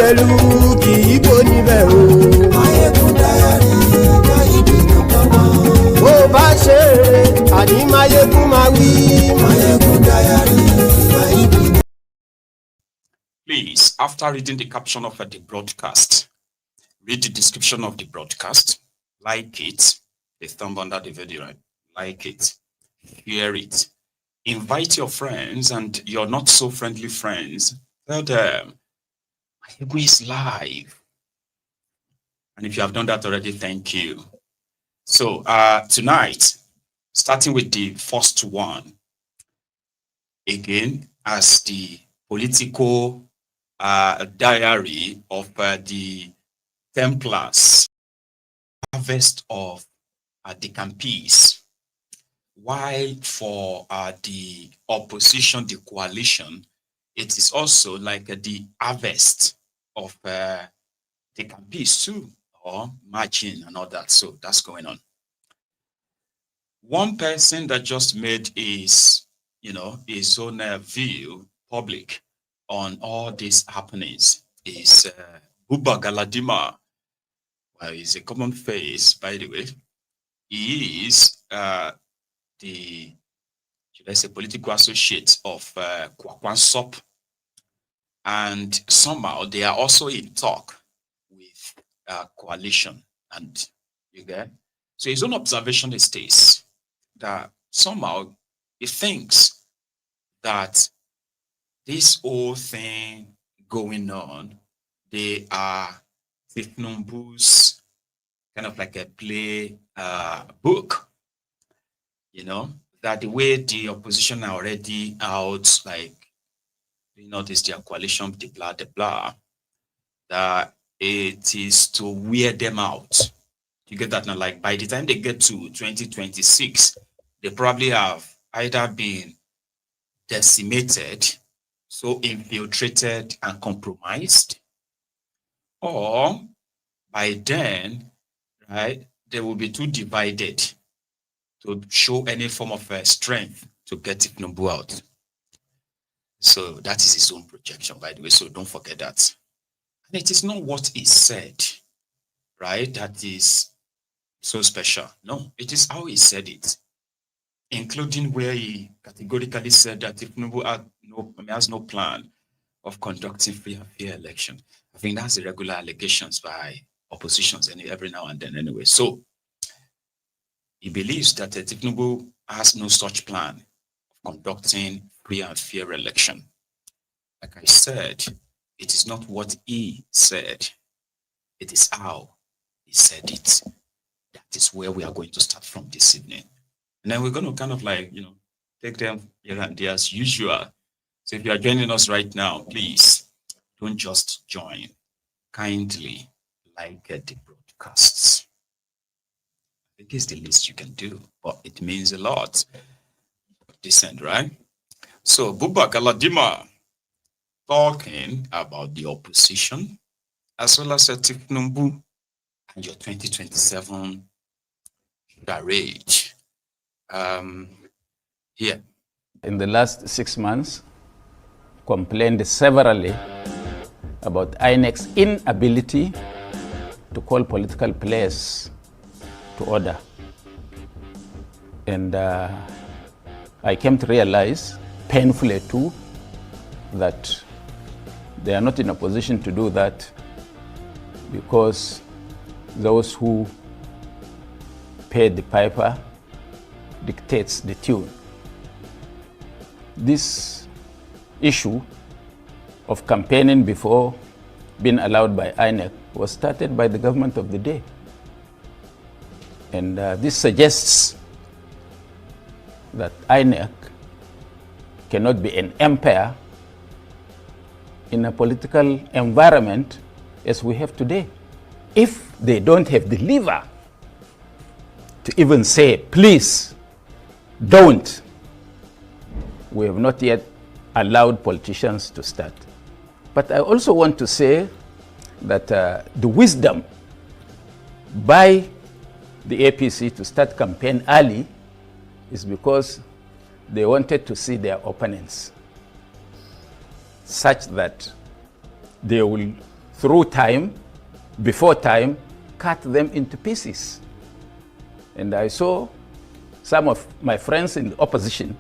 pẹ̀lú kì í bò níbẹ̀ o. Maiyegun diary Nayibi #1. Bó bá ṣe àní Maiyegun máa wí. Maiyegun diary Nayibi. Please, after reading the caption of the broadcast, read the description of the broadcast, like it, the thumb under the video, like it, share it, invite your friends and your not so friendly friends, tell them, Maiyegun is live. And if you have done that already, thank you. So tonight, starting with the first one, again, as the Politico diary of the Templars, harvest of the Campis, while for the opposition, the coalition, it is also like the harvest of the Campis too, or margin and all that. So that's going on. One person that just made his, his own view public on all these happenings is Buba Galadima. Well, he's a common face, by the way. He is should I say, political associate of Kwakwansop, and somehow they are also in talk with coalition. And you get, so his own observation is this, that somehow he thinks that this whole thing going on, they are Tinubu's kind of like a play book, that the way the opposition are already out, like, this their coalition, blah, blah, that it is to wear them out. You get that now? Like, by the time they get to 2026, they probably have either been decimated, so infiltrated and compromised, or by then, right, they will be too divided to show any form of strength to get Tinubu out. So that is his own projection, by the way, so don't forget that. And it is not what he said, right, that is so special. No, it is how he said it, including where he categorically said that Tinubu has no plan of conducting free and fair election. I think that's the regular allegations by oppositions every now and then anyway. So he believes that Tinubu has no such plan of conducting free and fair election. Like I said, it is not what he said, it is how he said it. That is where we are going to start from this evening. And then we're going to kind of like, take them here and there as usual. So if you are joining us right now, please don't just join. Kindly like the broadcasts. I think it's the least you can do, but it means a lot. Decent, right? So Buba Galadima talking about the opposition as well as Tinubu and your 2027 charade. Here. In the last 6 months, complained severally about INEC's inability to call political players to order. And I came to realize, painfully too, that they are not in a position to do that because those who pay the piper dictates the tune. This issue of campaigning before being allowed by INEC was started by the government of the day. And this suggests that INEC cannot be an empire in a political environment as we have today. If they don't have the lever to even say, please, don't, we have not yet allowed politicians to start. But I also want to say that the wisdom by the APC to start campaign early is because they wanted to see their opponents such that they will through time, before time, cut them into pieces. And I saw some of my friends in the opposition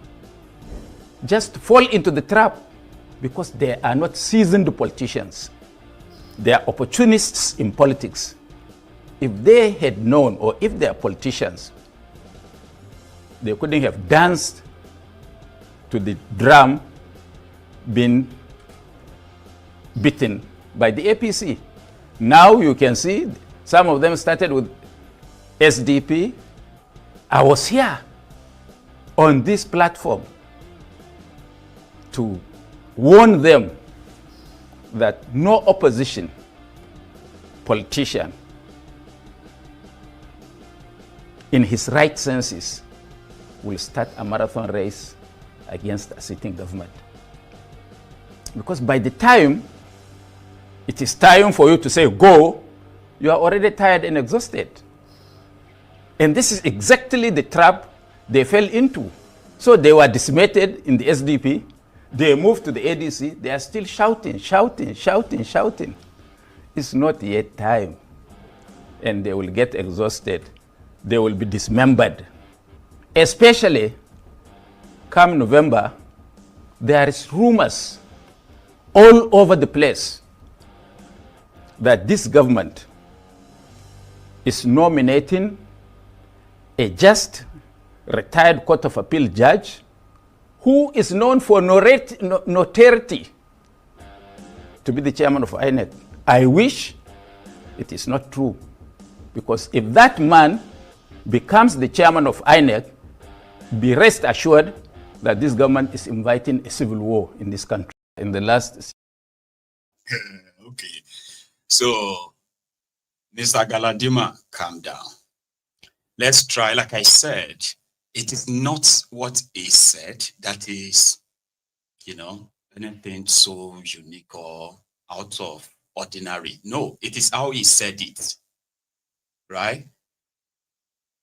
just fall into the trap because they are not seasoned politicians. They are opportunists in politics. If they had known, or if they are politicians, they couldn't have danced to the drum being beaten by the APC. Now you can see some of them started with SDP. I was here on this platform to warn them that no opposition politician in his right senses will start a marathon race against a sitting government. Because by the time it is time for you to say go, you are already tired and exhausted. And this is exactly the trap they fell into. So they were decimated in the SDP. They moved to the ADC. They are still shouting, shouting, shouting, shouting. It's not yet time. And they will get exhausted. They will be dismembered. Especially come November, there is rumors all over the place that this government is nominating a just retired Court of Appeal judge who is known for notoriety to be the chairman of INEC. I wish it is not true, because if that man becomes the chairman of INEC, be rest assured that this government is inviting a civil war in this country. In the last... Okay. So, Mr. Galadima, calm down. Let's try, like I said, it is not what he said that is, anything so unique or out of ordinary. No, it is how he said it, right?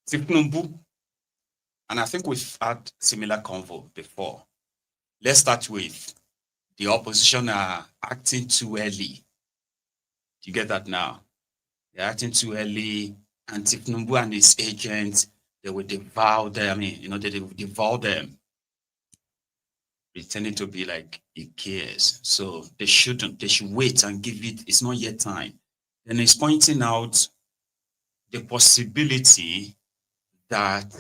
Tinubu, and I think we've had similar convo before. Let's start with the opposition are acting too early. Do you get that now? They're acting too early, and Tinubu and his agents, they will devour them. They will devour them, pretending to be like he cares. So they shouldn't. They should wait and give it. It's not yet time. And he's pointing out the possibility that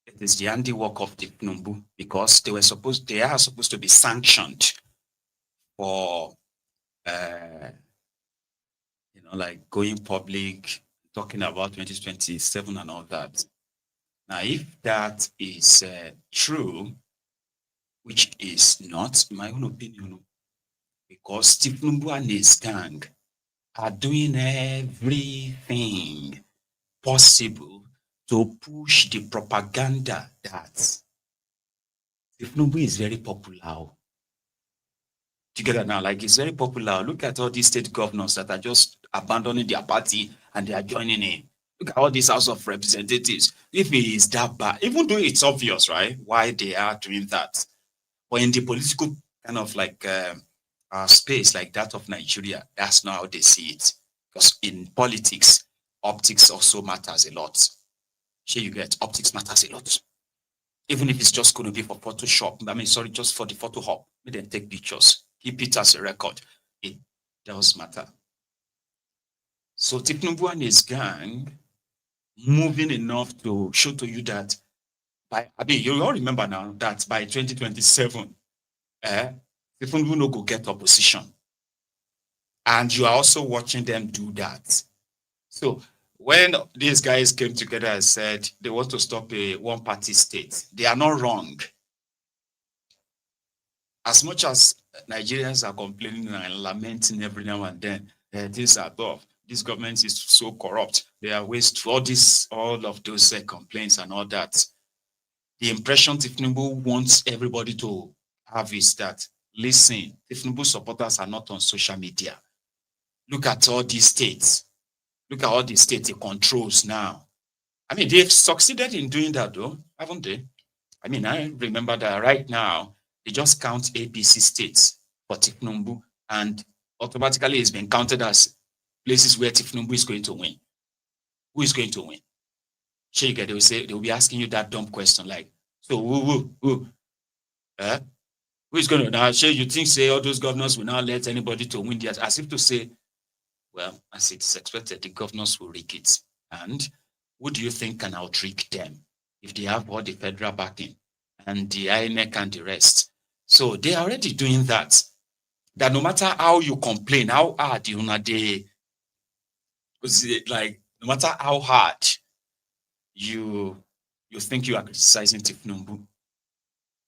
it is the handiwork of Tinubu, because they are supposed to be sanctioned for like going public, talking about 2027 and all that. Now, if that is true, which is not, in my own opinion, because Tinubu and his gang are doing everything possible to push the propaganda that Tinubu is very popular. Together now, like it's very popular. Look at all these state governors that are just abandoning their party and they are joining in. Look at all these House of Representatives. If it is that bad, even though it's obvious, right, why they are doing that. But in the political kind of like space like that of Nigeria, that's not how they see it. Because in politics, optics also matters a lot. Sure, you get optics matters a lot. Even if it's just going to be for Photoshop, just for the photo op, we then take pictures, keep it as a record. It does matter. So Tinubu and his gang moving enough to show to you that you all remember now that by 2027, Tinubu no go get opposition. And you are also watching them do that. So when these guys came together and said they want to stop a one-party state, they are not wrong. As much as Nigerians are complaining and lamenting every now and then, this government is so corrupt, there are ways to all of those complaints and all that. The impression Tinubu wants everybody to have is that, listen, Tinubu supporters are not on social media. Look at all these states. Look at all the states he controls now. They've succeeded in doing that though, haven't they? I remember that right now, they just count APC states for Tinubu, and automatically it's been counted as places where Tinubu is going to win. Who is going to win? They will say, they will be asking you that dumb question like, so who? Who is going to now? You think say all those governors will not let anybody to win theirs, as if to say, well, as it's expected, the governors will rig it. And who do you think can out-rig them if they have all the federal backing and the INEC and the rest? So they are already doing that. That no matter how you complain, how hard you know they, like no matter how hard you think you are criticizing Tinubu,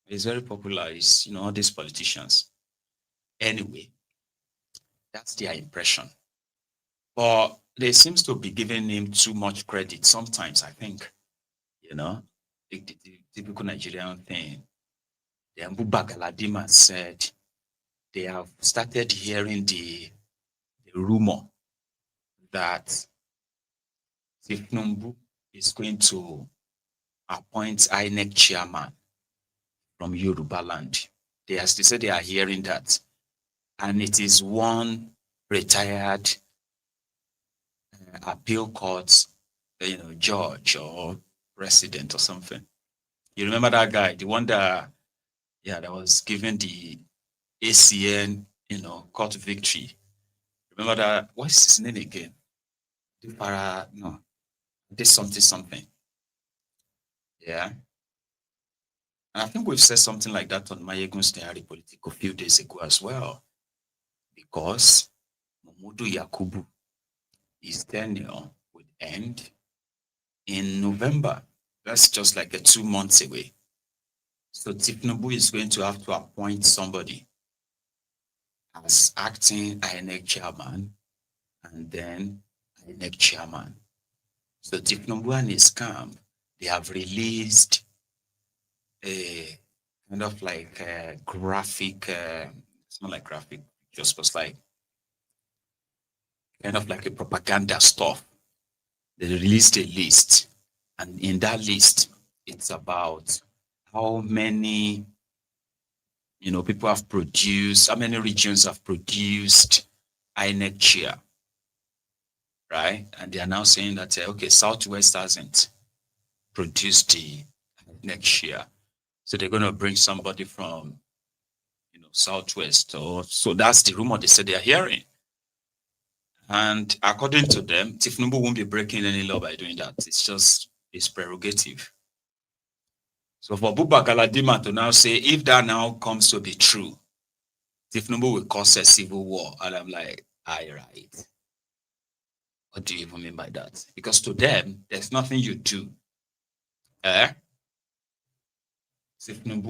it's very popular. It's all these politicians. Anyway, that's their impression. But they seems to be giving him too much credit sometimes, I think. The typical Nigerian thing. The Mbuba Galadima said they have started hearing the rumor that Tinubu is going to appoint INEC chairman from Yoruba land. They said they are hearing that. And it is one retired appeal court, judge or president or something. You remember that guy, the one that was given the ACN, court victory. Remember that? What's his name again? This something. Yeah. And I think we've said something like that on Maiyegun's diary Politico a few days ago as well. Because Momodu Yakubu, his tenure would end in November. That's just like 2 months away. So Tinubu is going to have to appoint somebody as acting INEC chairman and then INEC chairman. So Tinubu and his camp, they have released a kind of like a graphic, it's not like graphic, just was like kind of like a propaganda stuff. They released a list, and in that list, it's about how many, people have produced, how many regions have produced INEC chair, right? And they are now saying that, okay, Southwest hasn't produced the INEC chair. So they're going to bring somebody from, Southwest. So that's the rumor they said they are hearing. And according to them, Tinubu won't be breaking any law by doing that. It's just his prerogative. So for Buba Galadima to now say, if that now comes to be true, Tinubu will cause a civil war. And I'm like, aye, right. What do you even mean by that? Because to them, there's nothing you do. Tinubu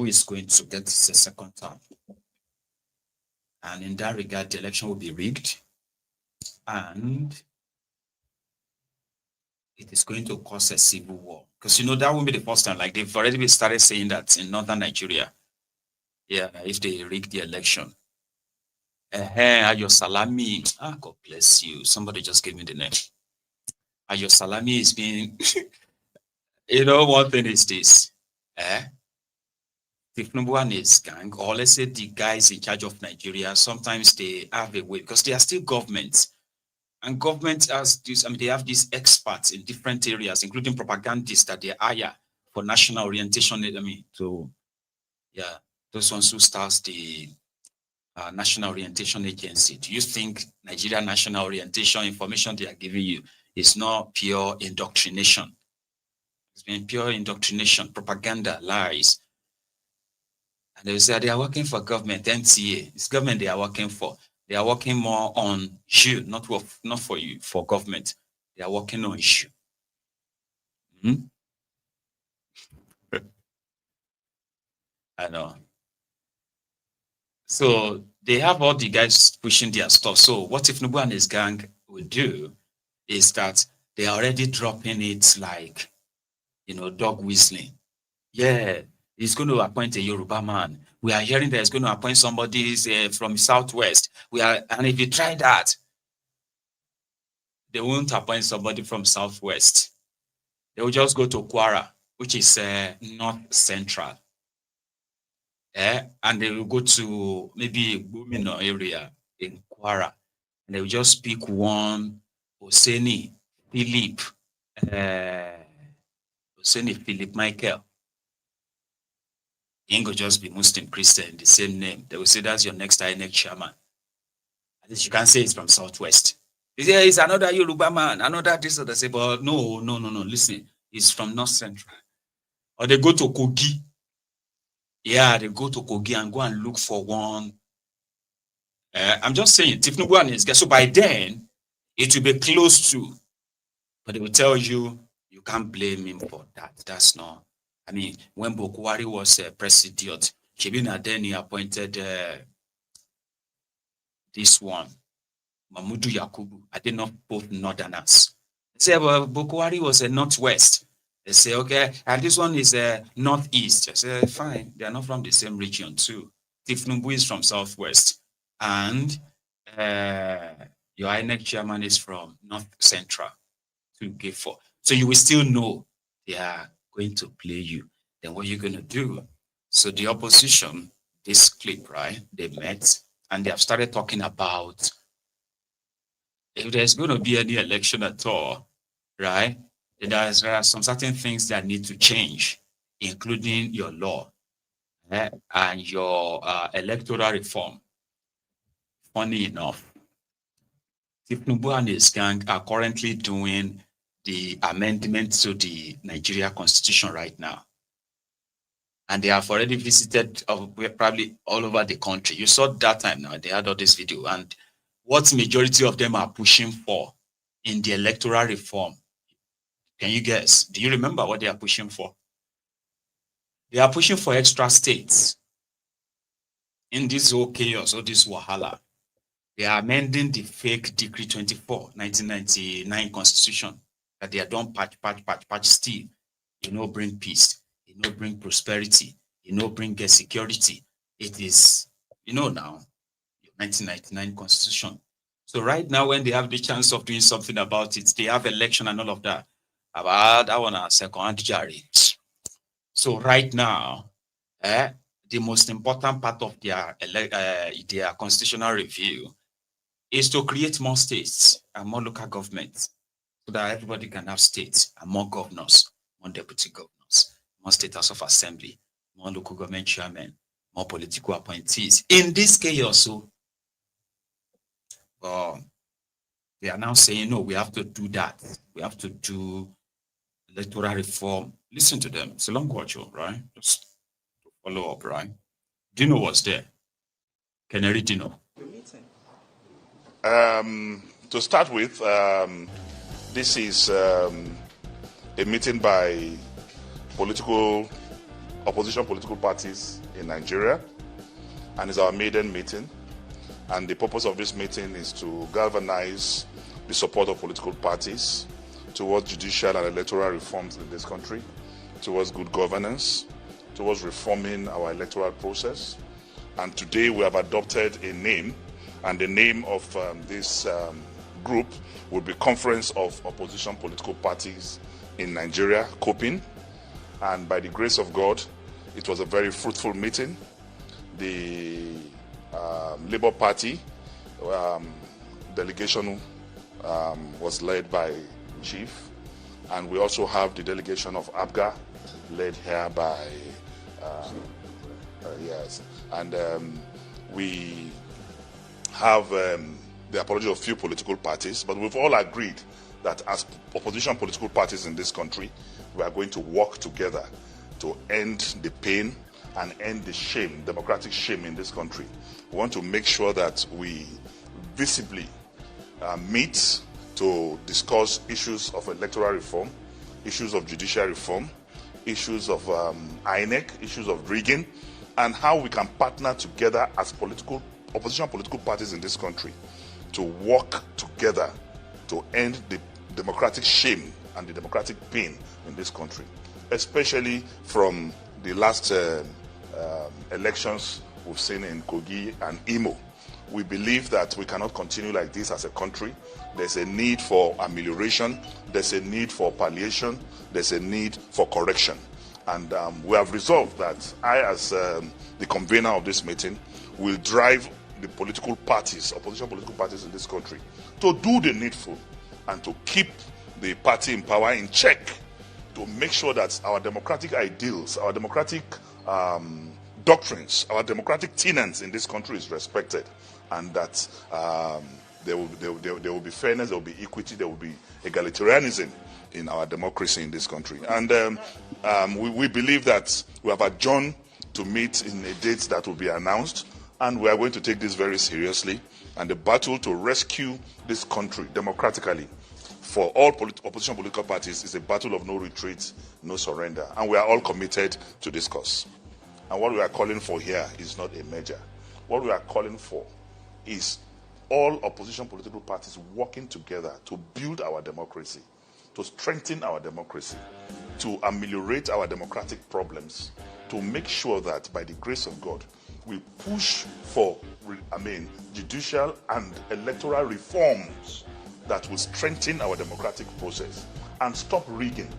is going to get a second term. And in that regard, the election will be rigged. And it is going to cause a civil war. Because, that won't be the first time. Like, they've already started saying that in northern Nigeria. Yeah, if they rig the election. Ayo Salami. God bless you. Somebody just gave me the name. Ayo Salami is being... one thing is this. Tinubu and his gang, or let's say the guys in charge of Nigeria, sometimes they have a way, because they are still government. And government has this, they have these experts in different areas, including propagandists that they hire for national orientation. Those ones who starts the National Orientation Agency. Do you think Nigeria National Orientation information they are giving you is not pure indoctrination? It's been pure indoctrination, propaganda, lies. And they say they are working for government, NTA. It's government they are working for. They are working more on you, not for you, for government. They are working on you. I know. So they have all the guys pushing their stuff. So what if Tinubu and his gang will do is that they are already dropping it like, dog whistling. Yeah, he's going to appoint a Yoruba man. We are hearing that he's going to appoint somebody from Southwest. And if you try that, they won't appoint somebody from Southwest. They will just go to Kwara, which is North Central. And they will go to maybe Bumino area, in Kwara, and they will just pick one Oseni Philip, Michael. He ain't gonna just be Muslim, Christian, the same name. They will say that's your next INEC chairman. At least you can't say it's from Southwest. They say it's another Yoruba man, another this or they say, but no. Listen, it's from North Central. Or they go to Kogi. Yeah, they go to Kogi and go and look for one. I'm just saying, Tinubu and his guys. So by then, it will be close to, but they will tell you, you can't blame him for that. That's not. I mean, when Bokwari was president, Shebina then he appointed this one, Mamudu Yakubu. I did not both northerners. They say, well, Bokwari was a northwest. They say, okay, and this one is a northeast. I say, fine, they are not from the same region too. Tinubu is from southwest, and your INEC chairman is from North Central to give for. So you will still know they are going to play you. Then what are you going to do? So the opposition, this clip, right? They met and they have started talking about if there's going to be any election at all, right? There are some certain things that need to change, including your law and your electoral reform. Funny enough, Tinubu and his gang are currently doing the amendment to the Nigeria Constitution right now. And they have already visited probably all over the country. You saw that time now, they had all this video. And what majority of them are pushing for in the electoral reform? Can you guess? Do you remember what they are pushing for? They are pushing for extra states. In this whole chaos or this wahala, they are amending the fake Decree 24, 1999 Constitution. That they are done patch still. You know, bring peace. You know, bring prosperity. You know, bring security. It is, you know, now, 1999 Constitution. So right now, when they have the chance of doing something about it, they have election and all of that. About that one, second jury. So right now, the most important part of their constitutional review is to create more states and more local governments, so that everybody can have states and more governors, more deputy governors, more state house of assembly, more local government chairmen, more political appointees. In this case also, they are now saying, no, we have to do that. We have to do electoral reform. Listen to them. It's a long watch, right? Just to follow up, right? Dino was there. Canary Dino. To start with, this is a meeting by opposition political parties in Nigeria, and it's our maiden meeting. And the purpose of this meeting is to galvanize the support of political parties towards judicial and electoral reforms in this country, towards good governance, towards reforming our electoral process. And today we have adopted a name, and the name of this group will be Conference of Opposition Political Parties in Nigeria, COPIN. And by the grace of God, it was a very fruitful meeting. The Labour Party delegation was led by Chief, and we also have the delegation of ABGA led here by yes, and we have the apology of few political parties, but we've all agreed that as opposition political parties in this country, we are going to work together to end the pain and end the shame, democratic shame in this country. We want to make sure that we visibly meet to discuss issues of electoral reform, issues of judicial reform, issues of INEC, issues of rigging, and how we can partner together as opposition political parties in this country to work together to end the democratic shame and the democratic pain in this country, especially from the last elections we've seen in Kogi and Imo. We believe that we cannot continue like this as a country. There's a need for amelioration, there's a need for palliation, there's a need for correction. And we have resolved that I, as the convener of this meeting, will drive the political parties, opposition political parties in this country, to do the needful and to keep the party in power in check, to make sure that our democratic ideals, our democratic doctrines, our democratic tenets in this country is respected, and that there will be fairness, there will be equity, there will be egalitarianism in our democracy in this country. And we believe that we have adjourned to meet in a date that will be announced, and we are going to take this very seriously. And the battle to rescue this country democratically for all opposition political parties is a battle of no retreat, no surrender. And we are all committed to this cause. And what we are calling for here is not a measure. What we are calling for is all opposition political parties working together to build our democracy, to strengthen our democracy, to ameliorate our democratic problems, to make sure that by the grace of God, we push for, judicial and electoral reforms that will strengthen our democratic process and stop rigging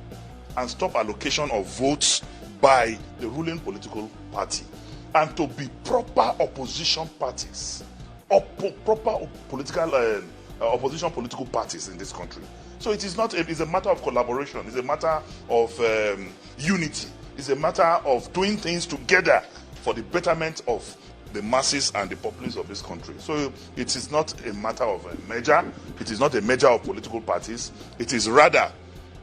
and stop allocation of votes by the ruling political party, and to be proper opposition parties, proper political opposition political parties in this country. So it is not, it's a matter of collaboration, it's a matter of unity, it's a matter of doing things together for the betterment of the masses and the populace of this country. So it is not a matter of a measure, it is not a measure of political parties, it is rather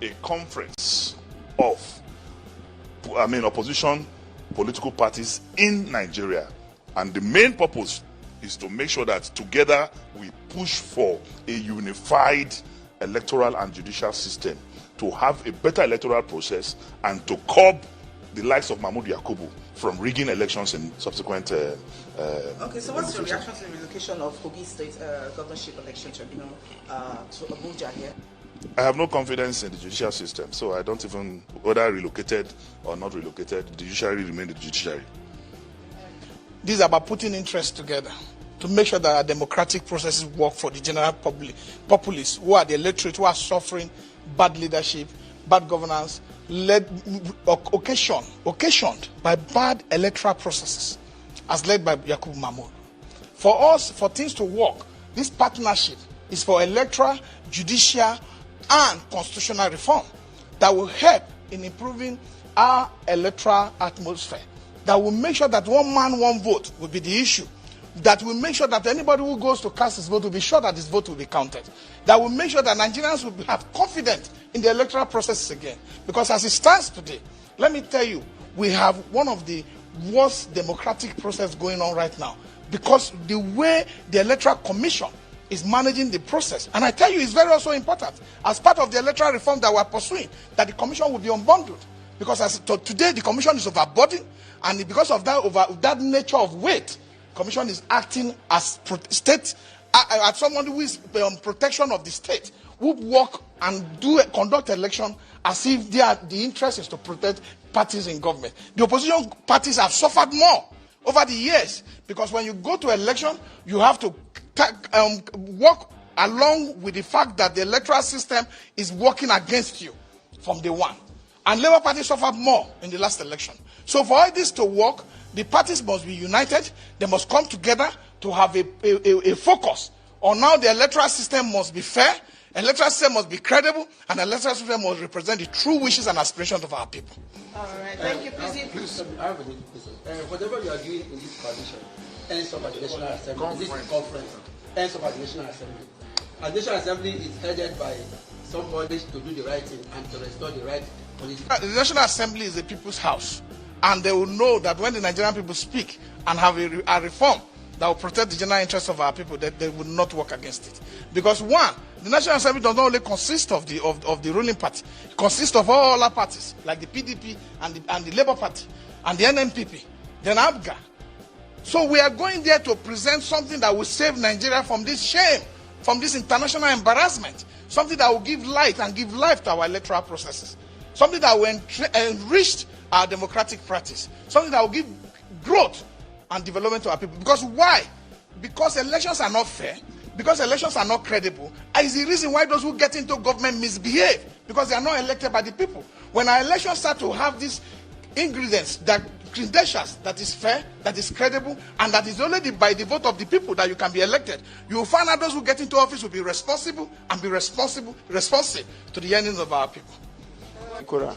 a conference of opposition political parties in Nigeria. And the main purpose is to make sure that together we push for a unified electoral and judicial system, to have a better electoral process, and to curb the likes of Mahmoud Yakubu from rigging elections in subsequent Okay, so what's your reaction to the relocation of Kogi State governorship election tribunal to Abuja here? I have no confidence in the judicial system, so I don't even, whether relocated or not relocated, the judiciary remains the judiciary. This is about putting interests together to make sure that our democratic processes work for the general populace, who are the electorate, who are suffering bad leadership, bad governance, occasioned by bad electoral processes, as led by Yakubu Mahmoud. For us, for things to work, this partnership is for electoral, judicial, and constitutional reform that will help in improving our electoral atmosphere, that will make sure that one man, one vote will be the issue, that will make sure that anybody who goes to cast his vote will be sure that his vote will be counted, that will make sure that Nigerians will have confidence in the electoral process again. Because as it stands today, let me tell you, we have one of the worst democratic process going on right now, because the way the Electoral Commission is managing the process. And I tell you, it's very also important, as part of the electoral reform that we're pursuing, that the commission will be unbundled. Because as today, the commission is overburdened, and because of that nature of weight, the commission is acting as state, as someone who is protection of the state, who work and conduct election as if the interest is to protect parties in government. The opposition parties have suffered more over the years, because when you go to election, you have to work along with the fact that the electoral system is working against you from day one. And Labour Party suffered more in the last election. So for all this to work, the parties must be united. They must come together to have a focus on how the electoral system must be fair, electoral system must be credible, and the electoral system must represent the true wishes and aspirations of our people. All right, thank you. Please, I have a question. Whatever you are doing in this coalition ends up at the National Assembly. This conference ends up at the National Assembly. And the National Assembly is headed by somebody to do the right thing and to restore the right political. The National Assembly is the people's house, and they will know that when the Nigerian people speak and have a reform that will protect the general interests of our people, that they will not work against it. Because one, the National Assembly does not only consist of the ruling party, it consists of all other parties, like the PDP and the Labour Party and the NNPP, then ABGA. So we are going there to present something that will save Nigeria from this shame, from this international embarrassment, something that will give light and give life to our electoral processes, something that will enrich our democratic practice, something that will give growth and development to our people. Because why? Because elections are not fair, because elections are not credible, is the reason why those who get into government misbehave, because they are not elected by the people. When our elections start to have these ingredients that credentials that is fair, that is credible, and that is only by the vote of the people that you can be elected. You will find out those who get into office will be responsible and be responsive to the earnings of our people. Kura,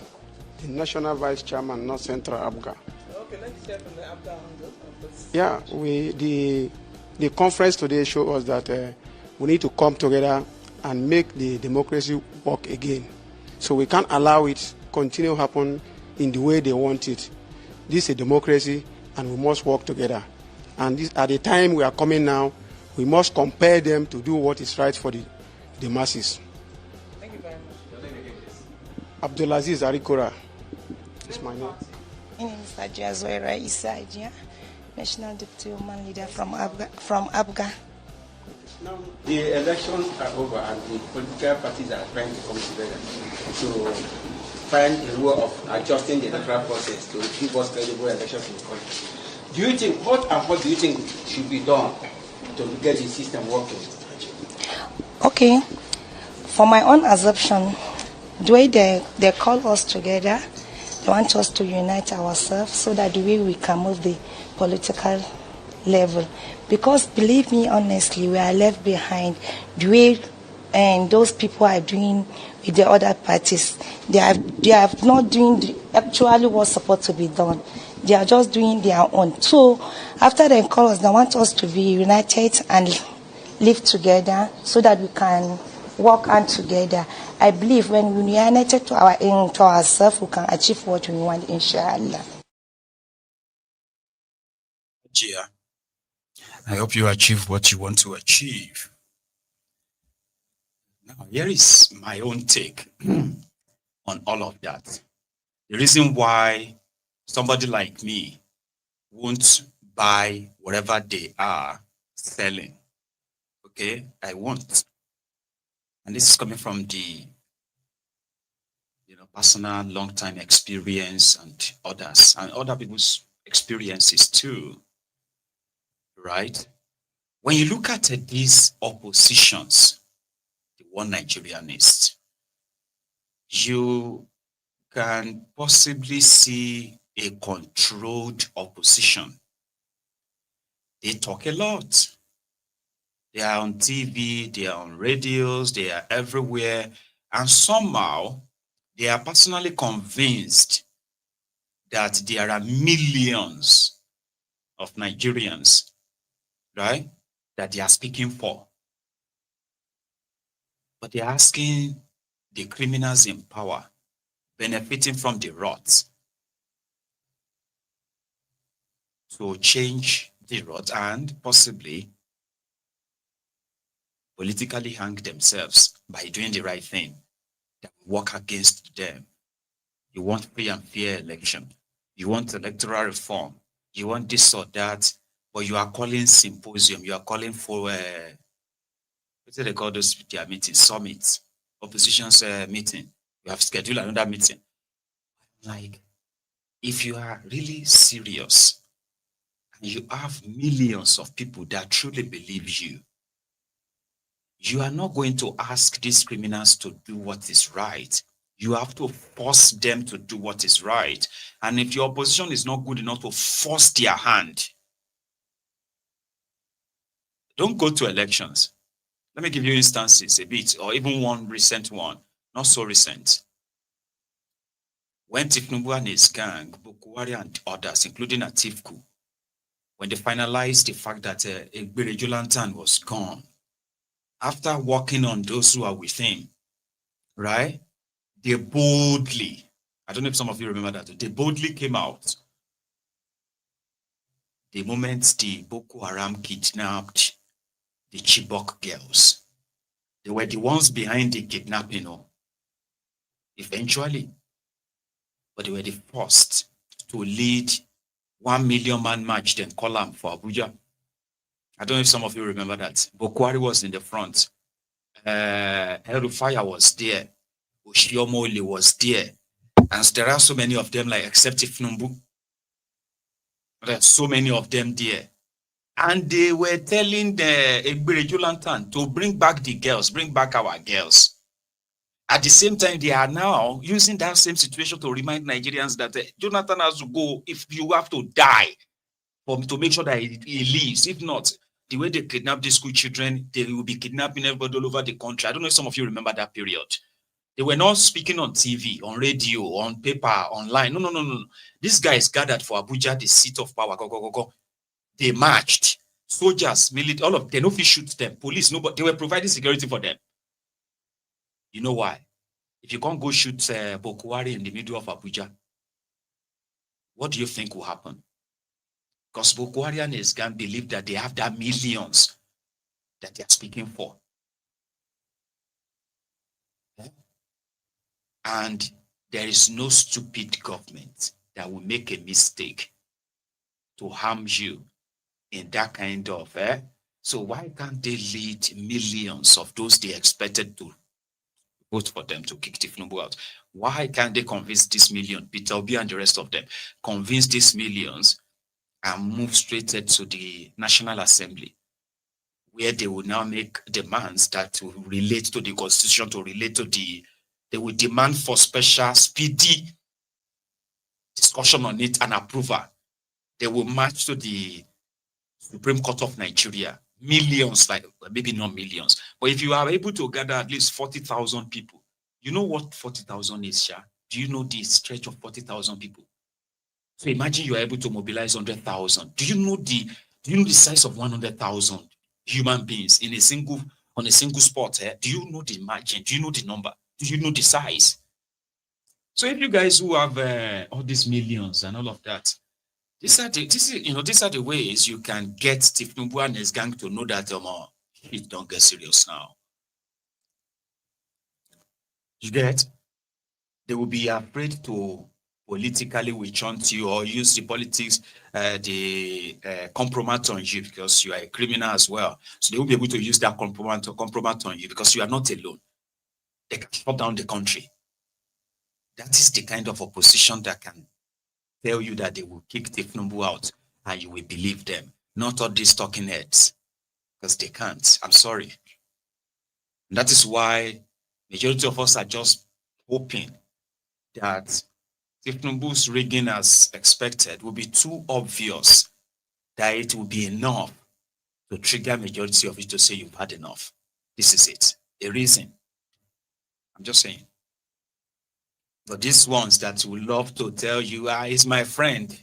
the National Vice Chairman, North Central Abga. Okay, let's hear from the Abga angle. Yeah, the conference today showed us that we need to come together and make the democracy work again. So we can't allow it continue to happen in the way they want it. This is a democracy, and we must work together. And this, at the time we are coming now, we must compel them to do what is right for the masses. Thank you very much. Abdulaziz Arikura is my name. My name is Ajia Zoira Isajia, National Deputy Woman Leader from Abga. Now, the elections are over and the political parties are trying to come together to find a way of adjusting the electoral process to give us credible elections in the country. Do you think, what do you think should be done to get the system working? Okay, for my own assumption, the way they call us together, they want us to unite ourselves so that the way we can move the political level. Because believe me honestly, we are left behind. The way and those people are doing with the other parties, they are not doing actually what's supposed to be done. They are just doing their own. So after they call us, they want us to be united and live together so that we can work on together. I believe when we are united to ourselves, we can achieve what we want, inshallah. Gia, I hope you achieve what you want to achieve. Now, here is my own take on all of that. The reason why somebody like me won't buy whatever they are selling, okay, I won't. And this is coming from the personal long-time experience and others, and other people's experiences too, right? When you look at these oppositions, the one Nigerianist, you can possibly see a controlled opposition. They talk a lot. They are on TV, they are on radios, they are everywhere. And somehow, they are personally convinced that there are millions of Nigerians, right, that they are speaking for. But they are asking the criminals in power, benefiting from the rot, to change the rot and possibly politically hang themselves by doing the right thing that work against them. You want free and fair election. You want electoral reform. You want this or that, but you are calling symposium. You are calling for what do they call those their meetings? Summits, opposition's meeting. You have scheduled another meeting. Like, if you are really serious and you have millions of people that truly believe you, you are not going to ask these criminals to do what is right. You have to force them to do what is right. And if your opposition is not good enough to force their hand, don't go to elections. Let me give you instances a bit, or even one recent one, not so recent. When Tinubu and his gang, Bukuwari and others, including Atifku, when they finalized the fact that Egbereju Lantern was gone, after working on those who are with him, right? They boldly, I don't know if some of you remember that, they boldly came out. The moment the Boko Haram kidnapped the Chibok girls, they were the ones behind the kidnapping, eventually. But they were the first to lead 1 million man march, then column for Abuja. I don't know if some of you remember that. Bukwari was in the front. Erufaya was there. Oshiomole was there. And there are so many of them, like, except Tinubu. There are so many of them there. And they were telling the Egbereju Lantern to bring back the girls, bring back our girls. At the same time, they are now using that same situation to remind Nigerians that Jonathan has to go if you have to die to make sure that he leaves. If not, the way they kidnap the school children, they will be kidnapping everybody all over the country. I don't know if some of you remember that period. They were not speaking on TV, on radio, on paper, online. No. These guys gathered for Abuja, the seat of power. Go. They marched. Soldiers, military, all of them, no fish shoot them. Police, nobody. They were providing security for them. You know why? If you can't go shoot Bokwari in the middle of Abuja, what do you think will happen? Because Bokwari and his gang believe that they have that millions that they are speaking for. And there is no stupid government that will make a mistake to harm you in that kind of, So why can't they lead millions of those they expected to vote for them to kick Tinubu out? Why can't they convince this million, Peter Obi and the rest of them, convince these millions and move straight to the National Assembly, where they will now make demands that will relate to the Constitution, they will demand for special, speedy discussion on it and approval. They will march to the Supreme Court of Nigeria. Millions, like maybe not millions, but if you are able to gather at least 40,000 people, you know what 40,000 is, Sha? Do you know the stretch of 40,000 people? So imagine you are able to mobilize 100,000. Do you know the size of 100,000 human beings on a single spot? Do you know the margin? Do you know the number? Do you know the size? So if you guys who have all these millions and all of that, these are the ways you can get Tinubu and his gang to know that it don't get serious now. You get? They will be afraid to politically witch hunt you or use the politics, compromise on you because you are a criminal as well. So they will be able to use that compromise on you because you are not alone. They can shut down the country. That is the kind of opposition that can tell you that they will kick Tinubu out and you will believe them. Not all these talking heads, because they can't. I'm sorry. And that is why majority of us are just hoping that Tinubu's rigging as expected will be too obvious that it will be enough to trigger majority of you to say you've had enough. This is it. The reason. I'm just saying. But these ones that will love to tell you, he's my friend,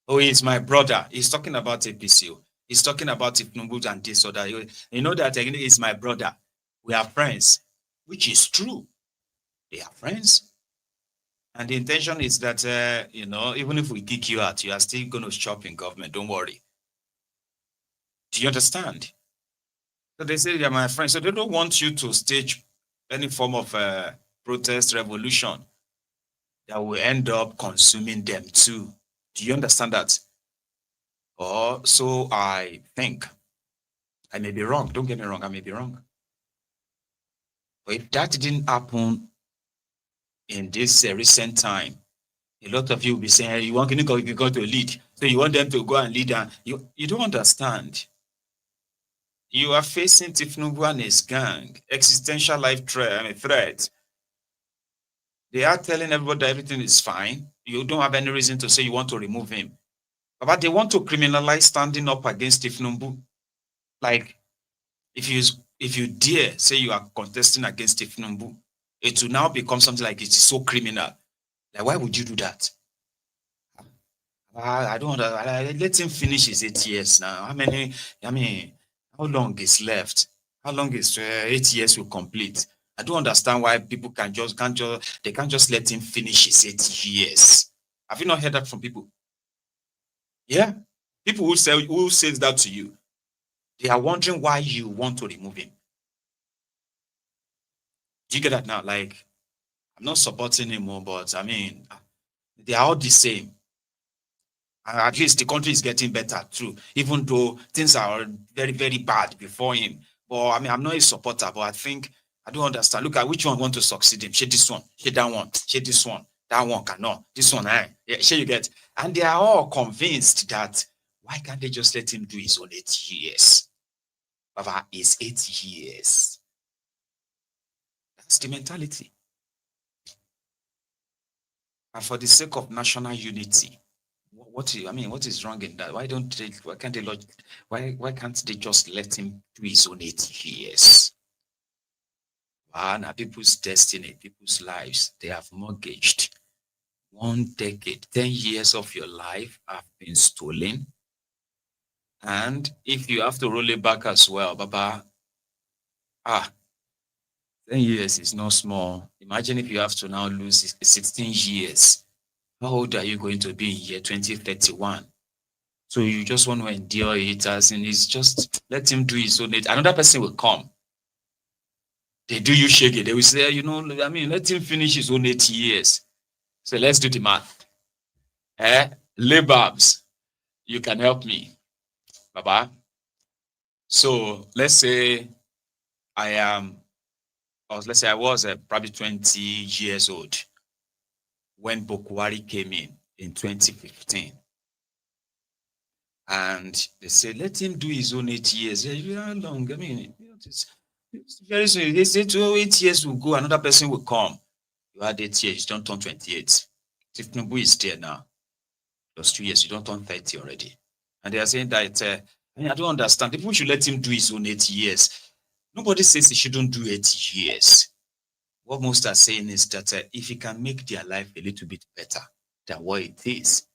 oh, he's my brother. He's talking about APC. He's talking about Tinubu and this or that. You know that he's my brother. We are friends, which is true. They are friends. And the intention is that, even if we kick you out, you are still going to shop in government. Don't worry. Do you understand? So they say you're my friend. So they don't want you to stage any form of protest revolution that will end up consuming them too. Do you understand that? Or so I think. I may be wrong. Don't get me wrong. I may be wrong. But if that didn't happen in this recent time, a lot of you will be saying, hey, you want to go to lead. So you want them to go and lead. And you don't understand. You are facing Tinubu and his gang, existential life threat. They are telling everybody that everything is fine. You don't have any reason to say you want to remove him. But they want to criminalize standing up against Tinubu. Like, if you dare say you are contesting against Tinubu, it will now become something like it is so criminal. Like, why would you do that? I don't know. Let him finish his 8 years now. How long is left? How long is 8 years will complete? I don't understand why people can't just let him finish his 8 years. Have you not heard that from people? Yeah. People who says that to you, they are wondering why you want to remove him. Do you get that now? Like, I'm not supporting him more, but they are all the same. At least the country is getting better too, even though things are very, very bad before him. But I'm not a supporter, but I think I don't understand. Look at which one want to succeed him. Share this one, share that one, share this one, that one cannot. This one, yeah, share you get. And they are all convinced that why can't they just let him do his own 8 years? Baba is 8 years. That's the mentality. and for the sake of national unity, what is wrong in that? Why can't they just let him do his own 80 years? Now people's destiny, people's lives, they have mortgaged. 1 decade, 10 years of your life have been stolen. And if you have to roll it back as well, Baba, 10 years is not small. Imagine if you have to now lose 16 years. How old are you going to be in year 2031? So you just want to endure it, as in it's just let him do his own. Another person will come. They do you shake it. They will say, let him finish his own 80 years. So let's do the math. Lababs, you can help me, Baba. So let's say I was probably 20 years old when Bokwari came in 2015. And they said, let him do his own 8 years. How long? It's very soon. They say 8 years will go, another person will come. You had 8 years, you don't turn 28. Tinubu is there now. Those 2 years, you don't turn 30 already. And they are saying that, I don't understand. People should let him do his own 8 years. Nobody says he shouldn't do 8 years. What most are saying is that if he can make their life a little bit better than what it is,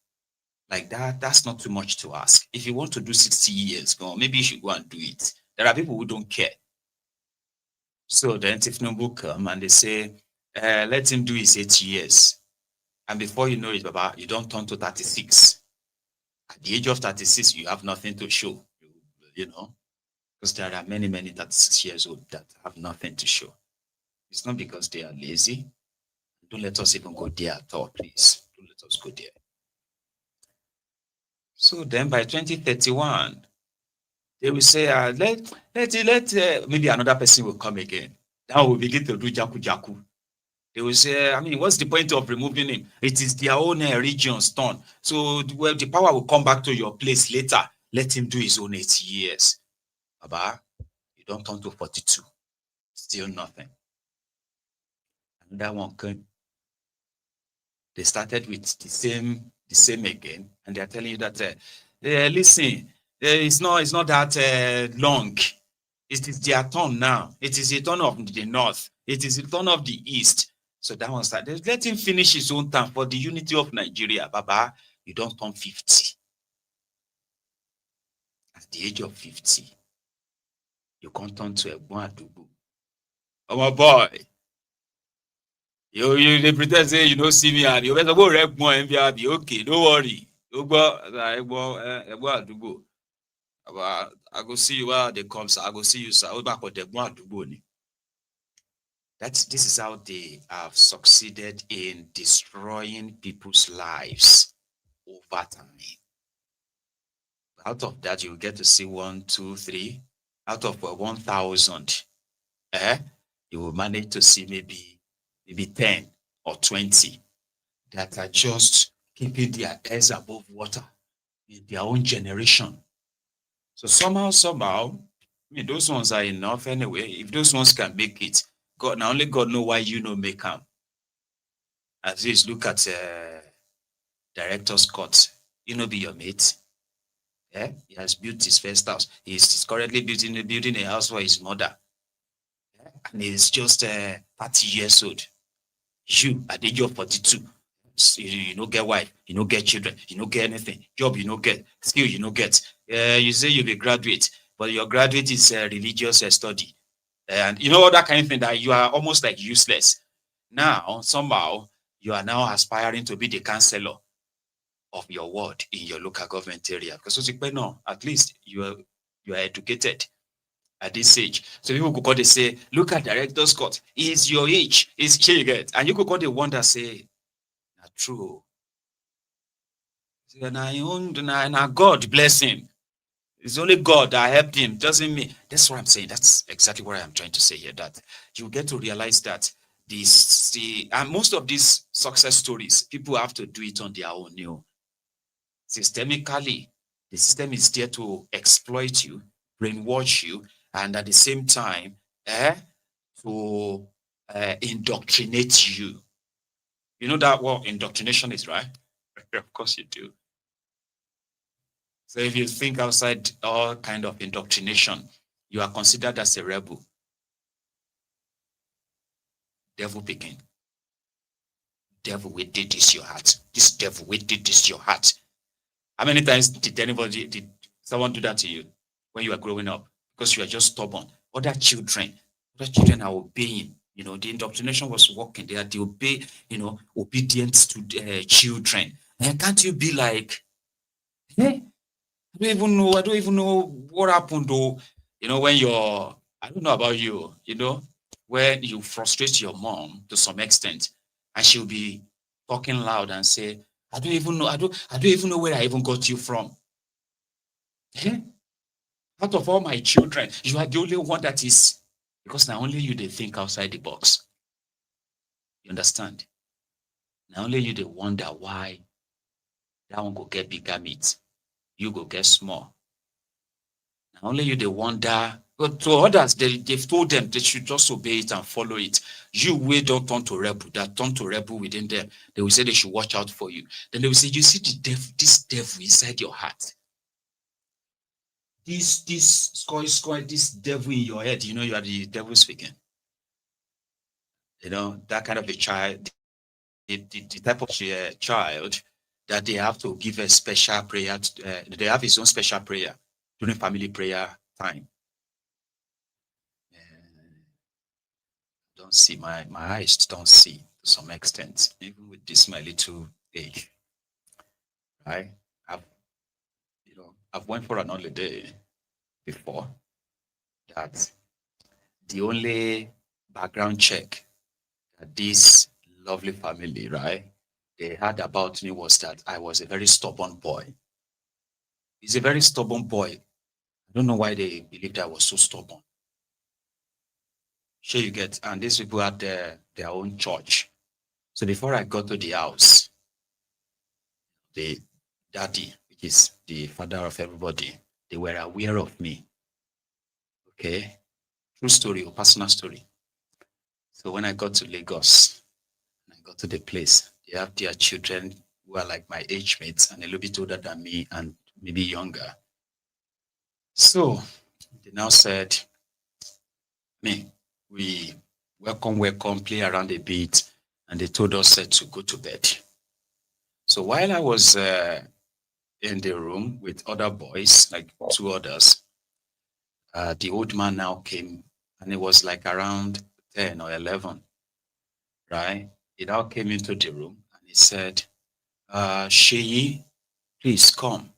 like that's not too much to ask. If you want to do 60 years, maybe you should go and do it. There are people who don't care. So then Tinubu come and they say, let him do his 8 years. And before you know it, Baba, you don't turn to 36. At the age of 36, you have nothing to show, because there are many, many 36 years old that have nothing to show. It's not because they are lazy. Don't let us even go there at all, please. Don't let us go there. So then by 2031, they will say, let maybe another person will come again. Now we'll begin to do jaku. They will say, what's the point of removing him? It is their own region's turn. So the power will come back to your place later. Let him do his own 8 years. Baba, you don't turn to 42. Still nothing. And that one came. They started with the same again, and they're telling you that listen, it's not that long. It is their turn now. It is the turn of the north. It is the turn of the east. So that one started. Let him finish his own term for the unity of Nigeria. Baba, you don't turn 50. At the age of 50, you can't turn to a Adubu. Oh my boy. They pretend say you don't see me and you better go rep more and be okay, don't worry. I go see you where they come, sir. I go see you, sir. This is how they have succeeded in destroying people's lives over time. Out of that, you get to see 1, 2, 3. Out of 1,000, you will manage to see maybe 10 or 20 that are just keeping their heads above water in their own generation. So somehow, those ones are enough anyway. If those ones can make it, only God know why you don't make them. At least look at Director's Court. Be your mate. He has built his first house. He's currently building a house for his mother. And he's just 30 years old. You, at the age of 42, you don't get wife, you don't get children, you don't get anything. Job, you don't get. Skill, you don't get. You say you'll be graduate, but your graduate is religious study. And that kind of thing, that you are almost like useless. Now, somehow, you are now aspiring to be the counselor of your ward in your local government area. Because at least you are educated at this age. So people could call, they say, look at Director's Court. Is your age. Is she get? And you could call the one that say, not true. Now God bless him. It's only God that helped him. Doesn't mean. That's what I'm saying. That's exactly what I'm trying to say here. That you get to realize that and most of these success stories, people have to do it on their own. Systemically, the system is there to exploit you, brainwash you, and at the same time, to indoctrinate you. You know that what indoctrination is, right? Of course you do. So if you think outside all kind of indoctrination, you are considered as a rebel. Devil picking. Devil, we did this your heart. This devil, we did this your heart. How many times did someone do that to you when you were growing up? Because you are just stubborn. Other children are obeying. You know, the indoctrination was working. They obey, obedient to children. And can't you be like, hey, I don't even know what happened though. When I don't know about you, when you frustrate your mom to some extent, and she'll be talking loud and say, I don't even know where I even got you from. Out of all my children, you are the only one that is, because now only you they think outside the box. You understand? Now only you they wonder why that one go get bigger meat, you go get small. Now only you they wonder, but to others, they've told them they should just obey it and follow it. You will don't turn to rebel, that turn to rebel within them. They will say they should watch out for you. Then they will say, you see this devil inside your heart. This devil in your head, you are the devil speaking. That kind of a child, the type of child that they have to give a special prayer. They have his own special prayer during family prayer time. Don't see my eyes don't see to some extent, even with this my little age. Right? I've went for an holiday before that the only background check that this lovely family, right, they had about me was that I was a very stubborn boy. He's a very stubborn boy. I don't know why they believed I was so stubborn. Sure you get, and these people had their own church. So before I got to the house, the daddy, which is the father of everybody, they were aware of me. Okay? True story or personal story. So when I got to Lagos, I got to the place, they have their children who are like my age mates and a little bit older than me and maybe younger. So they now said, we welcome, play around a bit, and they told us to go to bed. So while I was in the room with other boys, like 2 others, the old man now came, and it was like around 10 or 11, right? He now came into the room and he said, Sheyi, please come.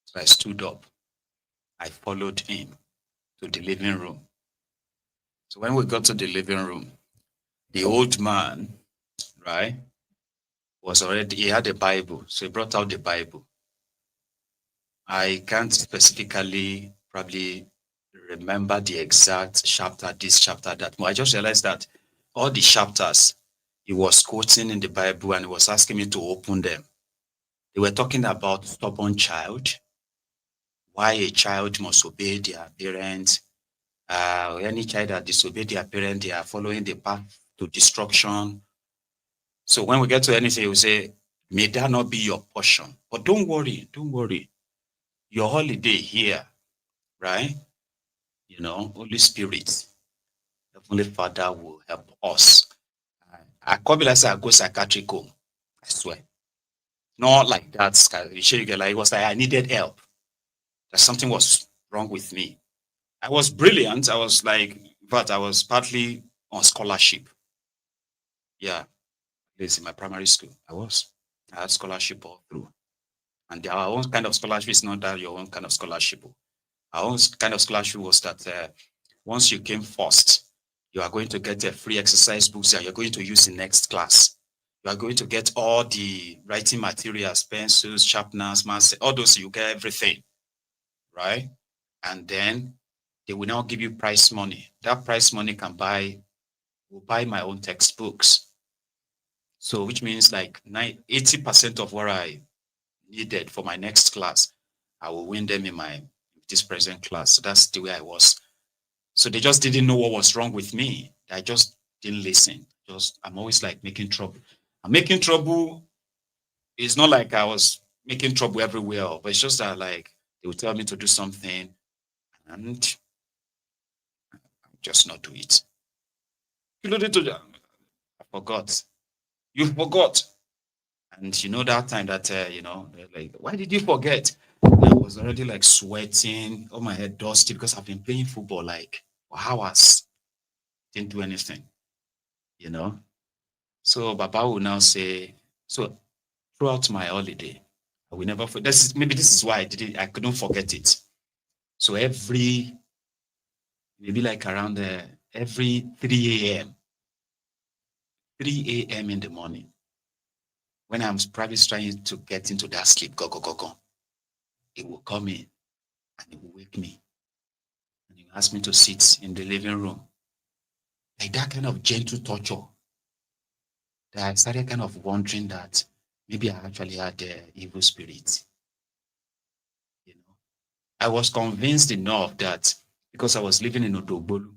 So I stood up. I followed him to the living room. So when we got to the living room, the old man, right, he had a Bible. So he brought out the Bible. I can't specifically probably remember the exact chapter, this chapter, that. I just realized that all the chapters he was quoting in the Bible and he was asking me to open them. They were talking about stubborn child, why a child must obey their parents. Any child that disobey their parents, they are following the path to destruction. So when we get to anything, we say, may that not be your portion. But don't worry. Your holiday here, right? Holy Spirit, Heavenly Father will help us. I come like I go psychiatric home. I swear. Not like that. You get like it was like I needed help. That something was wrong with me. I was brilliant. I was like, but I was partly on scholarship. Yeah. This in my primary school. I had scholarship all through. And our own kind of scholarship is not that your own kind of scholarship. Our own kind of scholarship was that once you came first, you are going to get free exercise books that you're going to use in next class. You are going to get all the writing materials, pencils, sharpeners, all those, you get everything, right? And then they will now give you prize money. That prize money will buy my own textbooks. So which means like 80% of what I needed for my next class, I will win them in this present class. So that's the way I was. So they just didn't know what was wrong with me. I just didn't listen. I'm always like making trouble. I'm making trouble. It's not like I was making trouble everywhere, but it's just that like they would tell me to do something and I just not do it. You know, I forgot. You forgot. And you know that time that like, why did you forget? And I was already like sweating, all my head dusty because I've been playing football like for hours. Didn't do anything, you know. So Baba will now say, so throughout my holiday, I will never forget. Maybe this is why I couldn't forget it. So maybe like around every 3 a.m. 3 a.m. in the morning, when I'm probably trying to get into that sleep, go, it will come in and it will wake me. And he will ask me to sit in the living room. Like that kind of gentle torture. That I started kind of wondering that maybe I actually had evil spirits. You know, I was convinced enough that because I was living in Odogbolu,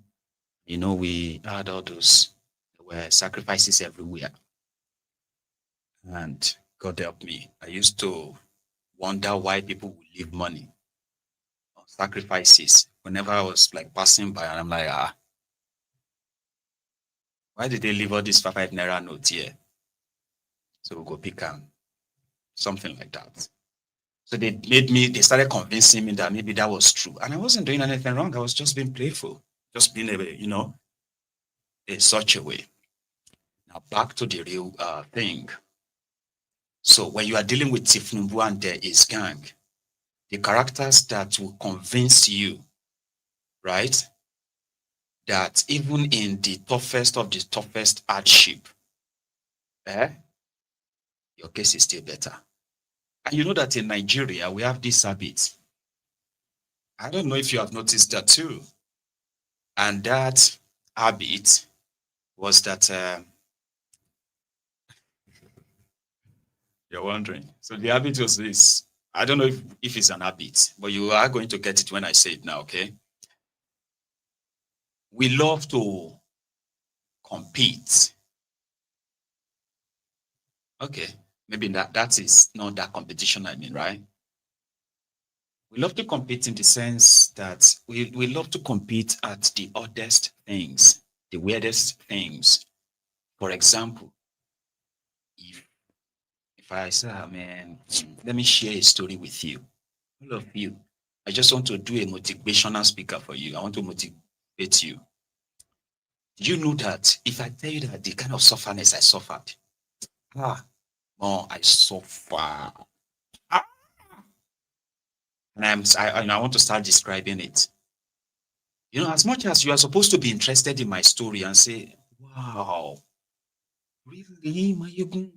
you know, we had all those, there were sacrifices everywhere. And God help me. I used to wonder why people would leave money on sacrifices whenever I was like passing by, and I'm like, why did they leave all these 5 naira notes here? So we'll go pick something like that. So they started convincing me that maybe that was true. And I wasn't doing anything wrong. I was just being playful, just being in such a way. Now back to the real thing. So when you are dealing with Tinubu and his gang, the characters that will convince you, right, that even in the toughest of the toughest hardship, your case is still better. And you know that in Nigeria, we have this habit. I don't know if you have noticed that too. And that habit was that, you're wondering. So the habit was this. I don't know if it's an habit, but you are going to get it when I say it now, okay? We love to compete. Okay, maybe that is not that competition I mean, right? We love to compete in the sense that we love to compete at the oddest things, the weirdest things. For example, if I say, man, let me share a story with you, all of you. I just want to do a motivational speaker for you. I want to motivate you. Did you know that if I tell you that the kind of sufferness I suffered, I suffer. And I want to start describing it. You know, as much as you are supposed to be interested in my story and say, wow, really, Maiyegun?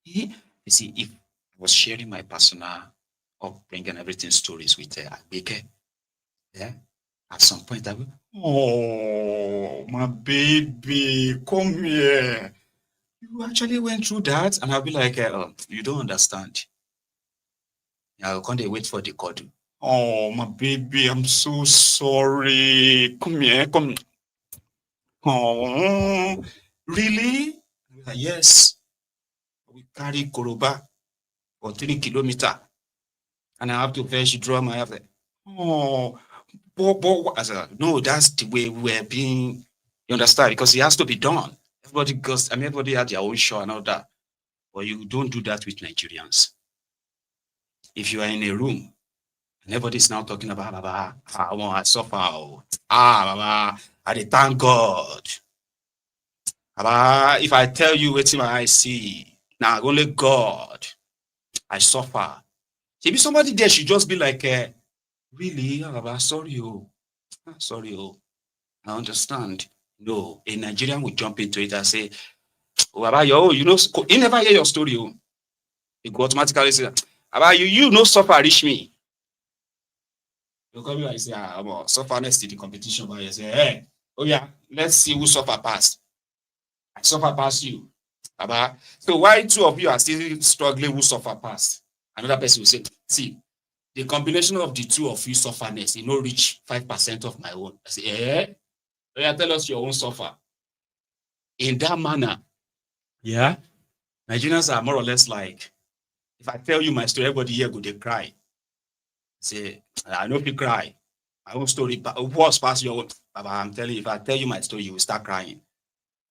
You see, if I was sharing my personal upbringing and everything stories with Agbeke, at some point I will, oh, my baby, come here. You actually went through that? And I'll be like, you don't understand. I'll come and wait for the call. Oh, my baby, I'm so sorry. Come here, come. Oh, really? Like, yes. We carry Koroba for 3 kilometers. And I have to fetch drum. I have no, that's the way we're being, you understand? Because it has to be done. Everybody had their own show and all that. But you don't do that with Nigerians. If you are in a room, and everybody's now talking about, Baba, I suffer. Baba, I thank God. Baba, if I tell you what I see, now only God, I suffer. Maybe somebody there should just be like, really, Baba, sorry, I understand. No, a Nigerian will jump into it and say, oh, Baba, he never hear your story. He go automatically say, Baba, you know suffer reach me. You come here and say, suffer next to the competition, but you say, hey, oh yeah, let's see who suffer past. I suffer past you. Baba. So why 2 of you are still struggling who suffer past? Another person will say, see, the combination of the 2 of you sufferness, reach 5% of my own. I say, oh yeah, tell us your own suffer. in that manner, yeah, Nigerians are more or less like, if I tell you my story, everybody here go they cry. Say, I know if you cry. My own story was past your own. But I'm telling you, if I tell you my story, you will start crying.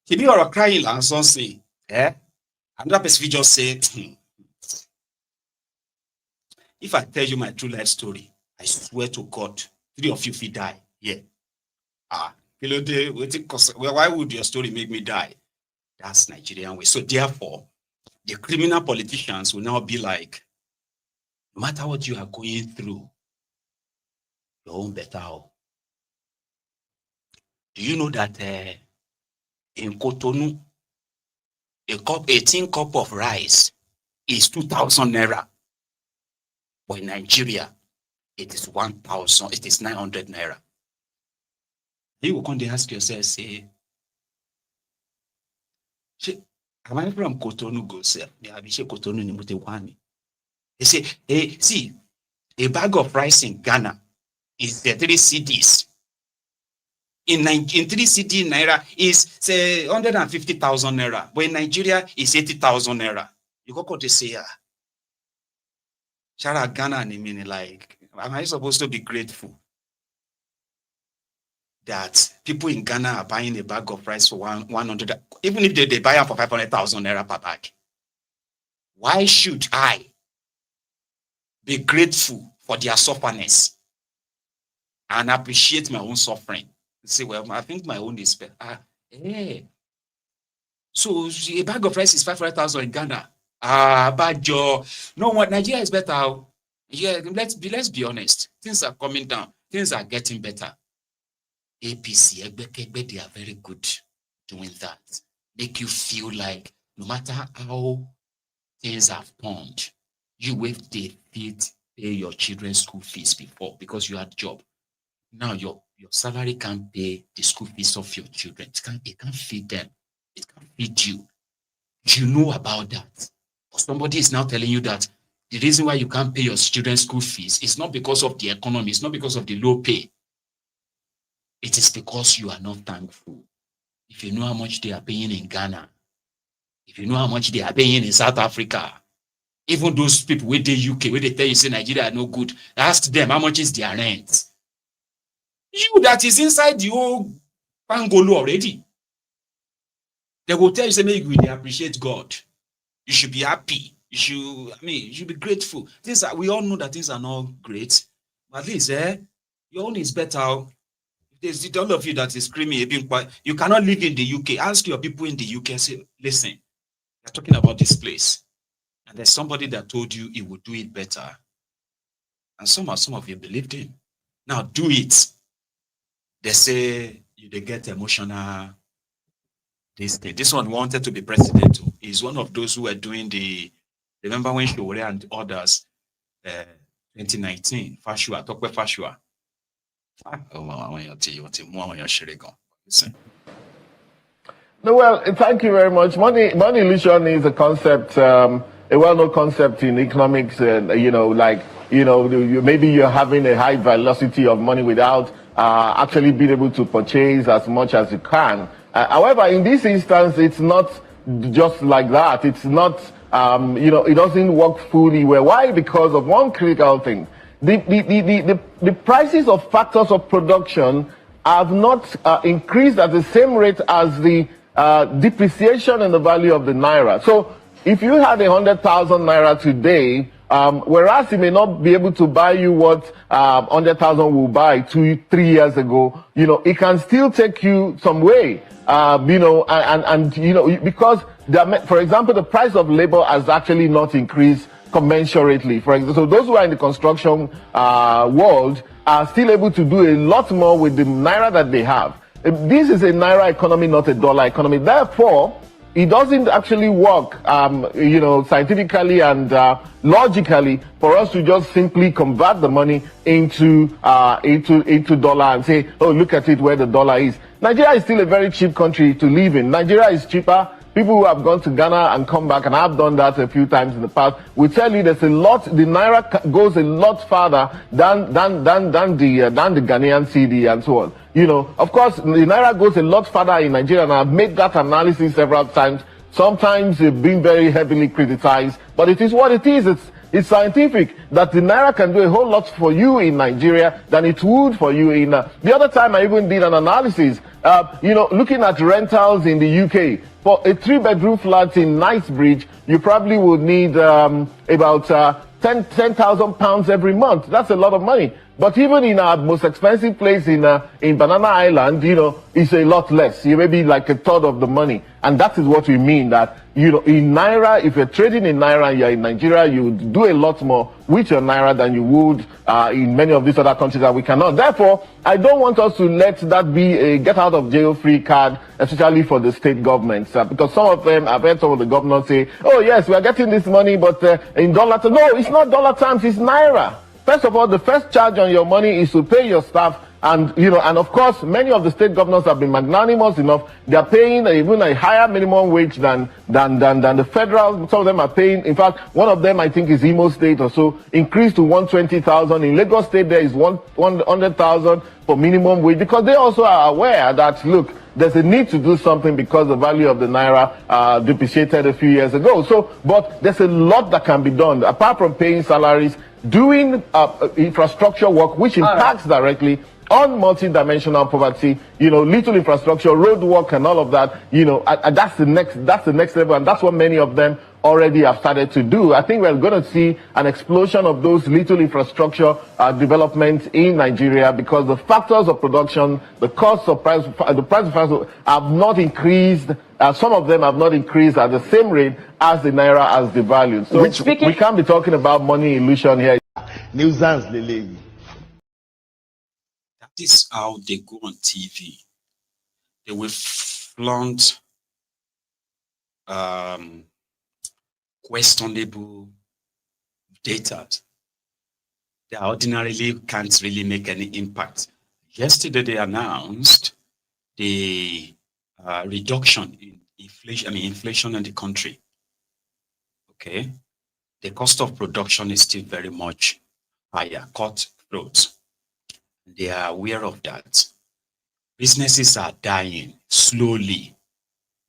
If you are crying, and some say, another person just say, if I tell you my true life story, I swear to God, 3 of you will die. Yeah. Why would your story make me die? That's Nigerian way. So therefore, the criminal politicians will now be like, no matter what you are going through, your own better. Do you know that in Cotonou, 18 cup of rice is 2,000 naira? But in Nigeria, it is 1,000, it is 900 naira. You will come to ask yourself, say, am I from Cotonou go sell? Cotonou ni mute wani. They say, hey, see, a bag of rice in Ghana is 3 cedis. In 3 cedi naira is say 150,000 naira, but in Nigeria is 80,000 naira. You go to say, Charade, Ghana, I mean, like, am I supposed to be grateful that people in Ghana are buying a bag of rice for 100, even if they buy it for 500,000 naira per bag? Why should I be grateful for their sufferness and appreciate my own suffering? Say, well, I think my own is better. So a bag of rice is 500,000 in Ghana. Bad job. No, what Nigeria is better. Yeah, let's be honest. Things are coming down. Things are getting better. APC, they are very good doing that. Make you feel like no matter how things have turned, you with the pay your children's school fees before because you had a job. Now your salary can't pay the school fees of your children. It can't feed them. It can't feed you. You know about that. But somebody is now telling you that the reason why you can't pay your children's school fees is not because of the economy. It's not because of the low pay. It is because you are not thankful. If you know how much they are paying in Ghana, if you know how much they are paying in South Africa, even those people with the UK, where they tell you say Nigeria are no good, ask them how much is their rent. You that is inside the old Pangolo already. They will tell you, say, maybe we appreciate God. You should be happy. You should be grateful. We all know that things are not great. But at least, your own is better. There's all of you that is screaming, you cannot live in the UK. Ask your people in the UK, say, listen, you're talking about this place. And there's somebody that told you he would do it better. And some of you believed him. Now do it. They say they get emotional. This one wanted to be president. He's one of those who were doing remember when Charade and others, 2019, Fashua, talk about Fashua. No, well, thank you very much. Money illusion is a concept, a well-known concept in economics, and maybe you're having a high velocity of money without actually being able to purchase as much as you can. However, in this instance, it's not just like that. It's not, it doesn't work fully well. Why? Because of one critical thing. The prices of factors of production have not increased at the same rate as the depreciation in the value of the naira. So if you had 100,000 naira today, whereas it may not be able to buy you what 100,000 will buy 2-3 years ago, it can still take you some way, because for example, the price of labor has actually not increased commensurately. For example, so those who are in the construction world are still able to do a lot more with the naira that they have. This is a naira economy, not a dollar economy. Therefore, it doesn't actually work, scientifically and logically for us to just simply convert the money into dollar and say, oh, look at it where the dollar is. Nigeria is still a very cheap country to live in. Nigeria is cheaper. people who have gone to Ghana and come back, and I've done that a few times in the past, will tell you there's a lot, the Naira goes a lot farther than the Ghanaian CD and so on. You know, of course, the Naira goes a lot farther in Nigeria, and I've made that analysis several times. Sometimes it's been very heavily criticized, but it is what it is. It's scientific that the Naira can do a whole lot for you in Nigeria than it would for you in... the other time I even did an analysis, you know, looking at rentals in the UK. For a 3-bedroom flat in Knightsbridge, you probably would need about £10,000 every month. That's a lot of money. But even in our most expensive place in Banana Island, you know, it's a lot less. You may be like a third of the money. And that is what we mean, that, you know, in Naira, if you're trading in Naira and you're in Nigeria, you would do a lot more with your Naira than you would in many of these other countries that we cannot. Therefore, I don't want us to let that be a get-out-of-jail-free card, especially for the state governments. Because some of them, I've heard some of the governors say, oh, yes, we are getting this money, but in dollar terms. No, it's not dollar terms, it's Naira. First of all, the first charge on your money is to pay your staff, and you know, and of course, many of the state governors have been magnanimous enough. They are paying even a higher minimum wage than the federal. Some of them are paying. In fact, one of them, I think, is Imo State or so, increased to 120,000. In Lagos State, there is 100,000 for minimum wage, because they also are aware that, look, there's a need to do something because the value of the Naira depreciated a few years ago. So, but there's a lot that can be done apart from paying salaries, doing infrastructure work which impacts directly on multi-dimensional poverty, you know, little infrastructure, road work and all of that, you know, that's the next level, and that's what many of them already have started to do. I think we're going to see an explosion of those little infrastructure developments in Nigeria, because the factors of production, the cost of price, the price of price have not increased. Some of them have not increased at the same rate as the Naira has devalued. So we can't be talking about money illusion here. That is how they go on TV. They will flaunt questionable data. They ordinarily can't really make any impact. Yesterday, they announced the reduction in inflation in the country. Okay, the cost of production is still very much higher, cutthroat. They are aware of that. Businesses are dying slowly,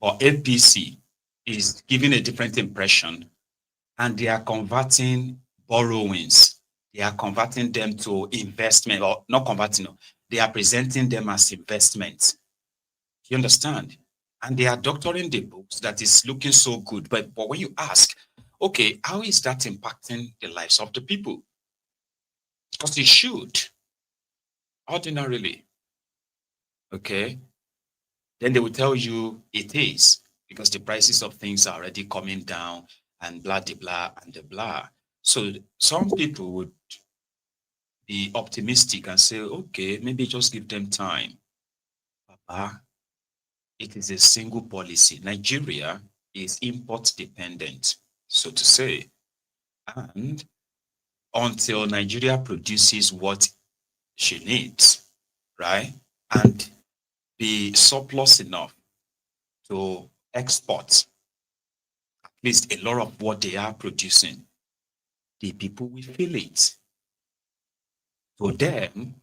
or APC is giving a different impression, and they are converting borrowings. They are converting them to investment, or not converting, no, they are presenting them as investments. You understand? And they are doctoring the books that is looking so good. But when you ask, okay, how is that impacting the lives of the people? Because it should, ordinarily. Okay? Then they will tell you it is, because the prices of things are already coming down and blah, de blah, and the blah. So some people would be optimistic and say, okay, maybe just give them time. Papa, it is a single policy. Nigeria is import dependent, so to say. And until Nigeria produces what she needs, right, and be surplus enough to export at least a lot of what they are producing, the people will feel it. To them,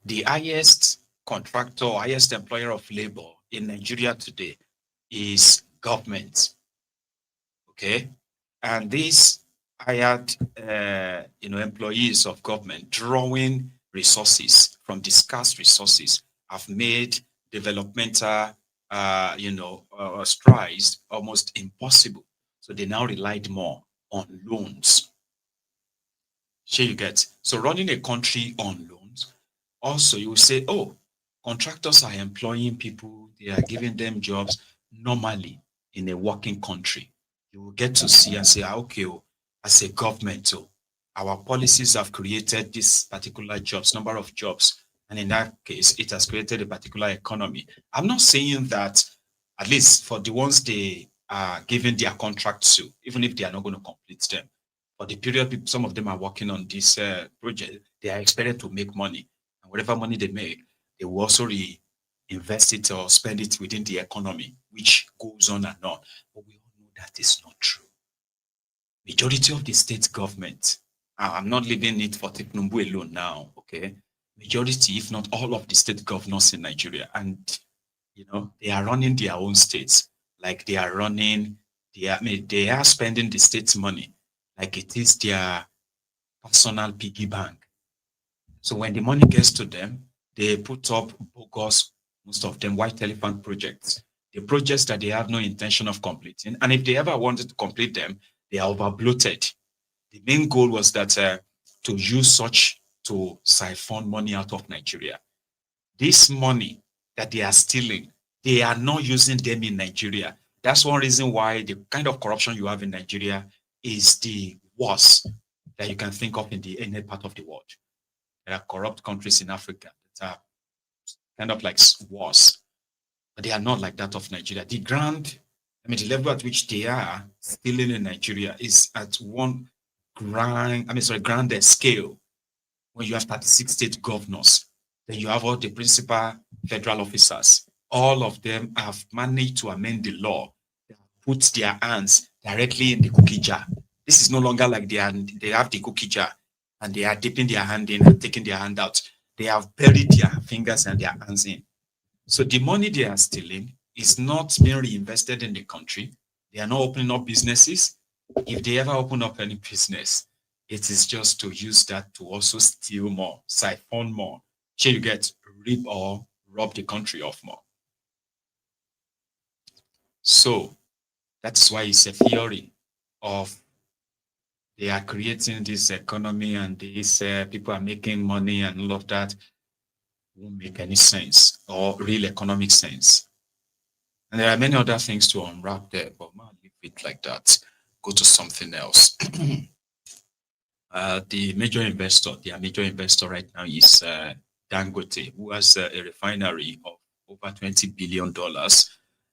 the highest contractor, highest employer of labor in Nigeria today is government. Okay, and these hired, employees of government drawing resources from the scarce resources have made developmental, strides almost impossible. So they now relied more on loans. Sure, you get. So running a country on loans, also you will say, oh, contractors are employing people, they are giving them jobs normally in a working country. You will get to see and say, okay, as a government, our policies have created this particular jobs, number of jobs. And in that case, it has created a particular economy. I'm not saying that, at least for the ones they are giving their contracts to, even if they are not going to complete them, for the period some of them are working on this project, they are expected to make money. And whatever money they make, they will also invest it or spend it within the economy, which goes on and on. But we all know that is not true. Majority of the state government, I'm not leaving it for Tinubu alone now, okay? Majority, if not all of the state governors in Nigeria, and they are running their own states, like they are they are spending the state's money like it is their personal piggy bank. So when the money gets to them, they put up bogus, most of them white elephant projects. The projects that they have no intention of completing. And if they ever wanted to complete them, they are over bloated. The main goal was that to use such to siphon money out of Nigeria. This money that they are stealing, they are not using them in Nigeria. That's one reason why the kind of corruption you have in Nigeria is the worst that you can think of in any part of the world. There are corrupt countries in Africa that are kind of like worse, but they are not like that of Nigeria. The level at which they are stealing in Nigeria is at one grander scale. When you have 36 state governors, then you have all the principal federal officers. All of them have managed to amend the law, put their hands directly in the cookie jar. This is no longer like they have the cookie jar and they are dipping their hand in and taking their hand out. They have buried their fingers and their hands in. So the money they are stealing is not being reinvested in the country. They are not opening up businesses. If they ever open up any business, it is just to use that to also steal more, siphon more. So you get rob the country of more. So that's why it's a theory of they are creating this economy and these people are making money and all of that won't make any sense or real economic sense. And there are many other things to unwrap there, but I'll leave it like that. Go to something else. Their major investor right now is Dangote, who has a refinery of over $20 billion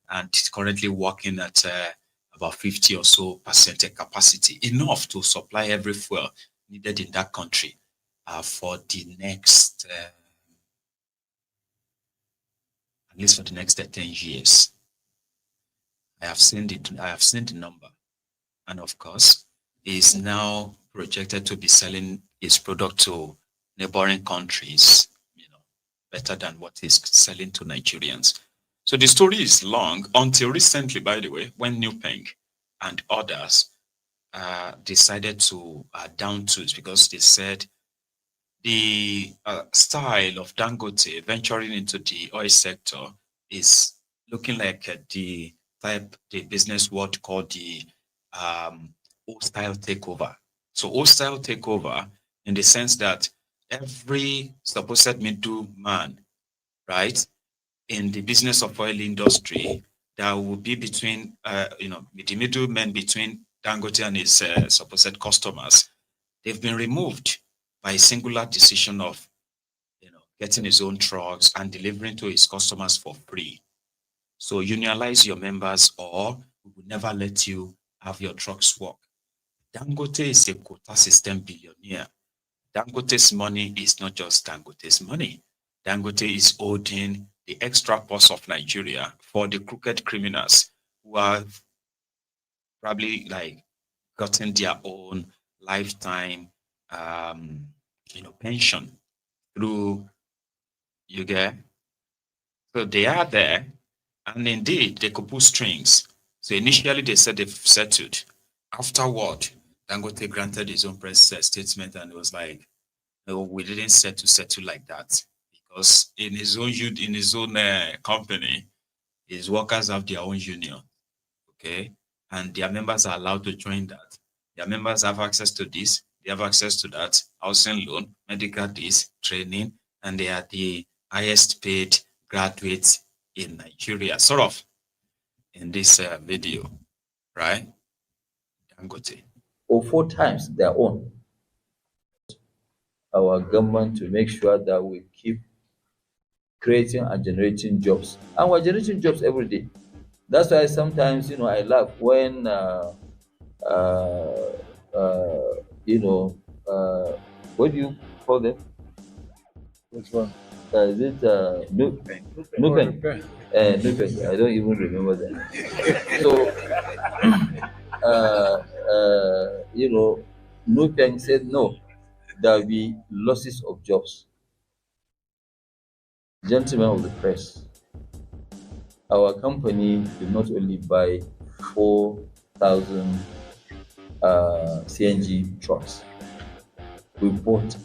and is currently working at about 50 or so percent capacity, enough to supply every fuel needed in that country for the next, at least for the next 10 years. I have seen the number, and of course, is now projected to be selling its product to neighboring countries, better than what is selling to Nigerians. So the story is long until recently, by the way, when Newpeng and others decided to down tools because they said the style of Dangote venturing into the oil sector is looking like the business world called the hostile takeover. So hostile takeover in the sense that every supposed middleman, right, in the business of oil industry, that will be between, the middlemen between Dangote and his supposed customers, they've been removed by a singular decision of, getting his own trucks and delivering to his customers for free. So unionize your members or we will never let you have your trucks work. Dangote is a quota system billionaire. Dangote's money is not just Dangote's money. Dangote is holding the extra purse of Nigeria for the crooked criminals who have probably gotten their own lifetime, pension through, you get? So they are there, and indeed they could pull strings. So initially they said they've settled. Afterward, Dangote granted his own press statement and it was like, no, we didn't settle like that. Because in his own company, his workers have their own union, okay? And their members are allowed to join that. Their members have access to this, they have access to that, housing loan, medical this, training, and they are the highest paid graduates in Nigeria, sort of in this video, right? Dangote. Or 4 times their own. Our government to make sure that we keep creating and generating jobs, and we're generating jobs every day. That's why sometimes I laugh when what do you call them? Which one? is it Nupen? Nupen. I don't even remember that. So, you know, Nupen said no, there will be losses of jobs. Gentlemen of the press, our company will not only buy 4,000 CNG trucks, we bought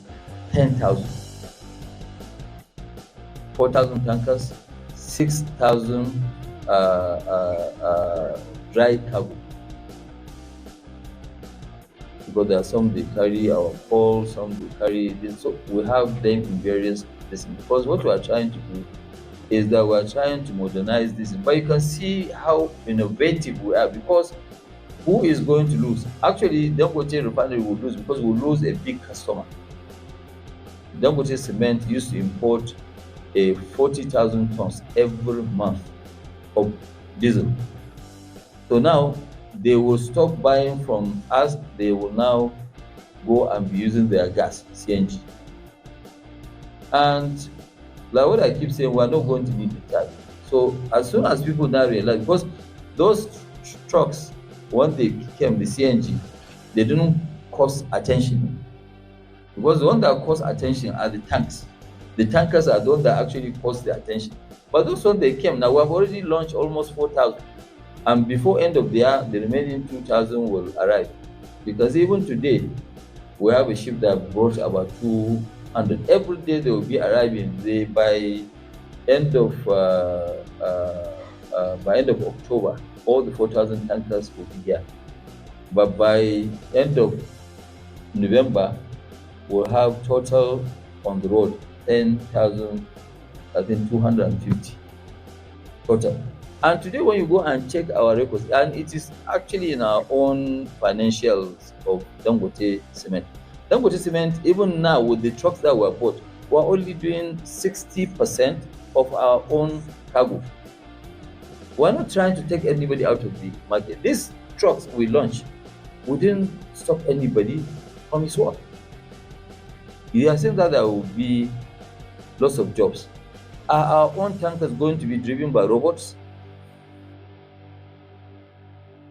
10,000. 4,000 tankers, 6,000 dry cargo. Because there are some they carry our coal, some they carry this. So we have them in various places. Because what we are trying to do is that we are trying to modernize this. But you can see how innovative we are, because who is going to lose? Actually, Dangote refinery will lose because we lose a big customer. Dangote Cement used to import 40,000 tons every month of diesel. So now they will stop buying from us. They will now go and be using their gas, CNG. And like what I keep saying, we're not going to need the charge. So as soon as people now realize, because those trucks, when they became the CNG, they didn't cause attention. Because the one that caused attention are the tanks. The tankers are the ones that actually caused the attention. But those ones they came, now we have already launched almost 4,000. And before end of the year, the remaining 2,000 will arrive. Because even today, we have a ship that brought about 200. Every day they will be arriving. By end of October, all the 4,000 tankers will be here. But by end of November, we'll have total on the road 10,000, I think 250 total. And today, when you go and check our records, and it is actually in our own financials of Dangote Cement. Dangote Cement, even now with the trucks that were bought, we're only doing 60% of our own cargo. We're not trying to take anybody out of the market. These trucks we launched, we didn't stop anybody from his work. You are saying that there will be lots of jobs. Are our own tankers going to be driven by robots?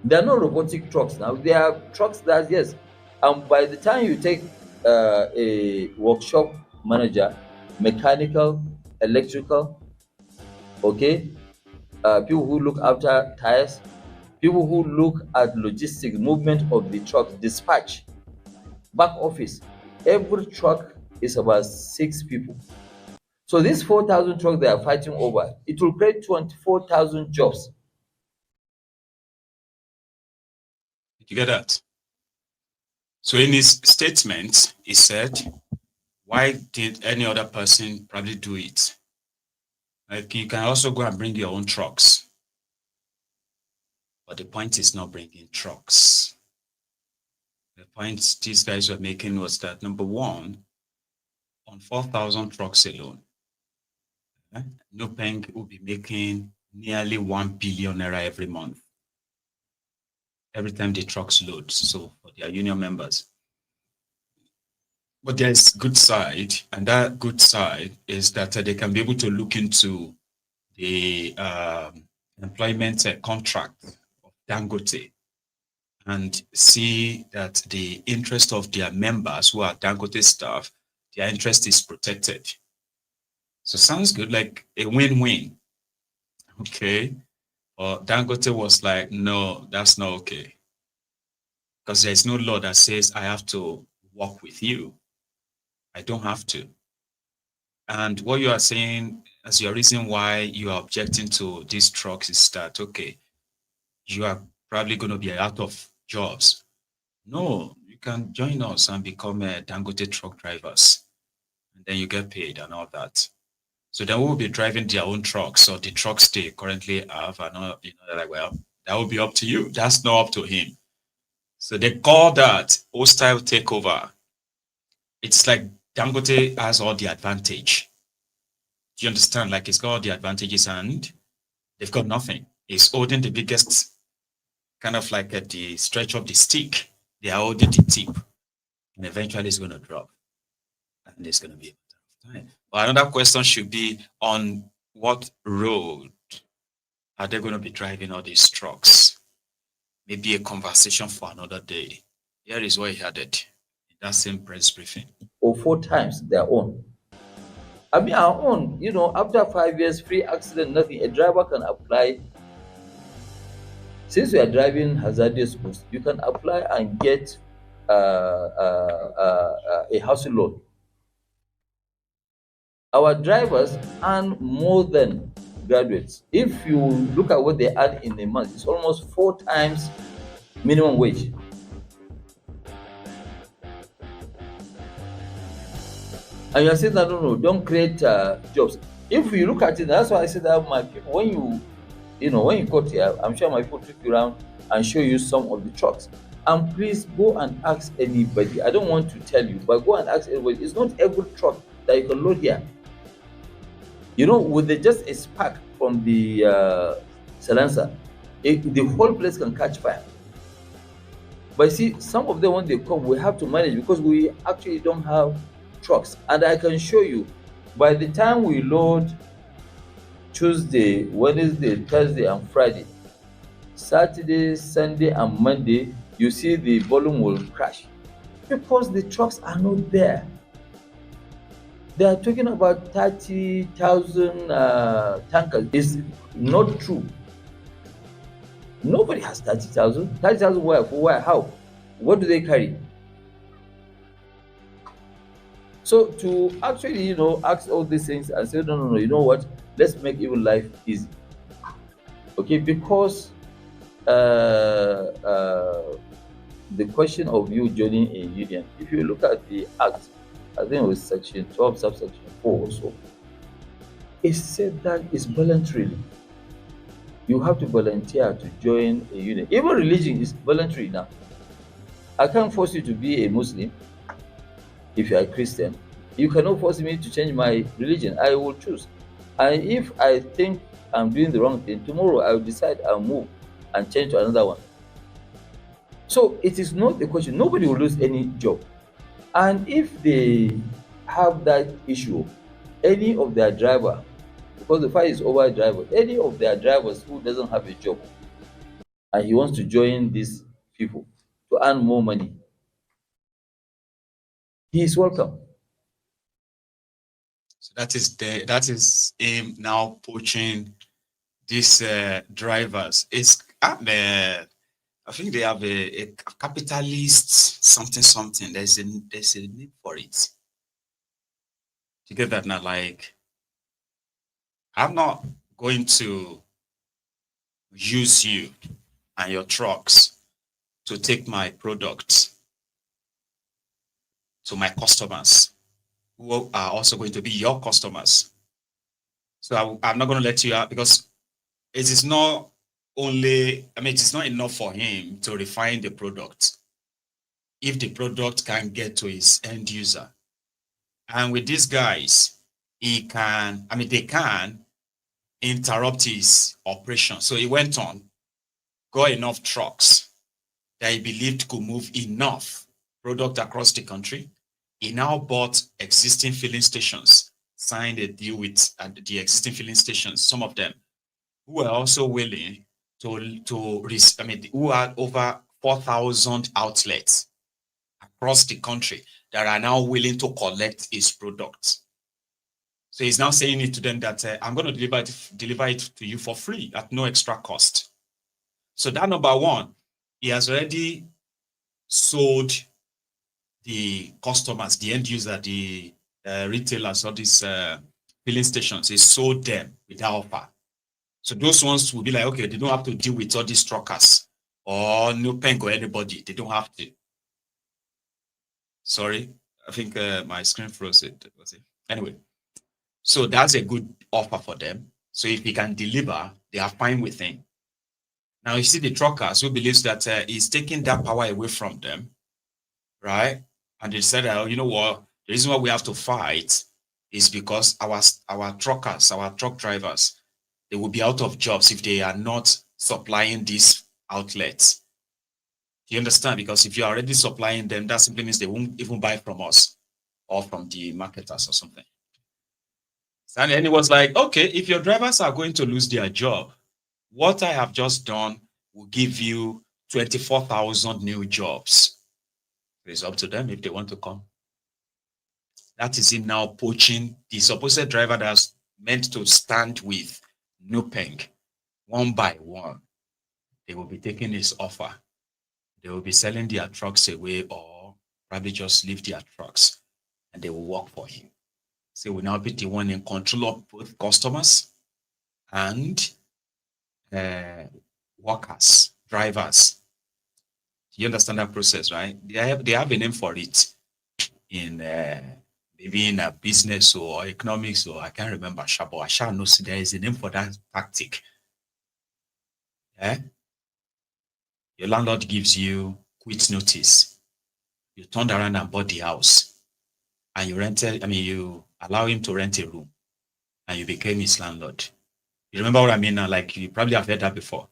There are no robotic trucks now. There are trucks that, yes, and by the time you take a workshop manager, mechanical, electrical, okay, people who look after tires, people who look at logistics, movement of the truck, dispatch, back office, every truck is about 6 people. So these 4,000 trucks they are fighting over, it will create 24,000 jobs. You get that? So in his statement, he said, why did any other person probably do it? Like, you can also go and bring your own trucks. But the point is not bringing trucks. The point these guys were making was that, number one, on 4,000 trucks alone, Nupeng will be making nearly 1 billion naira every month. Every time the trucks load, so for their union members. But there's good side, and that good side is that they can be able to look into the employment contract of Dangote and see that the interest of their members who are Dangote staff, their interest is protected. So sounds good, like a win-win. Okay. But Dangote was like, no, that's not okay. Because there's no law that says I have to work with you. I don't have to. And what you are saying as your reason why you are objecting to these trucks is that, okay, you are probably going to be out of jobs. No, you can join us and become a Dangote truck drivers. And then you get paid and all that. So then we'll be driving their own trucks or the trucks they currently have. And they're like, well, that will be up to you. That's not up to him. So they call that hostile takeover. It's like Dangote has all the advantage. Do you understand? Like, it's got all the advantages and they've got nothing. It's holding the biggest, kind of like at the stretch of the stick. They are holding the tip. And eventually it's going to drop. And it's going to be a matter of time. But another question should be on what road are they going to be driving all these trucks? Maybe a conversation for another day. Here is what he added in that same press briefing. Or 4 times their own. I mean, our own, you know, after 5 years, free accident, nothing, a driver can apply. Since we are driving hazardous goods, you can apply and get a housing loan. Our drivers earn more than graduates. If you look at what they earn in a month, it's almost 4 times minimum wage. And you are saying that no, don't create jobs. If you look at it, that's why I said that my people, when you got here, I'm sure my people took you around and show you some of the trucks. And please go and ask anybody. I don't want to tell you, but go and ask anybody. It's not every truck that you can load here. You know, with just a spark from the silencer, the whole place can catch fire. But see, some of them, when they come, we have to manage because we actually don't have trucks. And I can show you, by the time we load Tuesday, Wednesday, Thursday, and Friday, Saturday, Sunday, and Monday, you see the volume will crash because the trucks are not there. They are talking about 30,000 tankers. It's not true. Nobody has 30,000. 30,000 where? For where? How? What do they carry? So to actually, you know, ask all these things and say, no, you know what? Let's make even life easy. Okay, because the question of you joining a union, if you look at the act, I think it was section 12, subsection 4 or so, it said that it's voluntarily. You have to volunteer to join a union. Even religion is voluntary now. I can't force you to be a Muslim if you are a Christian. You cannot force me to change my religion. I will choose. And if I think I'm doing the wrong thing, tomorrow I will decide I'll move and change to another one. So it is not the question. Nobody will lose any job. And if they have that issue, any of their driver, because the fight is over driver, any of their drivers who doesn't have a job and he wants to join these people to earn more money, he is welcome. So that is him now poaching these drivers. It's I think they have a capitalist something. There's a name for it. You get that now? Like, I'm not going to use you and your trucks to take my products to my customers who are also going to be your customers. So I'm not going to let you out because it is not only, I mean, it's not enough for him to refine the product if the product can get to his end user. And with these guys, they can interrupt his operation. So he went on, got enough trucks that he believed could move enough product across the country. He now bought existing filling stations, signed a deal with the existing filling stations, some of them who are also willing who had over 4,000 outlets across the country that are now willing to collect his products. So he's now saying it to them that I'm going to deliver it to you for free at no extra cost. So that number one, he has already sold the customers, the end user, the retailers, all these filling stations. He sold them with that offer. So those ones will be like, okay, they don't have to deal with all these truckers or no pen or anybody. They don't have to. Sorry, I think my screen froze. Anyway, so that's a good offer for them. So if he can deliver, they are fine with him. Now you see the truckers who believes that he's taking that power away from them, right? And they said, you know what? The reason why we have to fight is because our truckers, our truck drivers, they will be out of jobs if they are not supplying these outlets. Do you understand? Because if you're already supplying them, that simply means they won't even buy from us or from the marketers or something. And he was like, okay, if your drivers are going to lose their job, what I have just done will give you 24,000 new jobs. It's up to them if they want to come. That is him now poaching the supposed driver that's meant to stand with Nupeng one by one. They will be taking his offer. They will be selling their trucks away or probably just leave their trucks and they will work for him. So we now be the one in control of both customers and workers, drivers. You understand that process, right? They have a name for it in maybe in a business or economics, or I can't remember. But I shall know there is a name for that tactic. Your landlord gives you quit notice. You turn around and bought the house, and you allow him to rent a room, and you became his landlord. You remember what I mean now? Like you probably have heard that before.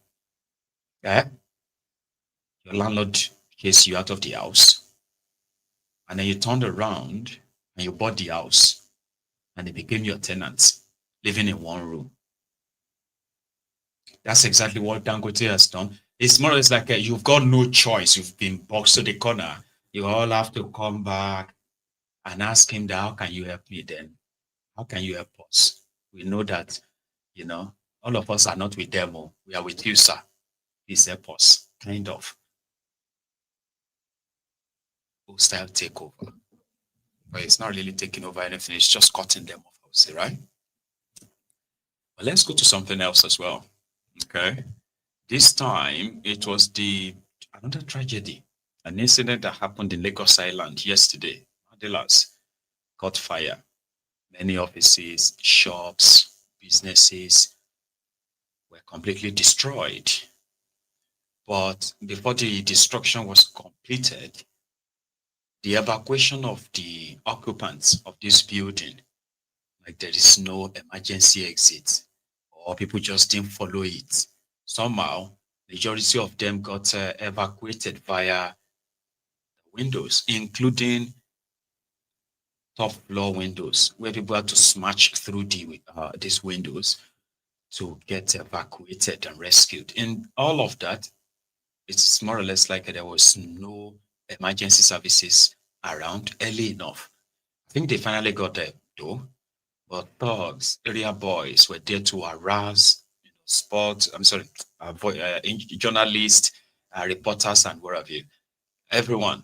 Your landlord chased you out of the house, and then you turned around and you bought the house, and it became your tenant, living in one room. That's exactly what Dangote has done. It's more or less like you've got no choice. You've been boxed to the corner. You all have to come back and ask him that, how can you help me then? How can you help us? We know that, all of us are not with them. We are with you, sir. Please help us. Kind of hostile takeover. But it's not really taking over anything. It's just cutting them off, I would say, right? But let's go to something else as well. Okay. This time, it was another tragedy. An incident that happened in Lagos Island yesterday. Mandilas caught fire. Many offices, shops, businesses were completely destroyed. But before the destruction was completed, the evacuation of the occupants of this building, like there is no emergency exit, or people just didn't follow it. Somehow, the majority of them got evacuated via windows, including top floor windows, where people had to smash through these windows to get evacuated and rescued. In all of that, it's more or less like there was no emergency services around early enough. I think they finally got there though, but thugs, area boys were there to harass journalists, reporters, and wherever. Everyone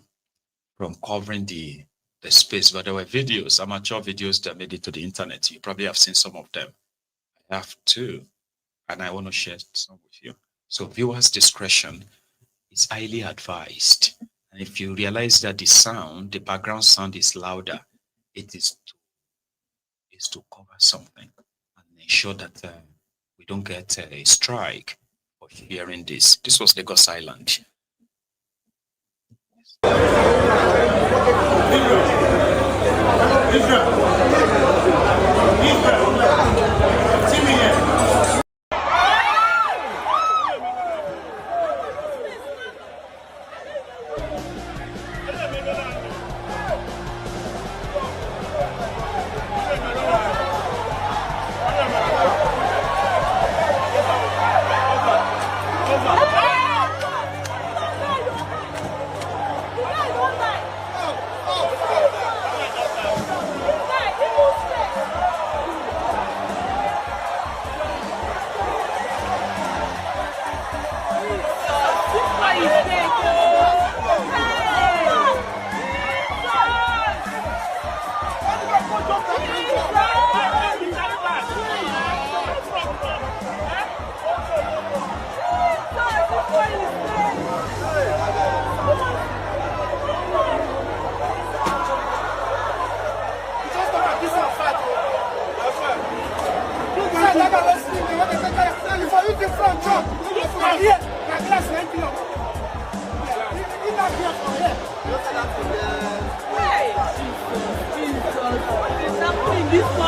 from covering the space. But there were videos, amateur videos that made it to the internet. You probably have seen some of them. I have too, and I want to share some with you. So viewers' discretion is highly advised. And if you realize that the background sound is louder, it is to cover something and ensure that we don't get a strike for hearing this. This was Lagos Island.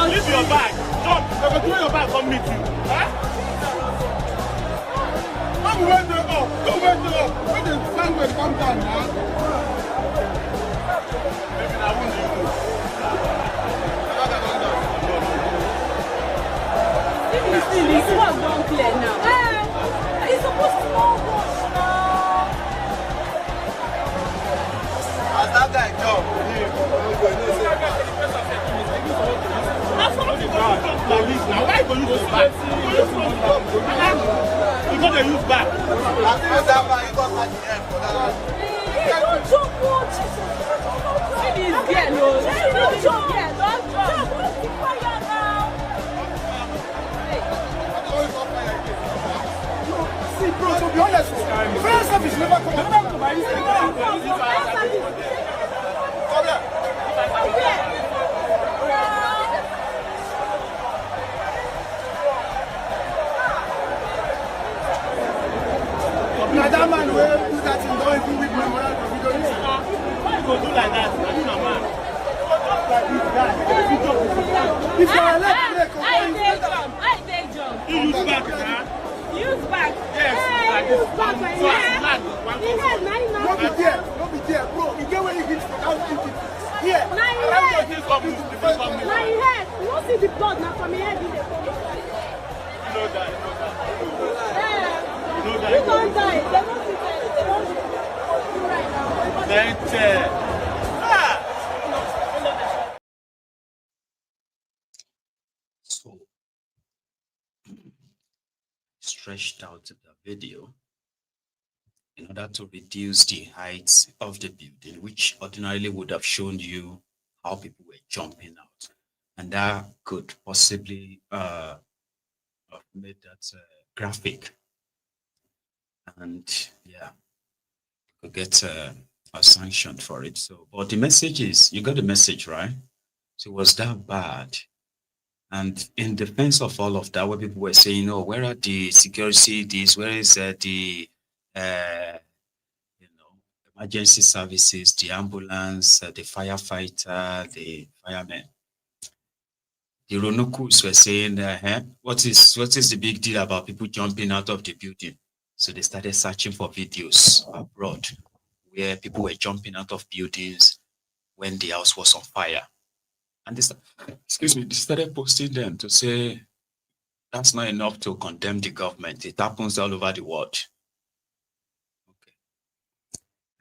Leave your bag. Jump. They will throw your bag from me too. Huh? Come where they up. Come where they up. When the sun will come down, huh? Maybe I won't do it. This one don't clear now. It's supposed to know what now. As that guy come, like this now. Why you use back? You got to use back. Don't jump, see this girl, don't jump, don't keep fire now. See, bro, to be honest, fire service never come to my now that man will do that in don't even with memorial of video. Why you go do like that? I mean, man. Like this guy. If you are left, I take jump. you use back, huh? Use back. Yes. Like Use this. back. Don't be there. Don't be there, bro. You get where you hit without thinking. Here. Now you head. You don't see the blood now from your head in the phone. You know that. You don't die. They don't see that. They don't do right now. So, stretched out the video in order to reduce the height of the building, which ordinarily would have shown you how people were jumping out. And that could possibly have made that graphic. And yeah, could get a sanction for it. So, but the message is, you got the message, right? So was that bad? And in defense of all of that, where people were saying, "Oh, where are the security? Where is the emergency services, the ambulance, the firefighter, the firemen?" The Ronokus were saying, what is the big deal about people jumping out of the building? So they started searching for videos abroad where people were jumping out of buildings when the house was on fire. And they started posting them to say that's not enough to condemn the government. It happens all over the world. Okay.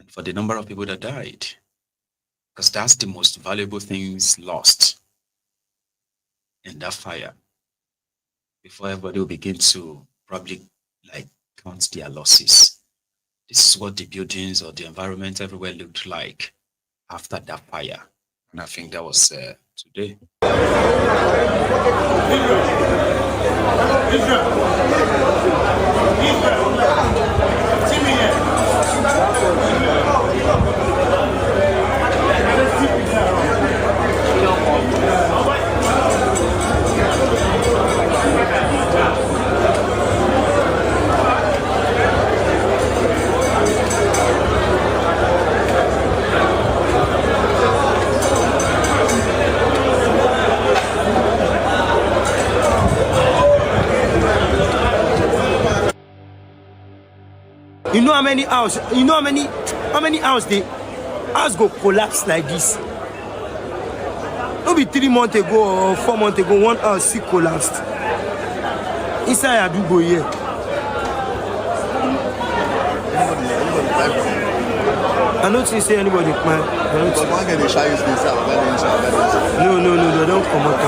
And for the number of people that died, because that's the most valuable things lost in that fire, before everybody will begin to probably count their losses. This is what the buildings or the environment everywhere looked like after that fire. And I think that was today. You know how many houses? You know how many houses the house go collapse like this? Maybe 3 months ago or 4 months ago, one house still collapsed. Inside Adubo here. I don't think say anybody man. No, they don't come out.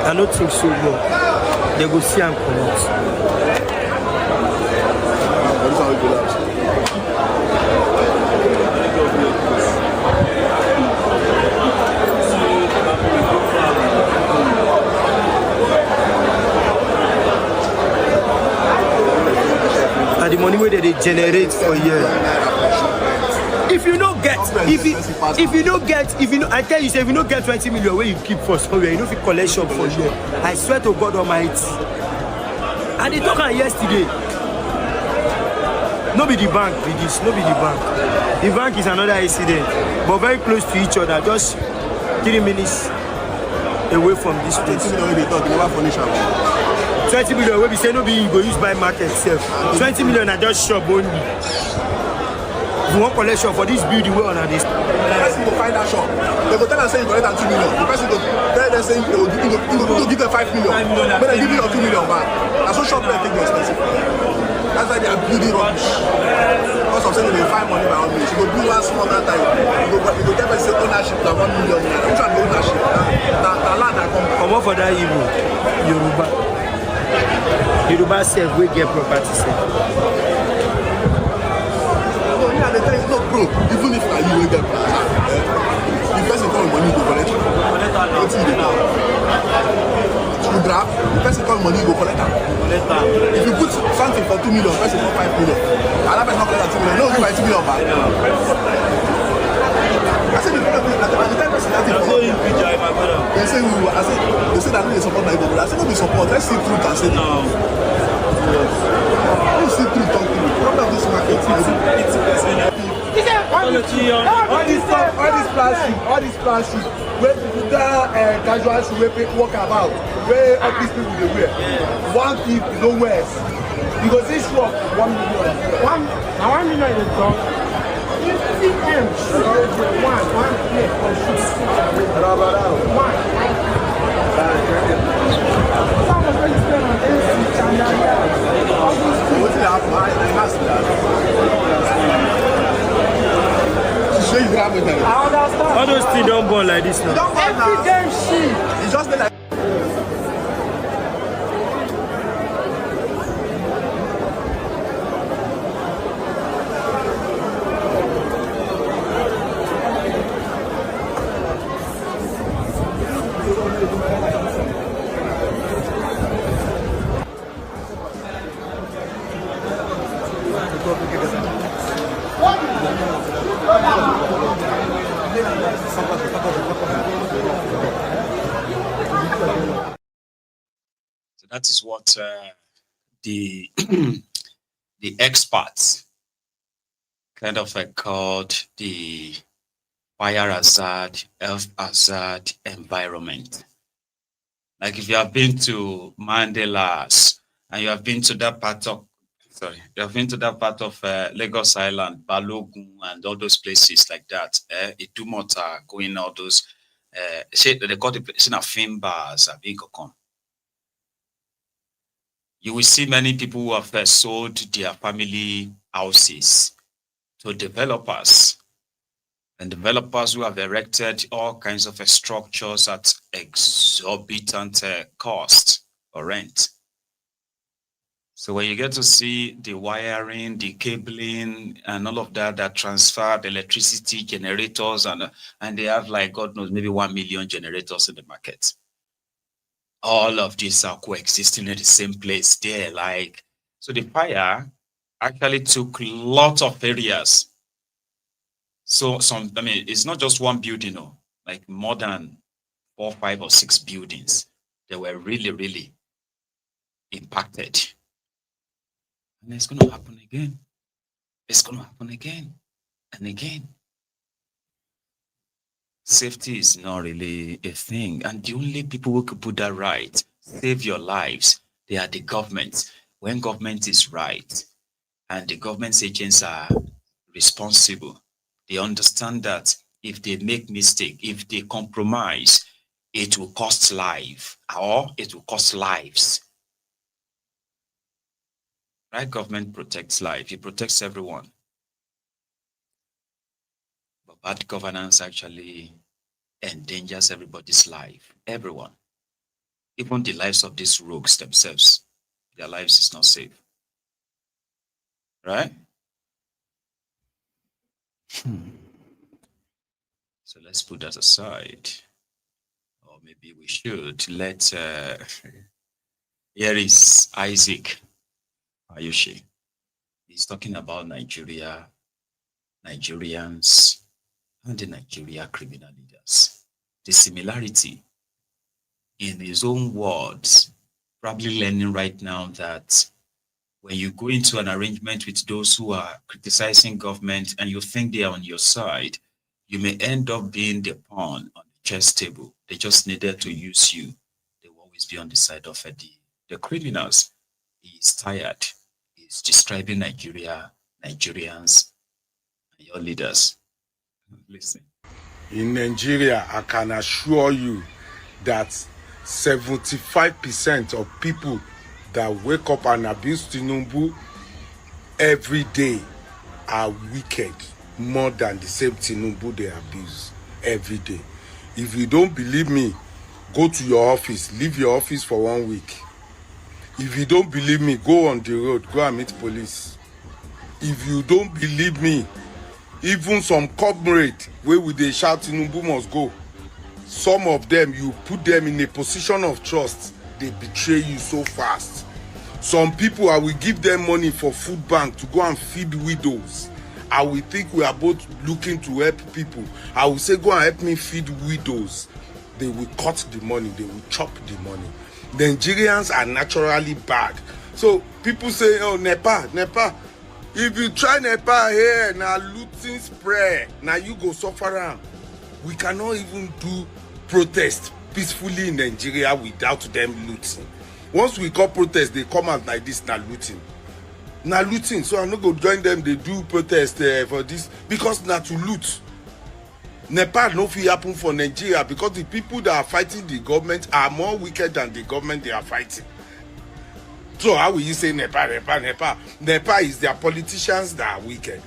I don't think so, no. They go see and come out. And the money where they generate for a year. If you don't get, I tell you, say, if you don't get 20 million where you keep for somewhere, you know if you collection for you. I swear to God Almighty. And they talk on yesterday. No be the bank, be this, no be the bank. The bank is another incident, but very close to each other, just 3 minutes away from this place. 20 million where we say no be you go use buy market itself. 20 million are just shop only. If you want collection for this building, where on this? The person go find that shop. They go tell us say you collect 2 million. The person go tell them person saying they will give them 5 million, but they give you 2 million back. That's so short people take the expensive. That's why they are building rubbish. Because of saying they find money by all means. You go do one small that time. You go get person say ownership to 1 million. Which one the ownership? The land that come up for that evil. Yoruba self we get property self. No, yeah, they tell you, no, bro, even if you will get property, the person call money go collect. What's it now? You grab, the person call money go collect. If you put something for 2 million, the person for 5 million. And that person not collect 2 million. No, give my 2 million back. I said the problem is that the time person has they say they say that they support my government. I said no be support. Let's see truth and say no. Let's see truth talk to me. The problem of this market is all this plastic, where people that casuals walk about, where all these people they wear. One thief is no worse. Because this work 1 million. 1 million is done. 50 M. One plate for all those things don't burn like this now. every damn shit. It's just like So that is what the the experts kind of called the fire hazard, health hazard environment. Like if you have been to Mandela's and you have been to that part of Lagos Island, Balogun, and all those places like that, Idumota, going all those, they call the place in film bars, you will see many people who have sold their family houses to developers, and developers who have erected all kinds of structures at exorbitant cost or rent. So when you get to see the wiring, the cabling, and all of that, that transferred electricity generators, and they have like, God knows, maybe 1 million generators in the market. All of these are coexisting in the same place there. Like, so the fire actually took lots of areas. So it's not just one building, like more than 4, 5, or 6 buildings. They were really, really impacted. And it's going to happen again. It's going to happen again and again. Safety is not really a thing. And the only people who could put that right, save your lives, they are the government. When government is right and the government's agents are responsible, they understand that if they make mistake, if they compromise, it will cost life or it will cost lives. Right? Government protects life. It protects everyone. But bad governance actually endangers everybody's life. Everyone. Even the lives of these rogues themselves. Their lives is not safe. Right? So let's put that aside. Or maybe we should let... here is Isaac Ayushi. He's talking about Nigeria, Nigerians, and the Nigeria criminal leaders. The similarity, in his own words, probably learning right now that when you go into an arrangement with those who are criticizing government and you think they are on your side, you may end up being the pawn on the chess table. They just needed to use you. They will always be on the side of the criminals. He is tired. He's describing Nigeria, Nigerians, and your leaders. Listen. In Nigeria, I can assure you that 75% of people that wake up and abuse Tinubu every day are wicked more than the same Tinubu they abuse every day. If you don't believe me, go to your office, leave your office for 1 week. If you don't believe me, go on the road, go and meet police. If you don't believe me, even some comrades where would they shout Tinubu must go, some of them, you put them in a position of trust, they betray you so fast. Some people, I will give them money for food bank to go and feed widows. I will think we are both looking to help people. I will say, go and help me feed widows. They will cut the money, they will chop the money. Nigerians are naturally bad. So people say, oh, Nepal. If you try Nepal here, now looting spray, now you go suffer am. We cannot even do protest peacefully in Nigeria without them looting. Once we call protest, they come out like this, now looting. So I'm not going to join them, they do protest for this, because now to loot. Nepal no fit happen for Nigeria because the people that are fighting the government are more wicked than the government they are fighting. So how will you say Nepal? Nepal is their politicians that are wicked.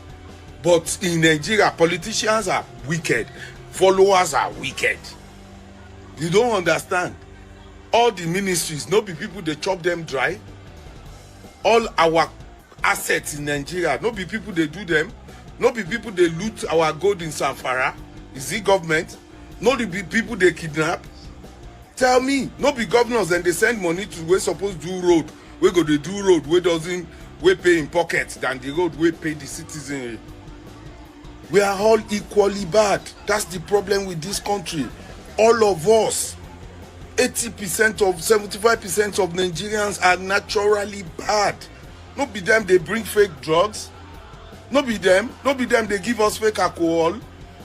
But in Nigeria, politicians are wicked. Followers are wicked. You don't understand. All the ministries, no be people they chop them dry. All our assets in Nigeria, no be people they do them. No be people they loot our gold in Zamfara. Is it government? No be people they kidnap. Tell me, no be governors and they send money to where supposed to do road. We go to do road where doesn't we pay in pockets than the road we pay the citizen. We are all equally bad. That's the problem with this country. All of us, 80% of 75% of Nigerians are naturally bad. No be them they bring fake drugs. No be them they give us fake alcohol.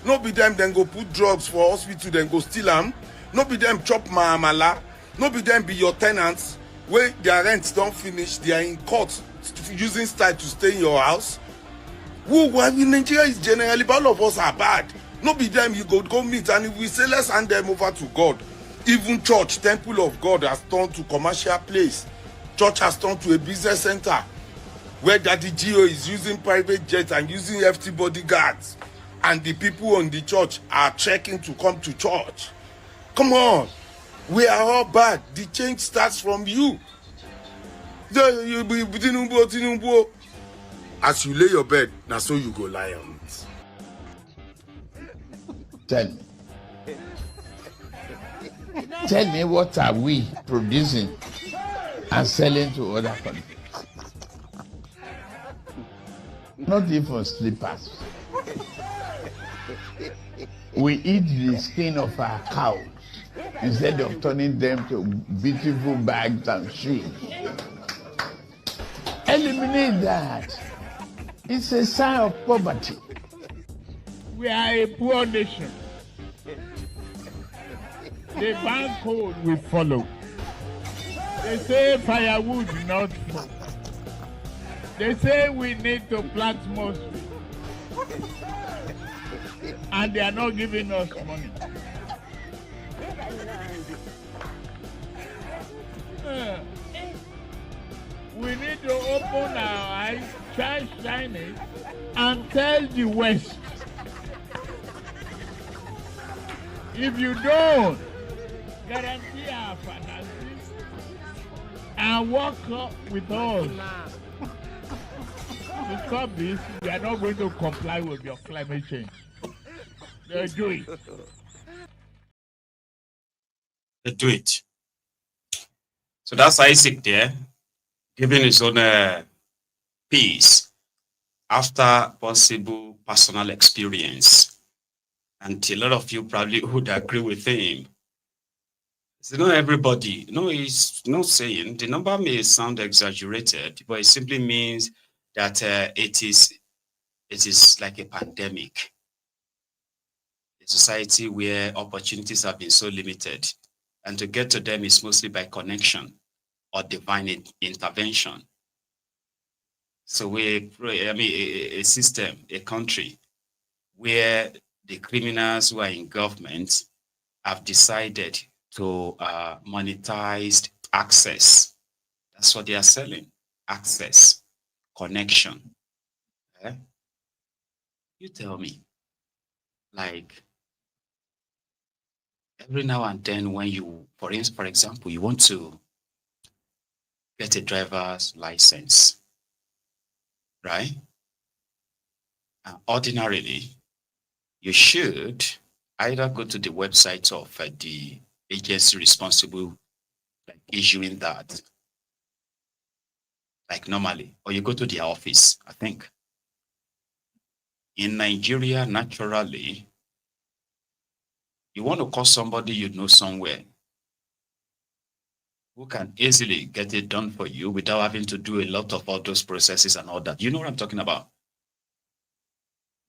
No be them then go put drugs for hospital then go steal them. No be them chop maamala. No be them be your tenants where their rents don't finish. They are in court using style to stay in your house. I mean, Nigeria is generally, all of us are bad. No be them you go meet, and if we say let's hand them over to God. Even church, temple of God has turned to commercial place. Church has turned to a business center where Daddy Gio is using private jets and using FT bodyguards. And the people on the church are trekking to come to church. Come on. We are all bad. The change starts from you. Tinubu. As you lay your bed, now so you go lie on it. Tell me what are we producing and selling to other countries? Not even slippers. We eat the skin of our cows instead of turning them to beautiful bags and shoes. Eliminate that. It's a sign of poverty. We are a poor nation. The bank code we follow. They say firewood not smoke. They say we need to plant more trees. And they are not giving us money. We need to open our eyes, try shining, and tell the West. If you don't guarantee our finances and work with us to stop this, we are not going to comply with your climate change. They do it. They do it. So that's Isaac there, giving his own piece after possible personal experience. And a lot of you probably would agree with him. So not everybody, he's not saying, the number may sound exaggerated, but it simply means that it is like a pandemic. A society where opportunities have been so limited, and to get to them is mostly by connection or divine intervention. So a system, a country where the criminals who are in government have decided to monetized access. That's what they are selling. Access, connection. Eh? You tell me, like, every now and then when you, for example, you want to get a driver's license, right? Ordinarily, you should either go to the website of the agency responsible like issuing that, like normally, or you go to their office, I think. In Nigeria, naturally, you want to call somebody you know somewhere who can easily get it done for you without having to do a lot of all those processes and all that. You know what I'm talking about?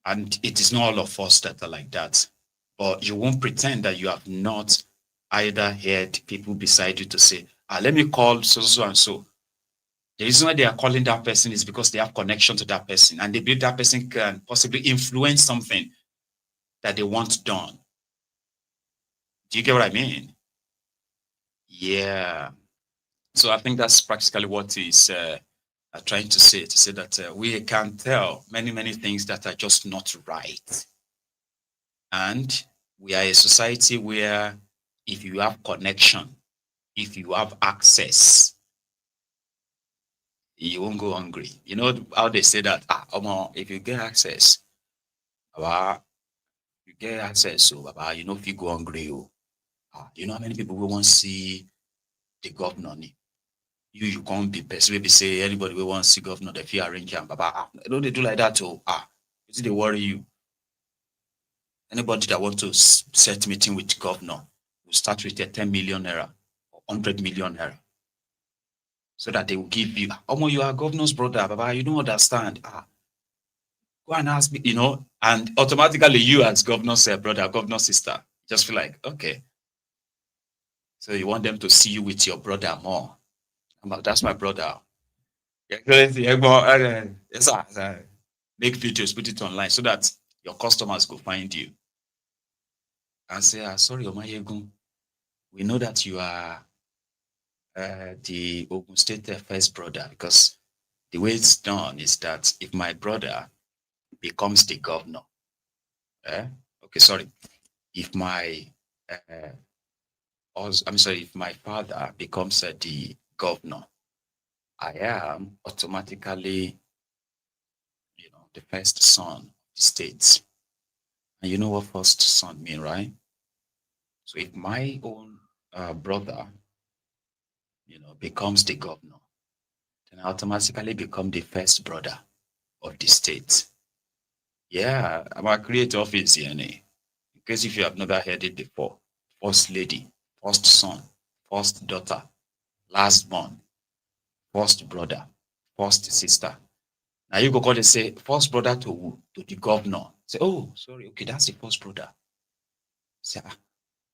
And it is not all of us that are like that. But you won't pretend that you have not either heard people beside you to say, let me call so and so. The reason why they are calling that person is because they have connection to that person and they believe that person can possibly influence something that they want done. Do you get what I mean? Yeah. So I think that's practically what he's trying to say that we can tell many things that are just not right. And we are a society where if you have connection, if you have access, you won't go hungry. You know how they say that, if you get access, so you know if you go hungry, you know how many people will want to see the governor? You can't be best. Maybe say anybody will want to see governor, they feel arrange him. Don't they do like that too? Is they worry you? Anybody that want to set meeting with governor will start with a 10 million naira or 100 million naira. So that they will give you, you are governor's brother, Baba, you don't understand. Go and ask me, and automatically you as governor's brother, governor's sister, just feel like, okay. So you want them to see you with your brother more. That's my brother. Make videos, put it online so that your customers go find you and say, sorry, Maiyegun, we know that you are the Ogun State first brother, because the way it's done is that if my brother becomes the governor, if my if my father becomes the governor, I am automatically, the first son of the state. And you know what first son mean, right? So if my own brother, becomes the governor, then I automatically become the first brother of the state. Yeah, I'm a creator of his DNA. In case if you have never heard it before, first lady, first son, first daughter, last born, first brother, first sister. Now you go call and say, first brother to who? To the governor. Say, oh, sorry, okay, that's the first brother. Say,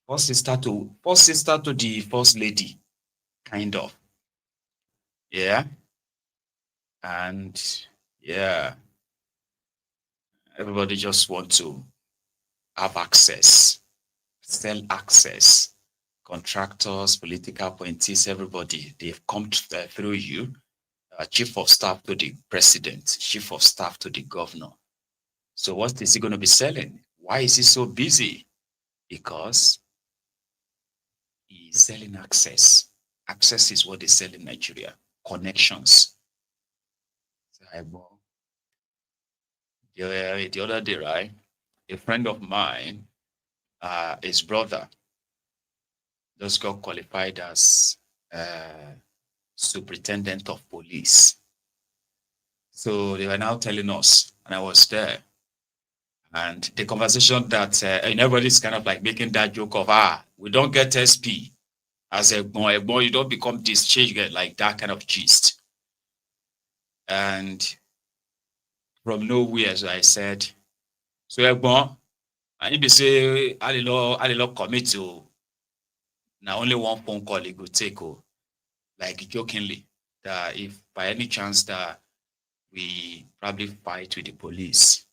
first sister to the first lady, kind of. Yeah. And yeah, everybody just want to have access, sell access. Contractors, political appointees, everybody, they've come through you. Chief of staff to the president, chief of staff to the governor. So what is he going to be selling? Why is he so busy? Because he's selling access. Access is what they sell in Nigeria. Connections. The other day, right, a friend of mine, his brother, just got qualified as superintendent of police. So they were now telling us, and I was there, and the conversation that and everybody's kind of like making that joke of, we don't get SP as a boy, you don't become this change, get like that kind of gist. And from nowhere, as I said, so I need to say, I don't commit to now only one phone call he could take, like jokingly, that if by any chance that we probably fight with the police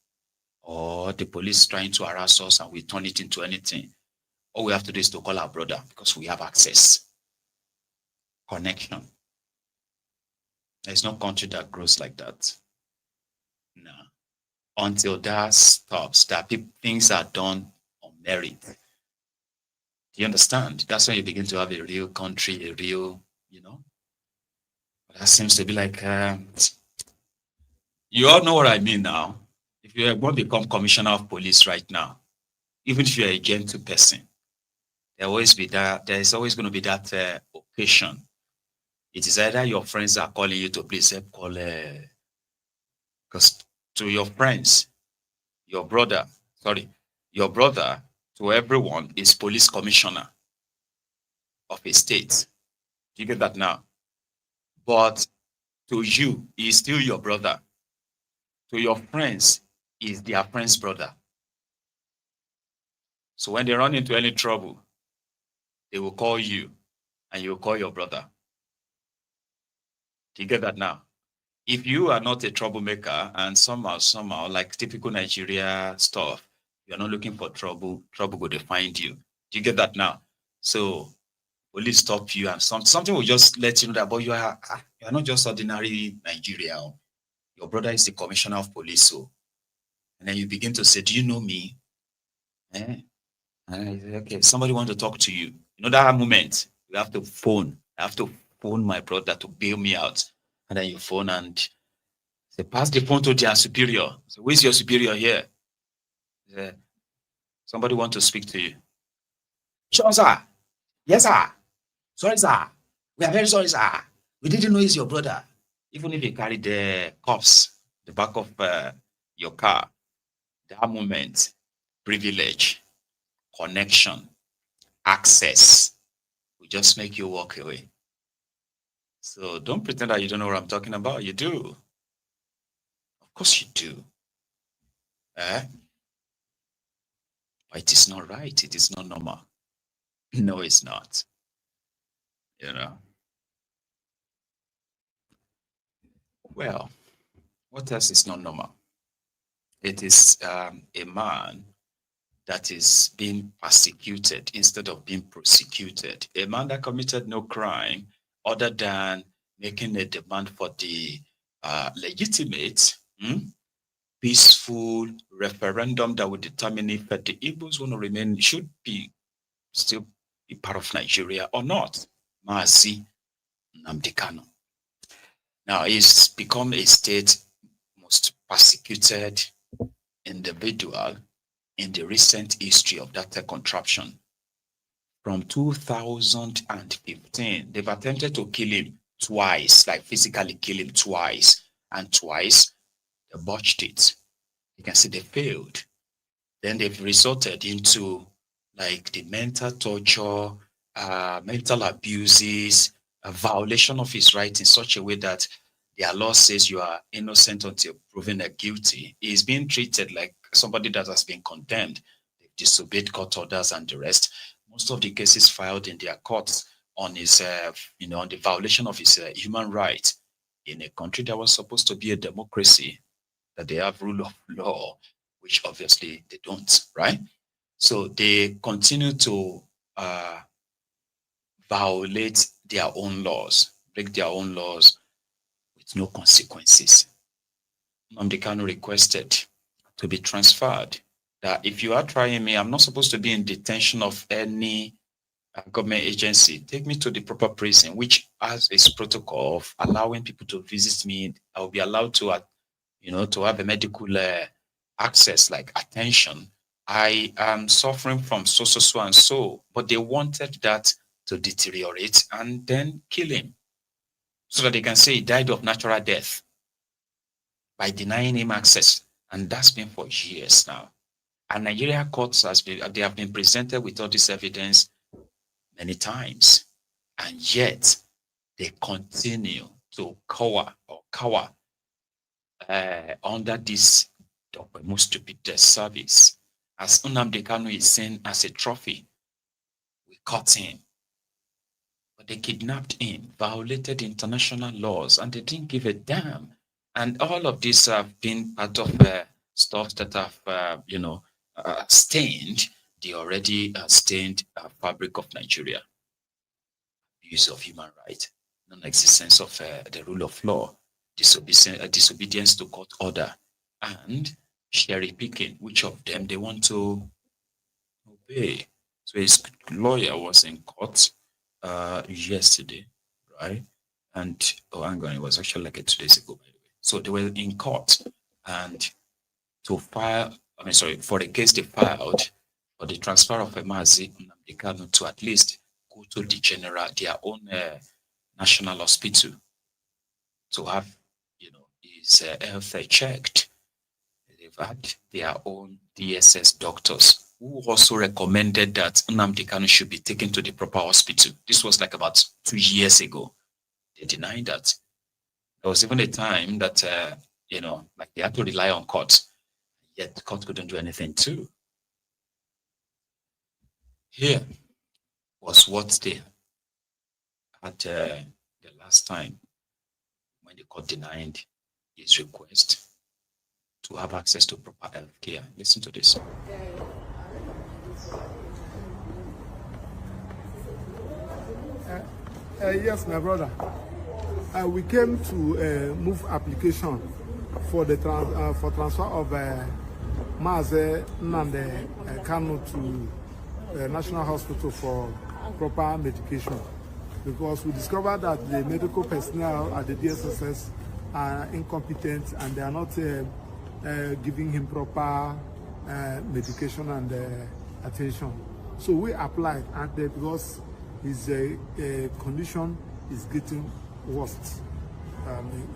or the police trying to harass us and we turn it into anything, All we have to do is to call our brother because we have access. Connection. There's no country that grows like that. No. Until that stops, that things are done on merit. Do you understand? That's when you begin to have a real country, a real, But that seems to be like, you all know what I mean now. If you want to become commissioner of police right now, even if you're a gentle person, there's always going to be that occasion. It is either your friends are calling you to please help call, because to your friends, your brother, to everyone is police commissioner of a state. Do you get that now? But to you, he is still your brother. To your friends, he is their friend's brother. So when they run into any trouble, they will call you and you will call your brother. Do you get that now? If you are not a troublemaker and somehow, like typical Nigeria stuff, you're not looking for trouble will find you. Do you get that now? So police stop you and something will just let you know that, but you are not just ordinary Nigeria. Your brother is the commissioner of police. So, and then you begin to say, do you know me? Okay, somebody want to talk to you. You know that moment, you have to phone. I have to phone my brother to bail me out. And then you phone and say, pass the phone to their superior. So where's your superior here? Somebody want to speak to you. Sure, sir. Yes, sir. Sorry, sir. We are very sorry, sir. We didn't know he's your brother. Even if you carry the cuffs, the back of your car, that moment, privilege, connection, access will just make you walk away. So don't pretend that you don't know what I'm talking about. You do. Of course you do. But it is not right. It is not normal. No, it's not. Well, what else is not normal? It is a man that is being persecuted instead of being prosecuted. A man that committed no crime other than making a demand for the legitimate, peaceful referendum that would determine if the Igbos want to remain, should still be part of Nigeria or not. Mazi Nnamdi Kanu. Now, he's become a state most persecuted individual in the recent history of that contraption. From 2015, they've attempted to kill him twice, like physically kill him twice. And twice, they botched it. You can see they failed. Then they've resorted into like the mental torture, mental abuses, a violation of his rights in such a way that their law says you are innocent until proven guilty. He is being treated like somebody that has been condemned. They've disobeyed court orders and the rest. Most of the cases filed in their courts on his, on the violation of his human rights in a country that was supposed to be a democracy, that they have rule of law, which obviously they don't, right? So they continue to violate their own laws, break their own laws with no consequences. Nnamdi Kanu requested to be transferred, that if you are trying me, I'm not supposed to be in detention of any government agency. Take me to the proper prison, which has its protocol of allowing people to visit me. I'll be allowed to, to have a medical access, like attention. I am suffering from so and so, but they wanted that to deteriorate and then kill him so that they can say he died of natural death by denying him access. And that's been for years now. And Nigeria courts they have been presented with all this evidence many times, and yet they continue to cower under this most stupid service. As Nnamdi Kanu is seen as a trophy, we caught him, but they kidnapped him, violated international laws, and they didn't give a damn. And all of this have been part of stuff that have, stained the already stained fabric of Nigeria. Abuse of human rights, non-existence of the rule of law, disobedience to court order, and cherry picking, which of them they want to obey. So his lawyer was in court yesterday, right? And hang on, it was actually like 2 days ago, by the way. So they were in court, and to file, for the case they filed for the transfer of Nnamdi Kanu to at least go to their own national hospital to have, his health checked. They've had their own DSS doctors who also recommended that Nnamdi Kanu should be taken to the proper hospital. This was like about 2 years ago. They denied that. There was even a time that, like they had to rely on courts, yet the court couldn't do anything too. Here was what they had the last time when the court denied his request to have access to proper health care. Listen to this. Yes, my brother. We came to move application for the transfer of Nnamdi Kanu to National Hospital for proper medication, because we discovered that the medical personnel at the DSSS are incompetent and they are not giving him proper medication and attention. So we applied, and because his condition is getting worse.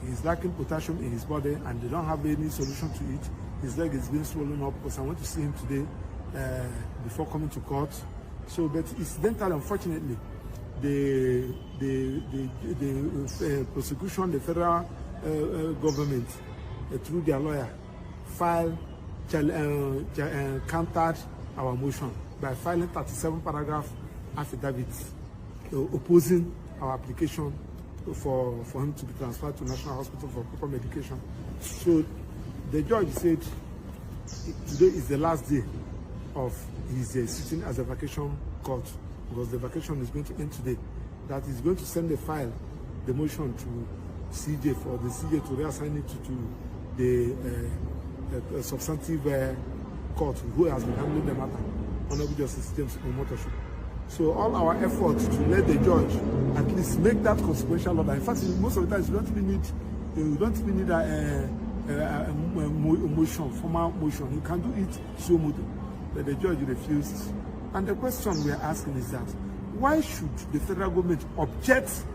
He's lacking potassium in his body and they don't have any solution to it. His leg is being swollen up, because I went to see him today before coming to court. So, but incidentally, unfortunately, the prosecution, the federal government, through their lawyer, countered our motion by filing 37 paragraph affidavits opposing our application for him to be transferred to National Hospital for proper medication. So the judge said today is the last day of his sitting as a vacation court, because the vacation is going to end today. That is going to send the file, the motion to CJ for the CJ to reassign it to the substantive court who has been handling the matter, Honorable Justice James Omotoshuk. So all our efforts to let the judge at least make that consequential order. In fact, most of the times you don't even need a motion, formal motion. You can do it so much, but the judge refused. And the question we are asking is that why should the federal government object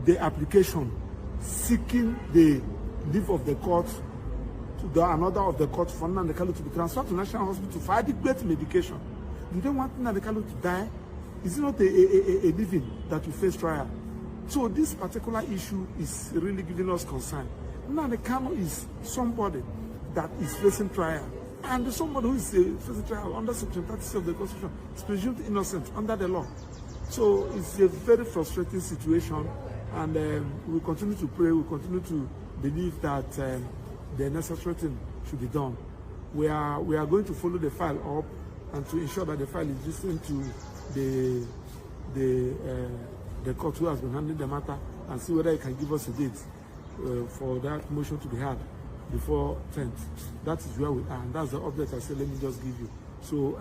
the application seeking the leave of the court to another of the court for Nnamdi Kanu to be transferred to National Hospital for adequate medication? Do they want Nnamdi Kanu to die? Is it not a living that will face trial? So this particular issue is really giving us concern. Nnamdi Kanu is somebody that is facing trial, and somebody who is facing trial under Section 36 of the Constitution is presumed innocent under the law. So it's a very frustrating situation, and we continue to pray, we continue to believe that the necessary thing should be done. We are going to follow the file up and to ensure that the file is listened to the court who has been handling the matter, and see whether it can give us a date for that motion to be had before 10th. That is where we are, and that's the update I said let me just give you. So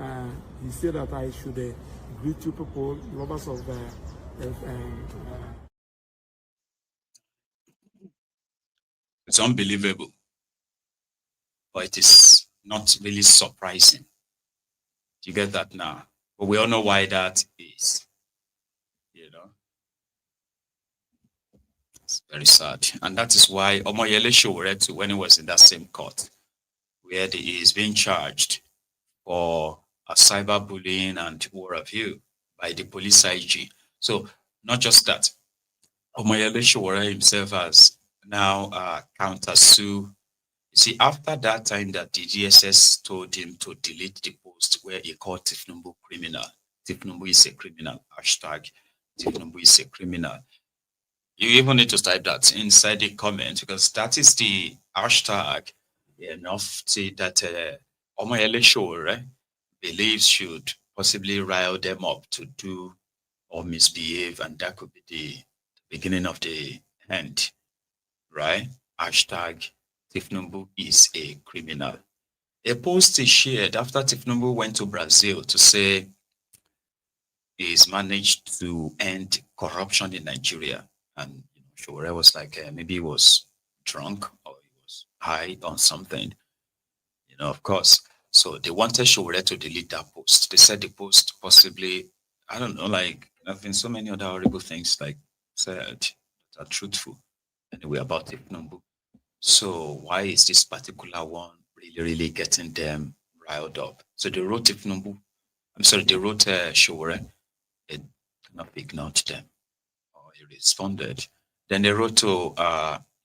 he said that I should greet you people, lovers of it's unbelievable, but it is not really surprising. Do you get that now? But we all know why that is. It's very sad. And that is why Omoyele Sowore, when he was in that same court, where he is being charged for cyberbullying and war of you by the police IG. So not just that, Omoyele Sowore himself has now counter-sue. You see, after that time that the DSS told him to delete the post where he called Tinubu criminal, Tinubu is a criminal, hashtag Tinubu is a criminal. You even need to type that inside the comment, because that is the hashtag enough to that Omoyele Sowore believes should possibly rile them up to do or misbehave, and that could be the beginning of the end, right? Hashtag Tinubu is a criminal. A post is shared after Tinubu went to Brazil to say he's managed to end corruption in Nigeria. And Showore was like, maybe he was drunk or he was high on something, of course. So they wanted Showore to delete that post. They said the post possibly, I don't know, like, there have been so many other horrible things like said that are truthful anyway about Tinubu. So why is this particular one really getting them riled up? So they wrote Tinubu, they wrote Showore. It kind of ignored them, or he responded. Then they wrote to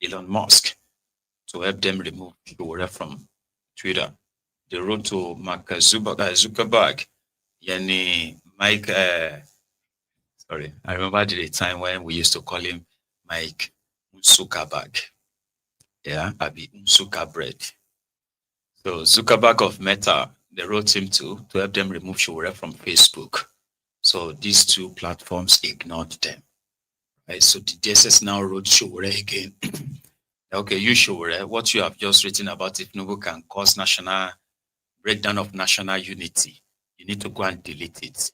Elon Musk to help them remove Showore from Twitter. They wrote to Mark Zuckerberg, Mike. I remember the time when we used to call him Mike Zuckerberg. Yeah, Abi Zuckerberg. So Zuckerberg of Meta, they wrote him to help them remove Showore from Facebook. So these two platforms ignored them. Right? So the DSS now wrote Showore again. Okay, you Showore, what you have just written about Tinubu can cause breakdown of national unity. You need to go and delete it.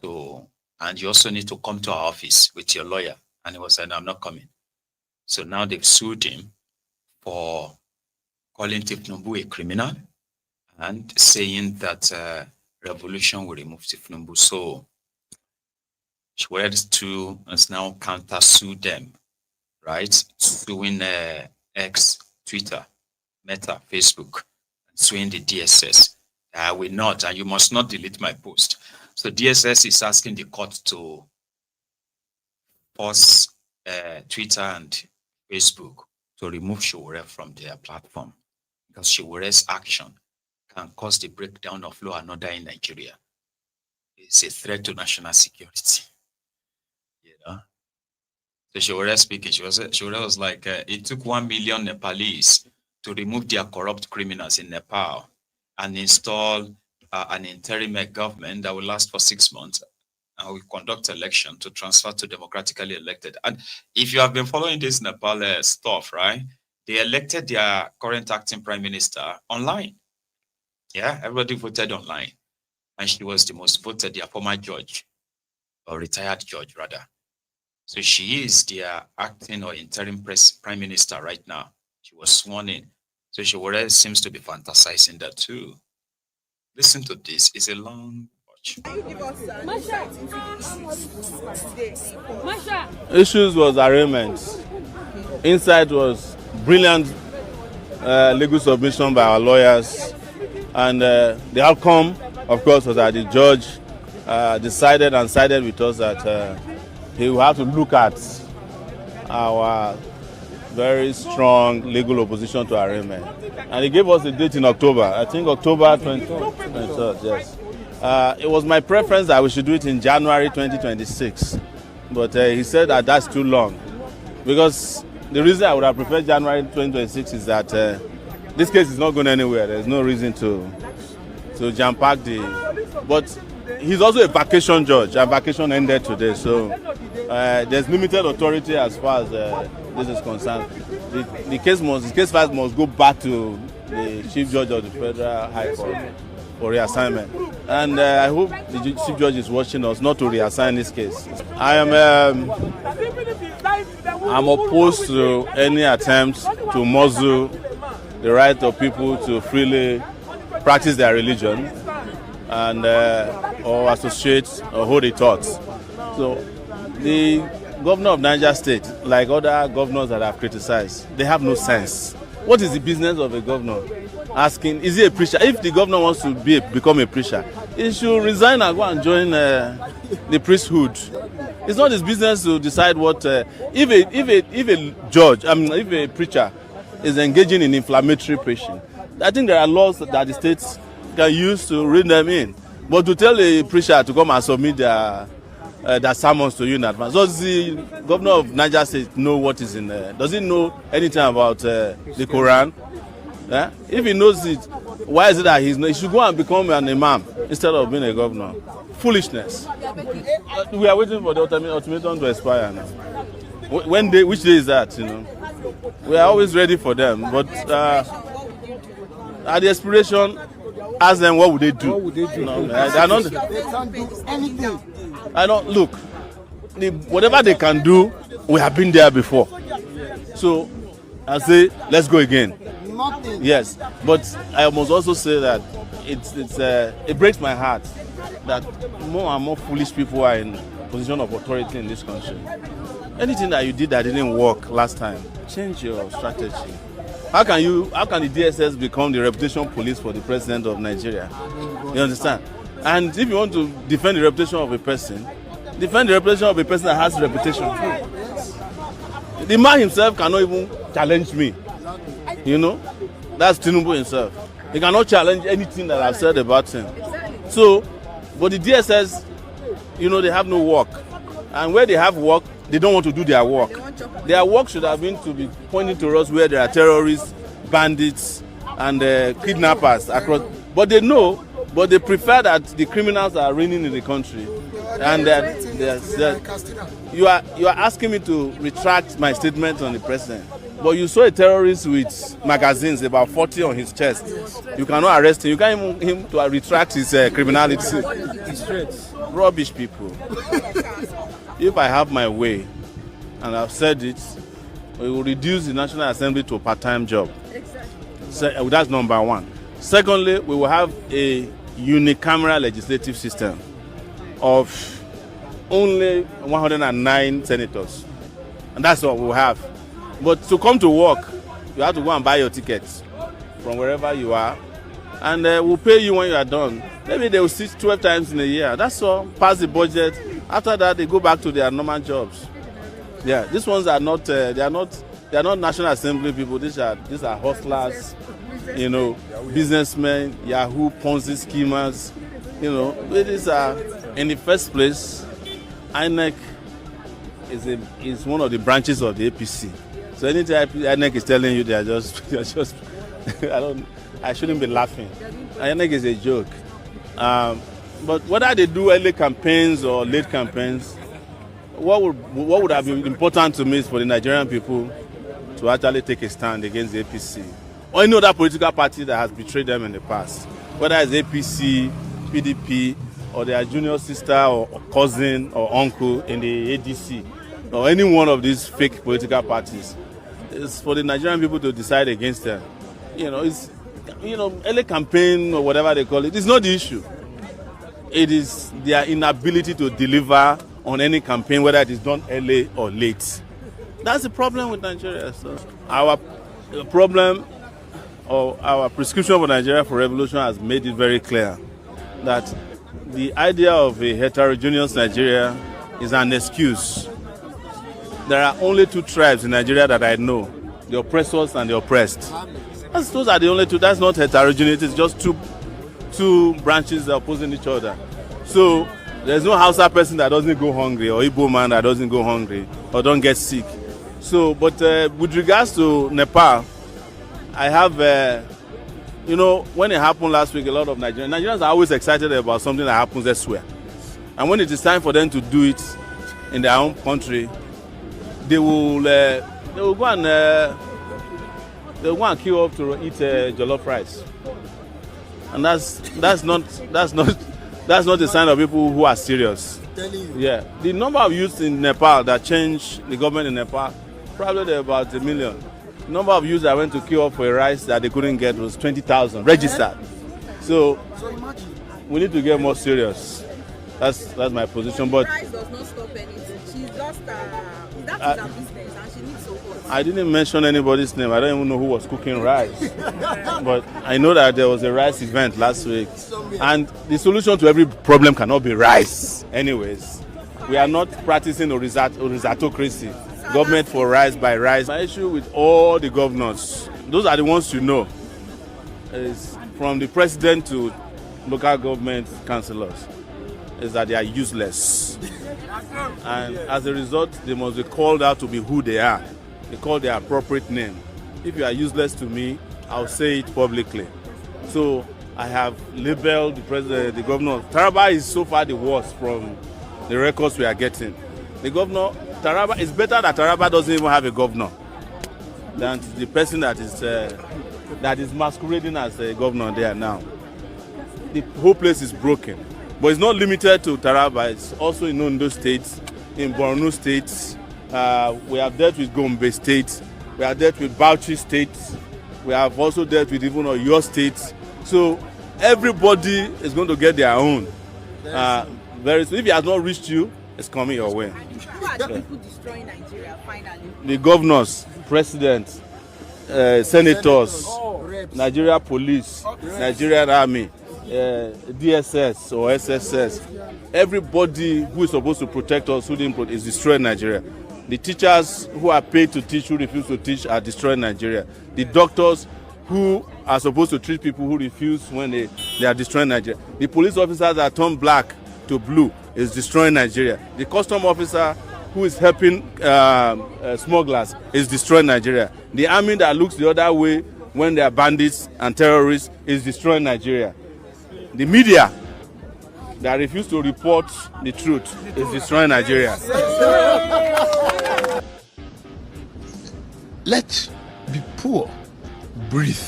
So, and you also need to come to our office with your lawyer. And he was saying, I'm not coming. So now they've sued him for calling Tinubu a criminal and saying that revolution will remove Tinubu. So Showore too has now counter-sued them, right? Suing X, Twitter, Meta, Facebook, and suing the DSS. I will not, and you must not delete my post. So DSS is asking the court to force Twitter and Facebook to remove Showore from their platform, because Showore's action can cause the breakdown of law and order in Nigeria. It's a threat to national security. So Showore speaking, Showore was like, it took 1 million Nepalese to remove their corrupt criminals in Nepal and install an interim government that will last for 6 months and will conduct election to transfer to democratically elected. And if you have been following this Nepal stuff, right, they elected their current acting prime minister online. Yeah, everybody voted online. And she was the most voted, their former judge, or retired judge rather. So she is their acting or interim prime minister right now. She was sworn in. So Showore seems to be fantasizing that too. Listen to this. It's a long watch. Issues was arraignment. Inside was brilliant legal submission by our lawyers. And the outcome, of course, was that the judge decided and sided with us that he will have to look at our very strong legal opposition to arraignment. And he gave us a date in October, I think October 23rd, yes. It was my preference that we should do it in January 2026. But he said that that's too long. Because the reason I would have preferred January 2026 is that this case is not going anywhere. There's no reason to jam-pack But he's also a vacation judge, and vacation ended today. So there's limited authority as far as this is concerned. The case file must go back to the Chief Judge of the Federal High Court for reassignment. And I hope the Chief Judge is watching us not to reassign this case. I'm opposed to any attempt to muzzle the right of people to freely practice their religion and or associate or hold a thought. So the governor of Niger State, like other governors that I've criticized, they have no sense. What is the business of a governor? Asking, is he a preacher? If the governor wants to become a preacher, he should resign and go and join the priesthood. It's not his business to decide what. If a judge, if a preacher is engaging in inflammatory preaching, I think there are laws that the states can use to rein them in. But to tell a preacher to come and submit their sermons to you in advance, does the governor of Niger State know what is in there? Does he know anything about the Quran? Yeah? If he knows it, why is it that he should go and become an imam instead of being a governor? Foolishness. We are waiting for the ultimatum to expire now. Which day is that? We are always ready for them, but at the expiration, ask them what would they do. What would they do? No, they can't do anything. I don't look. Whatever they can do, we have been there before. So I say, let's go again. Nothing. Yes, but I must also say that it breaks my heart that more and more foolish people are in position of authority in this country. Anything that you did that didn't work last time, change your strategy. How can the DSS become the reputation police for the president of Nigeria? You understand? And if you want to defend the reputation of a person, defend the reputation of a person that has reputation. The man himself cannot even challenge me. That's Tinubu himself. He cannot challenge anything that I've said about him. So, but the DSS, they have no work. And where they have work, they don't want to do their work. Their work should have been to be pointing to us where there are terrorists, bandits, and kidnappers across. But they know, but they prefer that the criminals are reigning in the country. And you are asking me to retract my statement on the president. But you saw a terrorist with magazines, about 40 on his chest. You cannot arrest him. You can't even him to retract his criminality. Rubbish people. If I have my way, and I've said it, we will reduce the National Assembly to a part-time job. So, that's number one. Secondly, we will have a unicameral legislative system of only 109 senators. And that's what we'll have. But to come to work, you have to go and buy your tickets from wherever you are. And we'll pay you when you are done. Maybe they will sit 12 times in a year. That's all. Pass the budget. After that, they go back to their normal jobs. Yeah, these ones are not. They are not National Assembly people. These are hustlers. Businessmen, Yahoo, Ponzi schemers. These are in the first place. INEC is one of the branches of the APC. So anytime INEC is telling you they are just I shouldn't be laughing. INEC is a joke. But whether they do early campaigns or late campaigns, what would have been important to me is for the Nigerian people to actually take a stand against the APC or any other political party that has betrayed them in the past. Whether it's APC, PDP, or their junior sister or cousin or uncle in the ADC, or any one of these fake political parties. It's for the Nigerian people to decide against them. Early campaign or whatever they call it, it's not the issue. It is their inability to deliver on any campaign, whether it is done early or late. That's the problem with Nigeria. So our problem or our prescription for Nigeria for revolution has made it very clear that the idea of a heterogeneous Nigeria is an excuse. There are only two tribes in Nigeria that I know, the oppressors and the oppressed. Those are the only two. That's not heterogeneity. It's just two branches that are opposing each other. So there's no Hausa person that doesn't go hungry or Igbo man that doesn't go hungry or don't get sick. So, but with regards to Nepal, I have, when it happened last week, a lot of Nigerians are always excited about something that happens elsewhere. And when it is time for them to do it in their own country, they will go and queue up to eat jollof rice. And that's not a sign of people who are serious. Yeah, the number of youths in Nepal that changed the government in Nepal, probably there about 1 million. The number of youths that went to queue up for a rice that they couldn't get was 20,000 registered. So we need to get more serious. That's my position. But rice does not stop anything. She's just that is her business, and she needs support. I didn't mention anybody's name. I don't even know who was cooking rice. But I know that there was a rice event last week. And the solution to every problem cannot be rice. Anyways, we are not practicing orizatocracy. Government for rice by rice. My issue with all the governors, those are the ones you know, is from the president to local government councillors, is that they are useless. And as a result, they must be called out to be who they are. They call their appropriate name. If you are useless to me, I'll say it publicly. So I have labeled the president, the governor. Taraba is so far the worst from the records we are getting. The governor, Taraba, it's better that Taraba doesn't even have a governor than the person that is masquerading as a governor there now. The whole place is broken. But it's not limited to Taraba. It's also in Edo State, in Borno State. We have dealt with Gombe State. We have dealt with Bauchi State. We have also dealt with even Oyo State. So everybody is going to get their own. Very soon. If it has not reached you, it's coming your way. Who are the people destroying Nigeria finally? The governors, presidents, senators, Nigeria police, Nigerian army, DSS or SSS. Everybody who is supposed to protect us, who didn't is destroying Nigeria. The teachers who are paid to teach, who refuse to teach, are destroying Nigeria. The doctors who are supposed to treat people who refuse when they are destroying Nigeria. The police officers that turn black to blue is destroying Nigeria. The custom officer who is helping smugglers is destroying Nigeria. The army that looks the other way when they are bandits and terrorists is destroying Nigeria. The media that refuse to report the truth is destroying Nigeria. Let the poor breathe.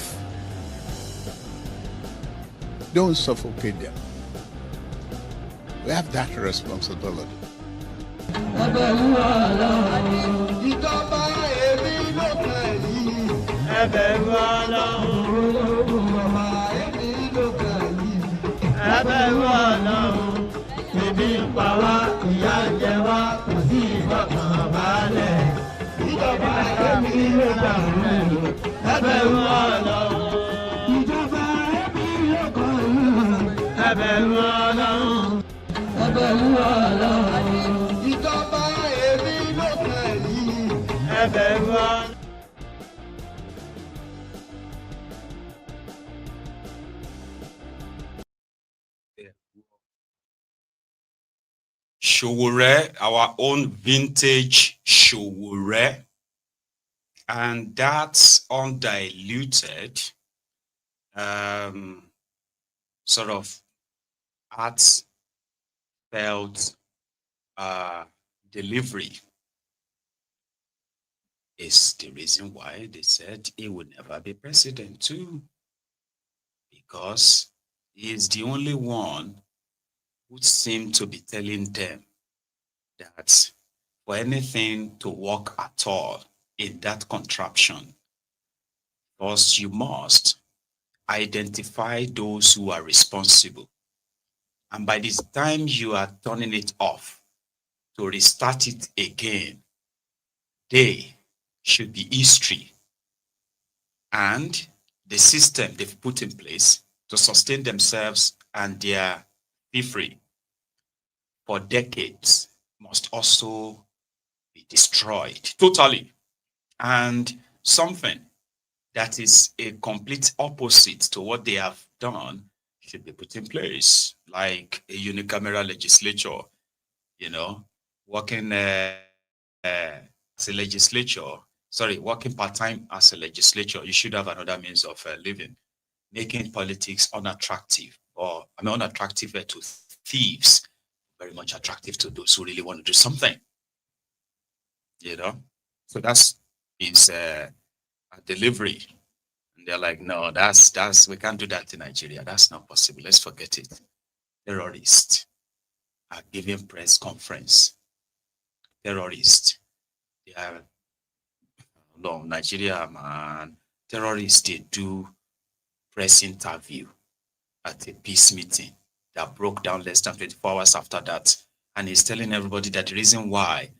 Don't suffocate them. We have that responsibility. Showore, our own vintage Showore, and that's undiluted, sort of heartfelt delivery is the reason why they said he would never be president too, because he is the only one who seemed to be telling them that for anything to work at all in that contraption, first you must identify those who are responsible. And by this time you are turning it off to restart it again, they should be history. And the system they've put in place to sustain themselves and their free for decades must also be destroyed totally. And something that is a complete opposite to what they have done should be put in place, like a unicameral legislature, you know, working as a legislature, working part-time as a legislature. You should have another means of living, making politics unattractive, or unattractive to thieves, very much attractive to those who really want to do something, you know. So that's his delivery. And they're like, no, we can't do that in Nigeria. That's not possible. Let's forget it. Terrorists are giving press conference. Terrorists. They are, no, Nigeria, man. Terrorists, they do press interview at a peace meeting that broke down less than 24 hours after that. And he's telling everybody that the reason why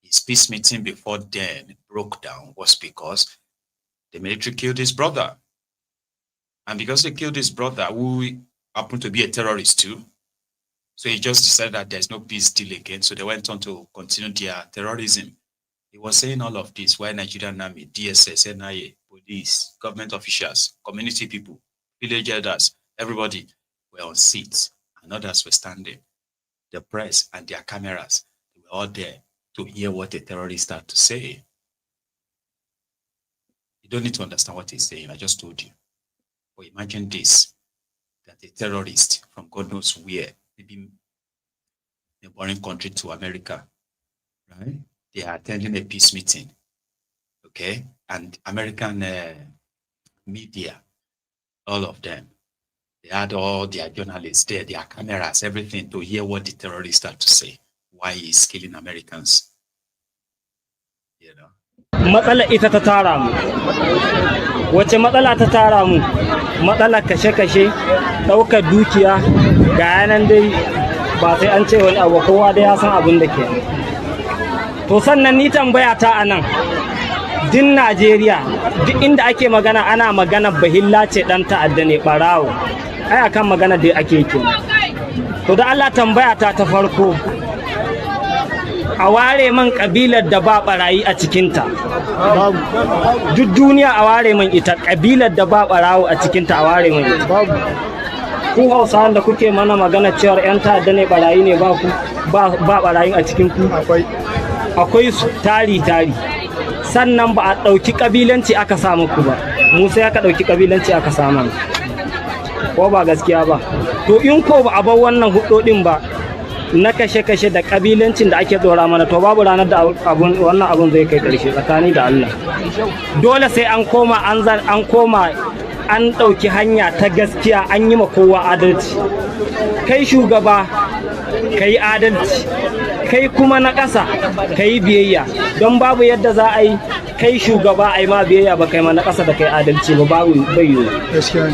his peace meeting before then broke down was because the military killed his brother. And because they killed his brother, who happened to be a terrorist too, so he just decided that there's no peace deal again. So they went on to continue their terrorism. He was saying all of this while Nigerian army, DSS, NIA, police, government officials, community people, village elders, everybody were on seats and others were standing. The press and their cameras, they were all there to hear what the terrorists had to say. You don't need to understand what he's saying. I just told you. But imagine this, that a terrorist from God knows where, maybe a neighboring country to America, right? They are attending a peace meeting, okay? And American media, all of them, they had all their journalists there, their cameras, everything to hear what the terrorists had to say, why he's killing Americans. You know? Matsala ita ta tara mu. Wace matsala ta tara mu? Matsala kashe-kashe, ɗaukar dukiya, ga yanan dai ba sai an ce wani abu, kowa dai ya san abin da ke. To sannan ni tambaya ta anan, din Najeriya, duk inda ake magana ana magana bahilla ce ɗan ta'adda ne ɓarawo. Ai akan magana dai ake ke. To da Allah tambaya ta farko, a ware man kabilar da ba barayi a cikinta. Duk duniya a ware man ita, kabilar da ba barawo a cikinta a ware man ita. Ku Hausawan da kuke mana magana cewar 'yan ta'adda ne barayi ne ba barayi a cikin ku. Akwai su tari. Sannan ba a ɗauki kabilanci aka samu ku ba. Mu sai aka ɗauki kabilanci aka samu. Ko ba gaskiya ba. To in ko ba a bar wannan hudodin ba, na kashe-kashe da kabilancin da ake dora mana, to babu ranar da wannan abun zai kai karshe tsakani da Allah. Dole sai an koma an ɗauki hanya ta gaskiya, an yi ma kowa adalci. Kai shugaba ka yi adalci, kai kuma na ƙasa ka yi biyayya, don babu yadda za a yi kai shugaba a yi ma biyayya ba kai ma na ƙasa da kai adalci ba, babu bai yiwu.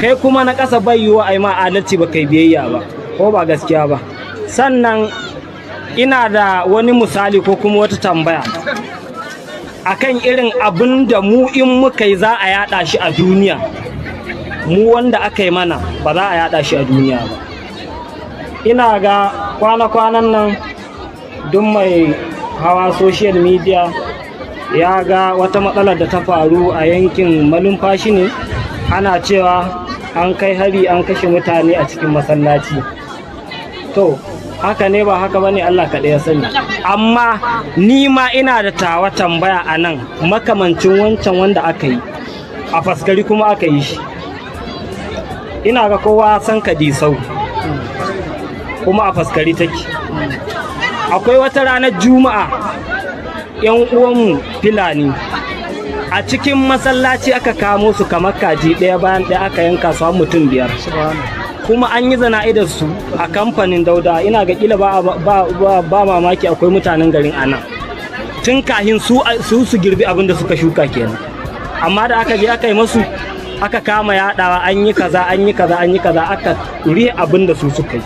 Kai kuma na ƙasa bai yiwu a yi ma adalci ba kai biyayya ba, ko ba gaskiya ba. Sannan ina da wani misali ko kuma wata tambaya akan irin abin da mu in muka yi za a yada shi a duniya, mu wanda aka yi mana ba za a yada shi a duniya ba. Ina ga kwana-kwanan nan duk mai hawa social media ya ga wata matsalar da ta faru a yankin malumfashi ne, ana cewa an kai hari an kashe mutane a cikin masallaci. To haka ne ba haka bane, Allah kaɗai ya sani. Amma ni ma ina da tawa tambaya a nan, makamancin wancan wanda aka yi a faskari kuma aka yi shi. Ina ga kowa san Kadisau kuma a faskari take. Akwai wata ranar Juma'a 'yan uwanmu Fulani a cikin masallaci aka kamo su kamar kaji ɗaya bayan ɗaya, aka yanka su mutum 5. Kuma an yi zana'idar su a kamfanin Dauda. Ina ga kila ba mamaki akwai mutanen garin anan tun kahin su girbi abin da suka shuka kenan. Amma da aka je aka yi masu, aka kama yaɗawa, an yi kaza aka rihe abin da su suka yi.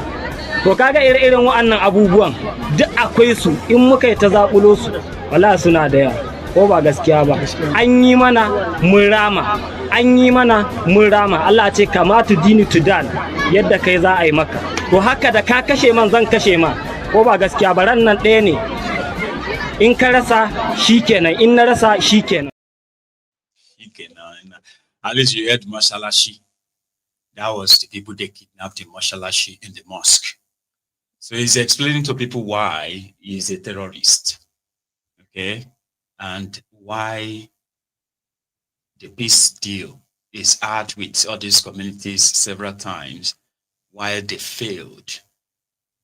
To kaga irin wa'annan abubuwan duk akwai su, in muka yi ta zaƙulo su wala suna da yawa, ko ba gaskiya ba. An yi mana mun rama, an yi mana mun rama. Allah ce kamatu dini tudan, yadda kai za a yi maka. To haka da ka kashe man zan kashe ma, ko ba gaskiya ba. Ran nan ɗaya ne, in ka rasa shikenan, in na rasa shikenan. At least you heard Mashalashi. That was the people they kidnapped in Mashalashi in the mosque. So he's explaining to people why he's a terrorist, okay, and why the peace deal is hard with all these communities several times, why they failed,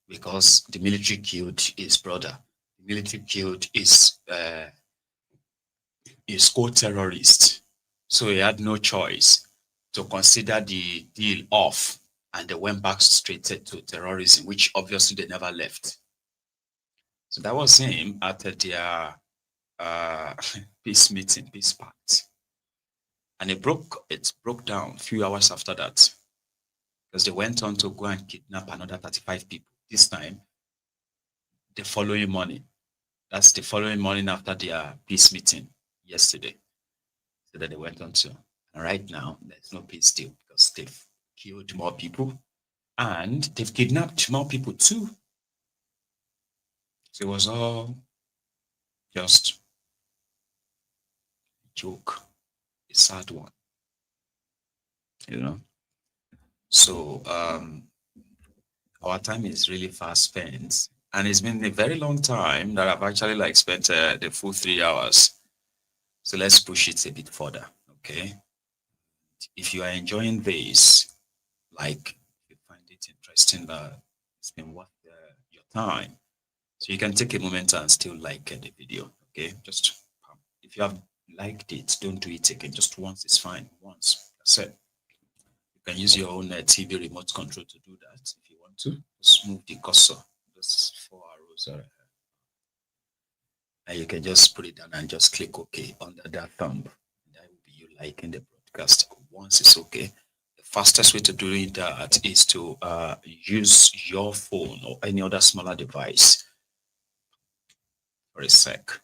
because the military killed his brother. The military killed his co-terrorist. So he had no choice to consider the deal off, and they went back straight to terrorism, which obviously they never left. So that was him after their peace meeting, peace pact. And it broke down a few hours after that, because they went on to go and kidnap another 35 people. This time, the following morning. That's the following morning after their peace meeting yesterday. So that they went on to. And right now, there's no peace deal because they've killed more people and they've kidnapped more people too. So it was all just a joke, a sad one, you know. So our time is really fast spent, and it's been a very long time that I've actually spent the full 3 hours. So let's push it a bit further. Okay. If you are enjoying this, like you find it interesting, it's been worth your time. So you can take a moment and still like the video. Okay. Just if you have liked it, don't do it again. Just once is fine. Once. That's it. You can use your own TV remote control to do that if you want to. Just move the cursor. Just 4 arrows. And you can just put it down and just click OK under that thumb. That will be you liking the broadcast. Once it's okay. The fastest way to doing that is to use your phone or any other smaller device for a sec.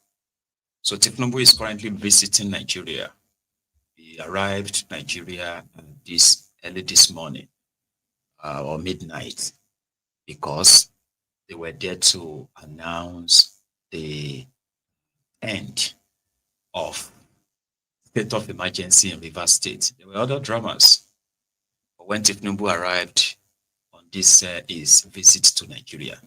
So Tinubu is currently visiting Nigeria. He arrived in Nigeria early this morning or midnight because they were there to announce the end of state of emergency in Rivers State. There were other dramas. But when Tinubu arrived on this his visit to Nigeria,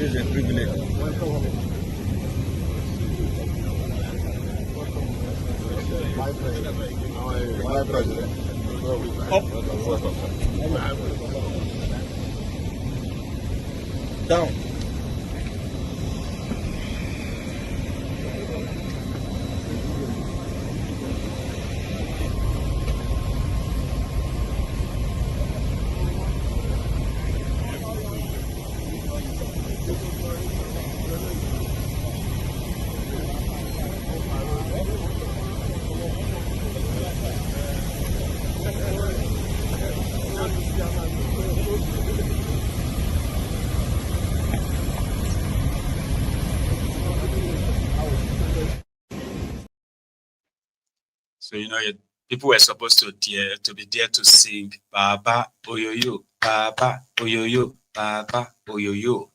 This is a privilege. My president. Down. so people were supposed to be there to sing Baba Oyoyo, Baba Oyoyo, Baba Oyoyo.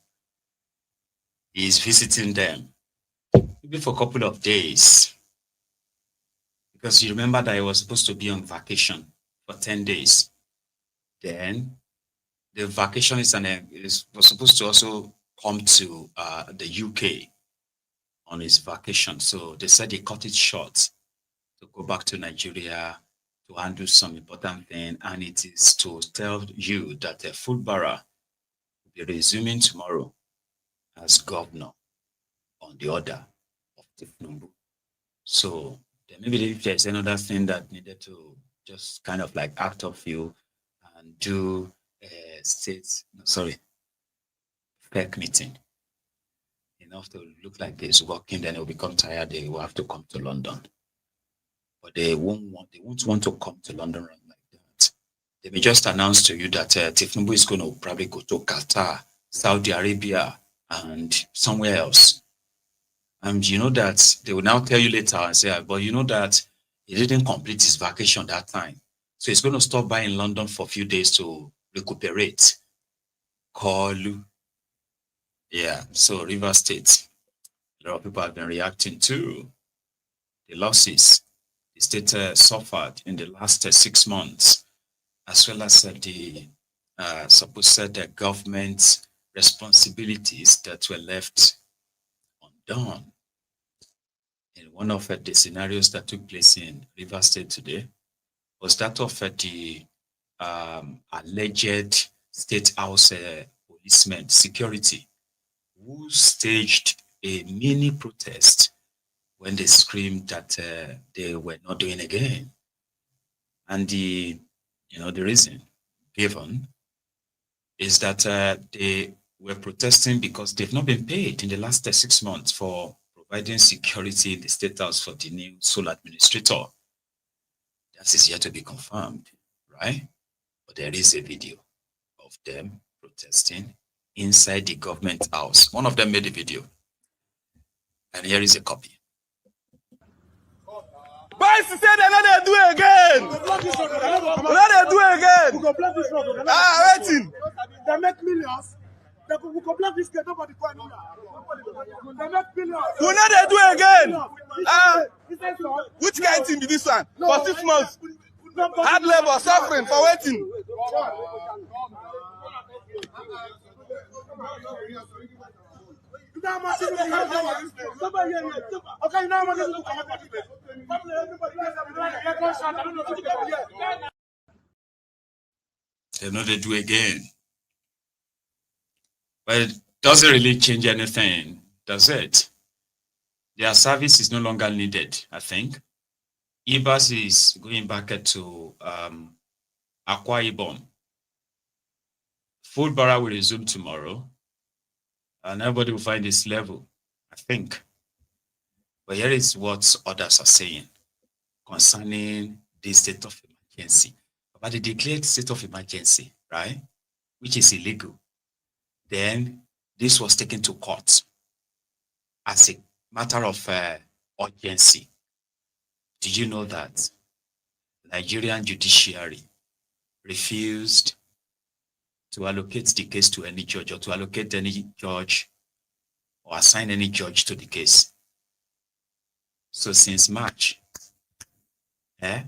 He's visiting them, maybe for a couple of days, because you remember that he was supposed to be on vacation for 10 days. Then the vacation was supposed to also come to the UK on his vacation. So they said they cut it short to go back to Nigeria to handle some important thing, and it is to tell you that Fulbara will be resuming tomorrow as governor on the order of Tinubu. So then maybe if there's another thing that needed to just kind of like act of you and do a fake meeting, enough to look like he's working, then he'll become tired, they will have to come to London. But they won't want to come to London like that. They may just announce to you that Tinubu is going to probably go to Qatar, Saudi Arabia, and somewhere else. And you know that they will now tell you later and say, but you know that he didn't complete his vacation that time. So he's going to stop by in London for a few days to recuperate. Kolu. Yeah, so Rivers State. A lot of people have been reacting to the losses the state suffered in the last 6 months, as well as the supposed government responsibilities that were left undone. And one of the scenarios that took place in Rivers State today was that of the alleged state house policemen security who staged a mini protest when they screamed that they were not doing again. And the reason given is that they were protesting because they've not been paid in the last 6 months for providing security in the state house for the new sole administrator. That is yet to be confirmed, right? But there is a video of them protesting inside the government house. One of them made a video, and here is a copy. Vice say they know they do again. They do again. Waiting. They make millions. We can block this gate. Nobody go anywhere. They make millions. We know they do again. Which kind of thing be this one? For 6 months. Hard labor, suffering for waiting. They know they do again. But it doesn't really change anything, does it? Their service is no longer needed, I think. Ibas is going back to Akwa Ibom. Full Barra will resume tomorrow, and everybody will find this level, I think. But here is what others are saying concerning the state of emergency. About the declared state of emergency, right, which is illegal. Then this was taken to court as a matter of urgency. Did you know that Nigerian judiciary refused to allocate the case to any judge or to allocate any judge or assign any judge to the case? So since March, they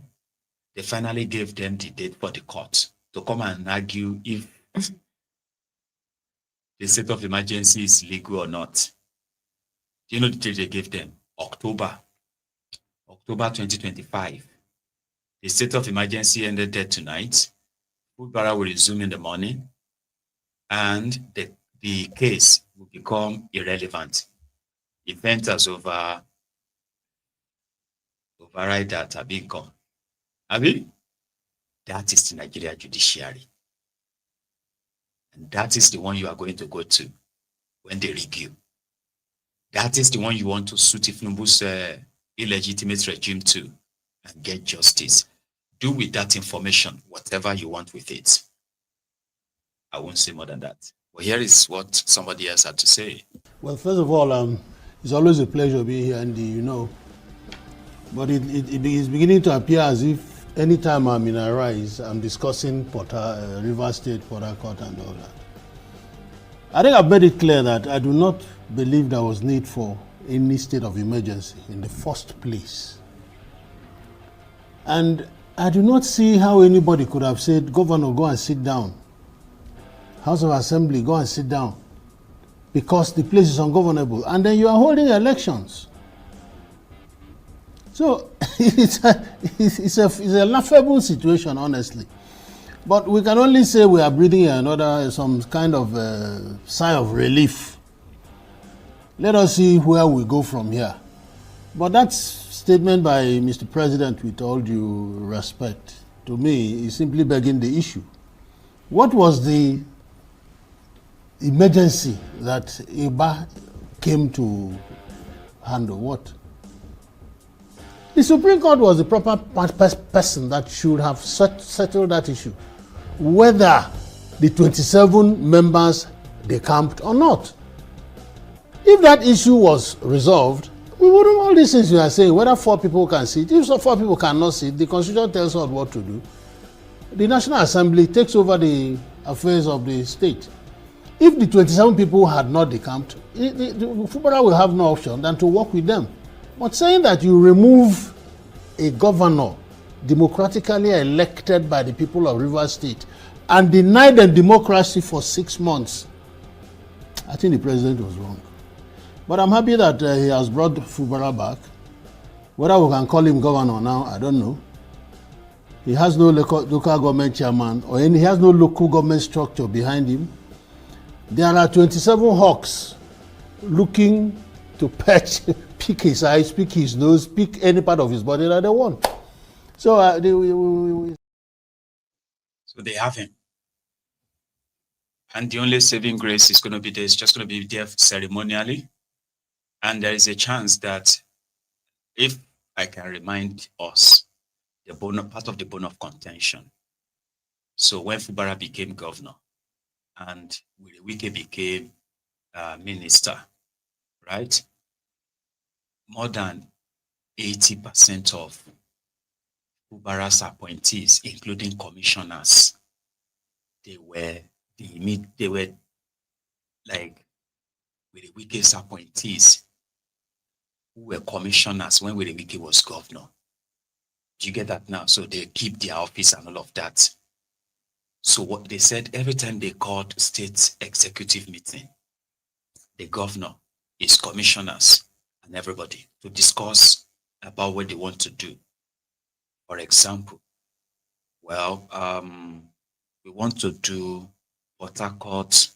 finally gave them the date for the court to come and argue if the state of emergency is legal or not. Do you know the date they gave them? October 2025. The state of emergency ended there tonight. Full Barra will resume in the morning, and the case will become irrelevant. Event has override that Abinko. Abi? That is the Nigeria judiciary. And that is the one you are going to go to when they rig you. That is the one you want to suit Tinubu's illegitimate regime to and get justice. Do with that information whatever you want with it. I won't say more than that. But here is what somebody else had to say. Well, first of all, it's always a pleasure being here, Andy, But it is beginning to appear as if anytime I'm in a rise, I'm discussing River State, Port Harcourt, and all that. I think I've made it clear that I do not believe there was need for any state of emergency in the first place. And I do not see how anybody could have said, Governor, go and sit down. House of Assembly, go and sit down. Because the place is ungovernable. And then you are holding elections. So it's a laughable situation, honestly. But we can only say we are breathing some kind of sigh of relief. Let us see where we go from here. But that statement by Mr. President, with all due respect, to me, is simply begging the issue. What was the emergency that Iba came to handle? What? The Supreme Court was the proper person that should have settled that issue, whether the 27 members decamped or not. If that issue was resolved, we wouldn't all these things you are saying, whether 4 people can sit. If 4 people cannot sit, the Constitution tells us what to do. The National Assembly takes over the affairs of the state. If the 27 people had not decamped, the FUBARA will have no option than to work with them. But saying that you remove a governor democratically elected by the people of Rivers State and deny them democracy for 6 months, I think the president was wrong. But I'm happy that he has brought FUBARA back. Whether we can call him governor now, I don't know. He has no local government chairman or he has no local government structure behind him. There are 27 hawks looking to pick his eyes, pick his nose, pick any part of his body that they want. So So they have him. And the only saving grace is going to be there. It's just going to be there ceremonially. And there is a chance that if I can remind us, part of the bone of contention. So when FUBARA became governor and Wike became minister, right? More than 80% of Ubara's appointees, including commissioners, they were like with the weakest appointees who were commissioners when Wiki was governor. Do you get that now? So they keep their office and all of that. So what they said, every time they called state executive meeting, the governor, his commissioners, and everybody to discuss about what they want to do. For example, well, we want to do Port Harcourt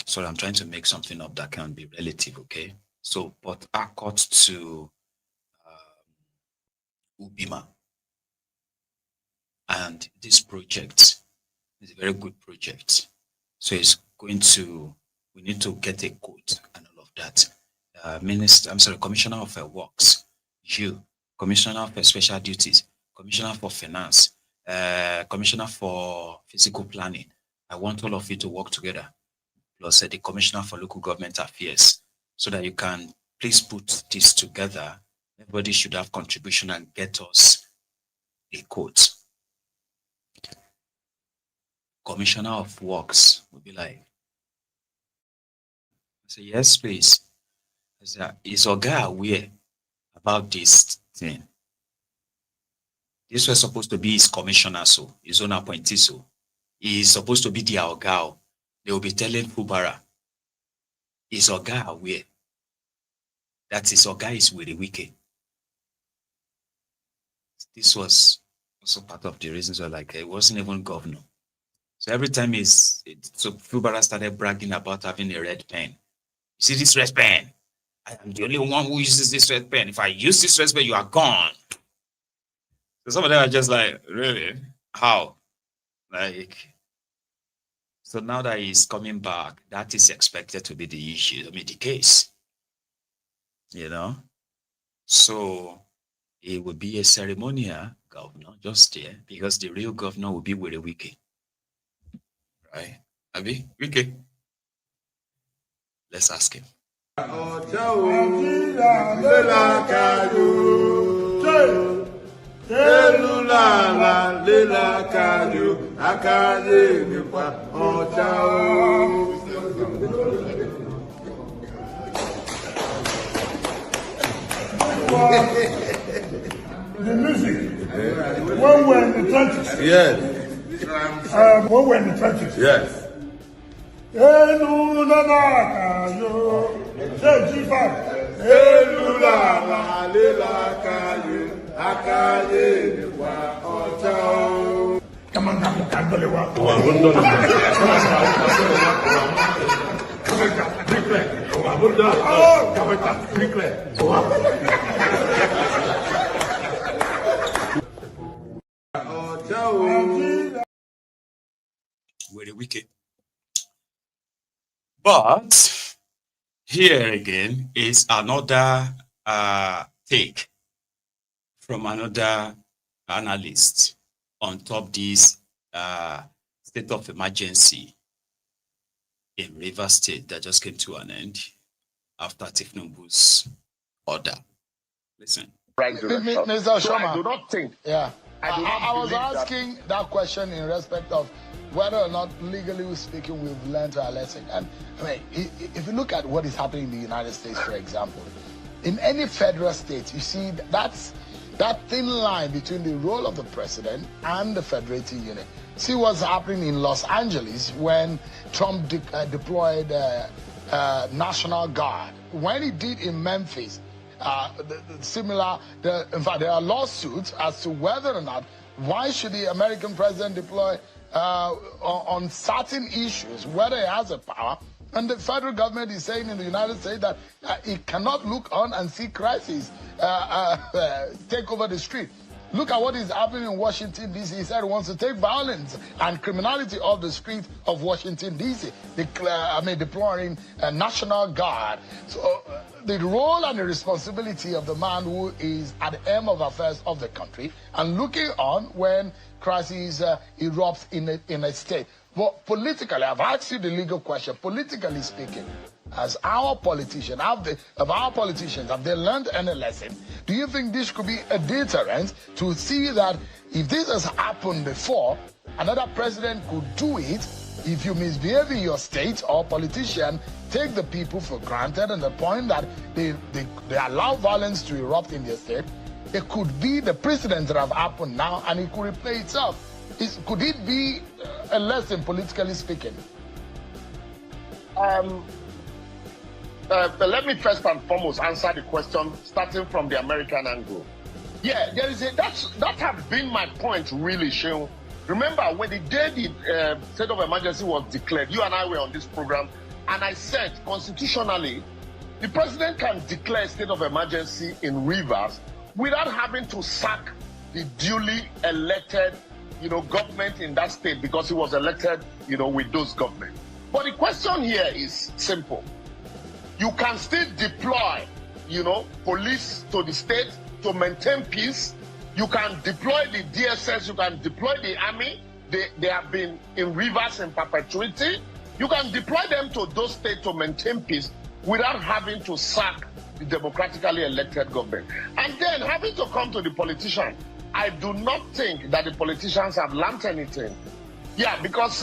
sorry, I'm trying to make something up that can be relative, okay? So Port Harcourt to Ubima. And this project is a very good project. So it's going to, we need to get a quote and all of that. Commissioner of Works, you, Commissioner for Special Duties, Commissioner for Finance, Commissioner for Physical Planning. I want all of you to work together, plus the Commissioner for Local Government Affairs, so that you can please put this together. Everybody should have contribution and get us a quote. Commissioner of Works will be like, I say, yes, please. I say, is Oga aware about this thing? This was supposed to be his commissioner, so his own appointee, so he is supposed to be the Oga. They will be telling Fubara, is Oga aware that his Oga is with the wicked? This was also part of the reasons why, like, it wasn't even governor. So every time so Fubara started bragging about having a red pen. You see this red pen? I am the only one who uses this red pen. If I use this red pen, you are gone. So some of them are just like, really? How? Like, so now that he's coming back, that is expected to be the issue, I mean, the case. You know? So it would be a ceremonial governor just there, because the real governor will be with the wiki. Right? Abi? Wiki? Let's ask him. The music, when we're in the trenches. Yes. When we're in the trenches. Yes. Come on, Very wicked. But here again is another take from another analyst on top this state of emergency in Rivers State that just came to an end after Tinubu's order. Listen. Mr. So Shoma, I do not think. Yeah. I was asking that question in respect of whether or not, legally speaking, we've learned our lesson. And I mean, if you look at what is happening in the United States, for example, in any federal state, you see that thin line between the role of the president and the federating unit. See what's happening in Los Angeles when Trump deployed National Guard. When he did in Memphis, in fact, there are lawsuits as to whether or not, why should the American president deploy on certain issues, whether he has a power. And the federal government is saying in the United States that it cannot look on and see crises take over the street. Look at what is happening in Washington, D.C. He said he wants to take violence and criminality off the streets of Washington, D.C., deploying a National Guard. So the role and the responsibility of the man who is at the helm of affairs of the country and looking on when crises erupts in a state. But politically, I've asked you the legal question. Politically speaking, as our politician, have they learned any lesson? Do you think this could be a deterrent to see that if this has happened before, another president could do it? If you misbehave in your state or politician, take the people for granted, and the point that they allow violence to erupt in their state, it could be the precedents that have happened now, and it could replay itself. Could it be a lesson, politically speaking? Let me first and foremost answer the question starting from the American angle. Yeah, that has been my point, really, Sheon. Remember, when the day the state of emergency was declared, you and I were on this program, and I said, constitutionally, the president can declare a state of emergency in Rivers without having to sack the duly elected, government in that state, because he was elected, with those government. But the question here is simple. You can still deploy, police to the state to maintain peace. You can deploy the DSS, you can deploy the army. They have been in Rivers in perpetuity. You can deploy them to those states to maintain peace without having to sack the democratically elected government. And then having to come to the politician, I do not think that the politicians have learned anything. Yeah, because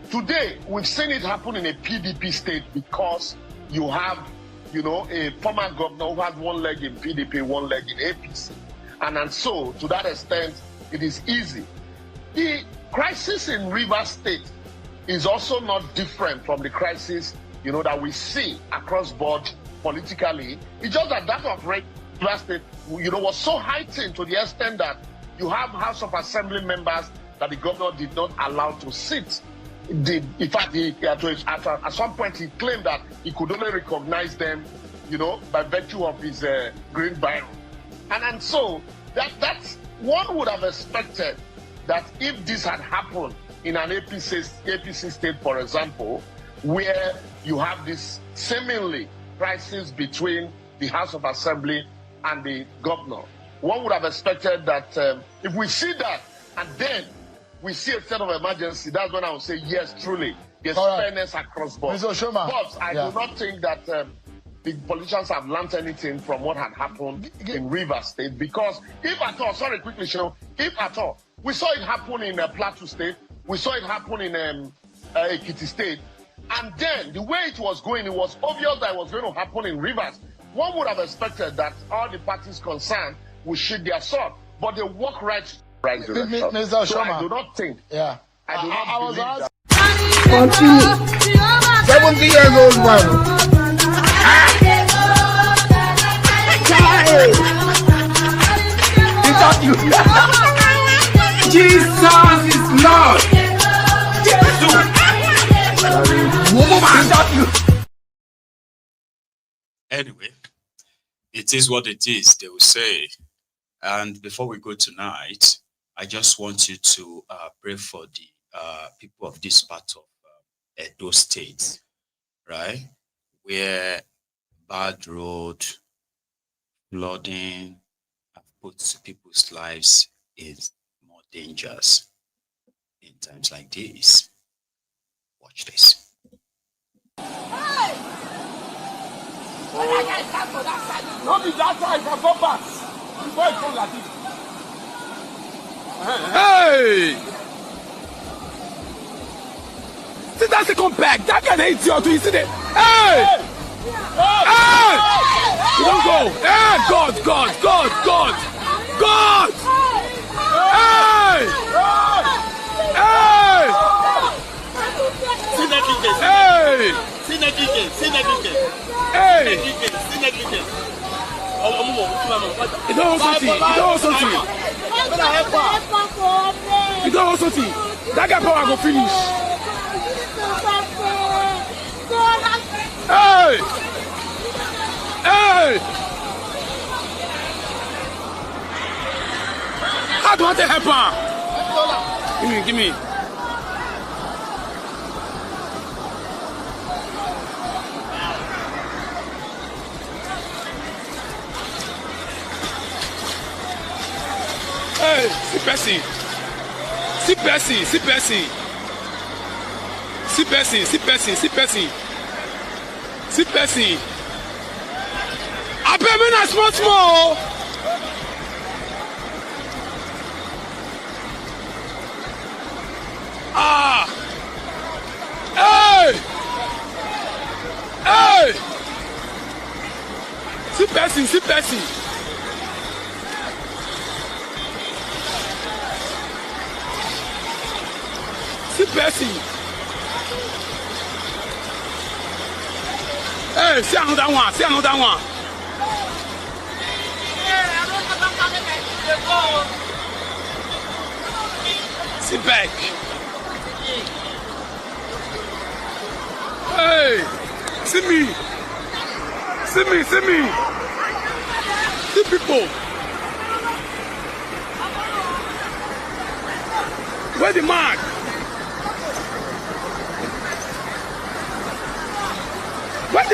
today we've seen it happen in a PDP state because you have, a former governor who has one leg in PDP, one leg in APC. And so, to that extent, it is easy. The crisis in Rivers State is also not different from the crisis, that we see across board politically. It's just that of Rivers State, was so heightened to the extent that you have House of Assembly members that the governor did not allow to sit. In fact, at some point he claimed that he could only recognize them, by virtue of his green biro. And so that's one would have expected that if this had happened in an APC state, for example, where you have this seemingly crisis between the House of Assembly and the governor, one would have expected that if we see that and then we see a state of emergency, that's when I would say, yes, truly, there's fairness across board. But I do not think that the politicians have learned anything from what had happened in Rivers State, because if at all, sorry, quickly, Sheon, if at all, we saw it happen in Plateau State, we saw it happen in Ekiti State, and then the way it was going, it was obvious that it was going to happen in Rivers. One would have expected that all the parties concerned would sheath their sword, but they walk right direction. So I do not think. Yeah. I do not believe that. 70 years old man. Jesus is Lord. Anyway, it is what it is, they will say. And before we go tonight, I just want you to pray for the people of this part of Edo State, right? Where bad road, flooding have put people's lives in more dangers in times like this. Watch this. Not be that side for go back. Before it comes like this. Hey! See that second back. That can hit you to you see it. Hey! Hey! You don't go. Hey! God! Hey! Hey! See negligence. Hey! See negligence. Hey! See negligence. You don't also see. That guy power go finish. Hey! Hey! How do I take help her? Give me. Hey, see Percy. See person. I pay me na small. Ah! Hey! See person. Hey, see another one. Sit back. Hey, see me. See people. Where the man? Where's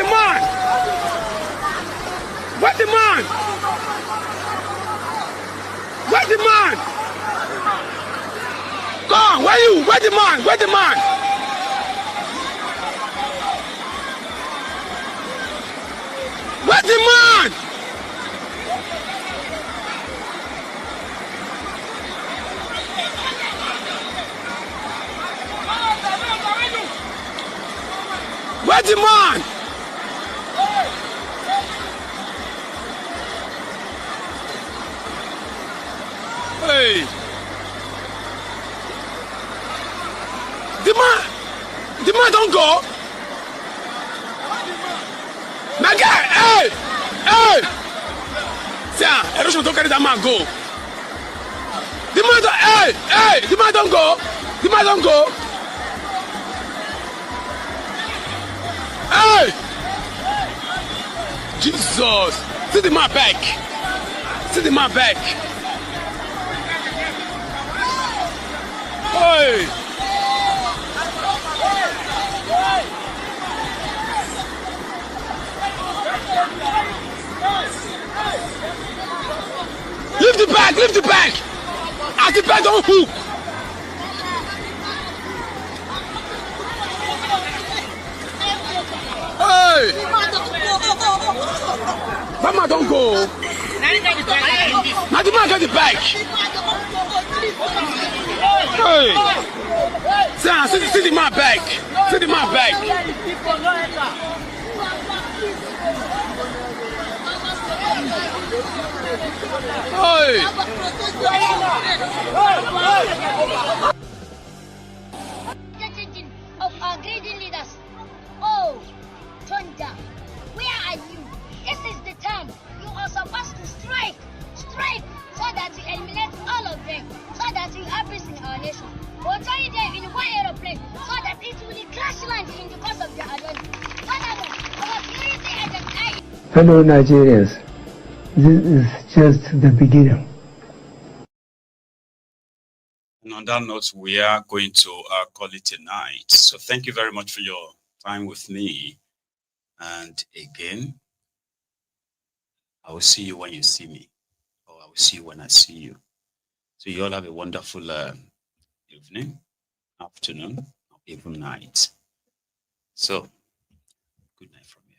the man? Go on, where you? Where's the man? Where's the man? Hey. The man don't go. My guy, hey. See, Erosion don't carry that man go. The man don't go. Hey! Jesus! See the man back. Hey! Lift the bag! As the bag don't hook! Hey! Mama don't go. Now the man get the bag. Hey! See the man back. Hey! Of our greedy leaders. Oh, Tonja, where are you? This is the time. You are supposed to strike so that we eliminate all of them, so that we have peace in our nation. We'll try them in one aeroplane so that it will crash land in the course of their adventure. Fellow Nigerians, this is just the beginning. And on that note, we are going to call it a night. So thank you very much for your time with me. And again, I will see you when you see me, or I will see you when I see you. So you all have a wonderful evening, afternoon, or even night. So, good night from here.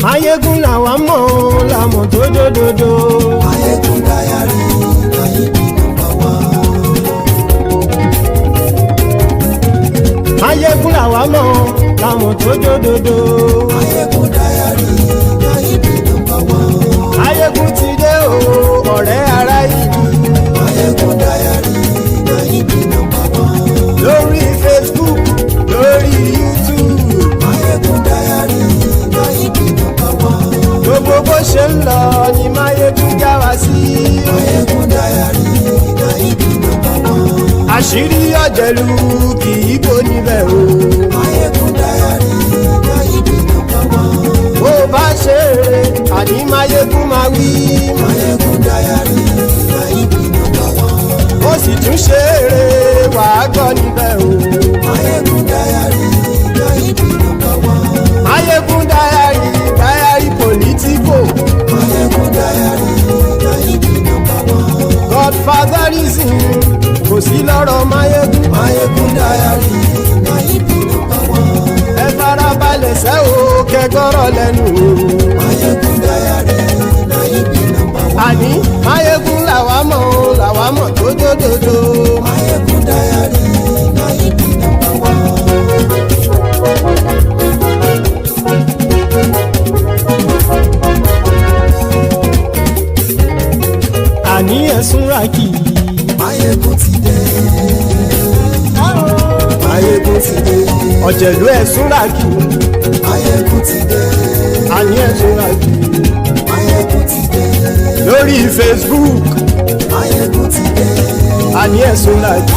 Maiyegun làwa mọ̀ làmọ̀ tó dòdòdò. Maiyegun dayari Nayibi number 1. Maiyegun làwa mọ̀ làmọ̀ tó dòdòdò. Maiyegun dayari Nayibi number 1. Maiyegun ti dé o ọ̀rẹ́ ará ìlú. Maiyegun dayari Nayibi number 1. Lórí Facebook, lórí YouTube. Maiyegun dayari Nayibi number 1. Gbogbo bó ṣe ń lọ ni Maiyegun já wa sí. Maiyegun dayari Nayibi number 1. Àṣírí ọ̀jẹ̀lú kì í bò níbẹ̀ o. Maiyegun dayari Nayibi number 1. Bó bá ṣe é Maiyegun máa wí. Maiyegun diary na ibi number one. Ó sì tún ṣe eré wàá gbọ́ níbẹ̀ o. Maiyegun diary na ibi number one. Maiyegun diary Politico. Maiyegun diary na ibi number one. Godfatherism kò sí lọ́rọ̀ Maiyegun. Maiyegun diary na ibi number one. Ẹ farabalẹ̀ sẹ́ o kẹgọ́rọ̀ lẹ́nu o. Maiyegun diary na ibi number one. Àní Maiyegun làwa mọ̀ tó dòdòdò. Maiyegun diary na ibi number one. Àní ẹ̀sùn ràkì. Maiyegun ti dé. Maiyegun ti dé. Ọ̀jẹ̀lú ẹ̀sùn ràkì. Maiyegun ti dé. Àní ẹ̀sùn ràkì. Maiyegun ti dé. Lórí Facebook. Maiyegun ti dé. Àní ẹ̀sùn ràkì.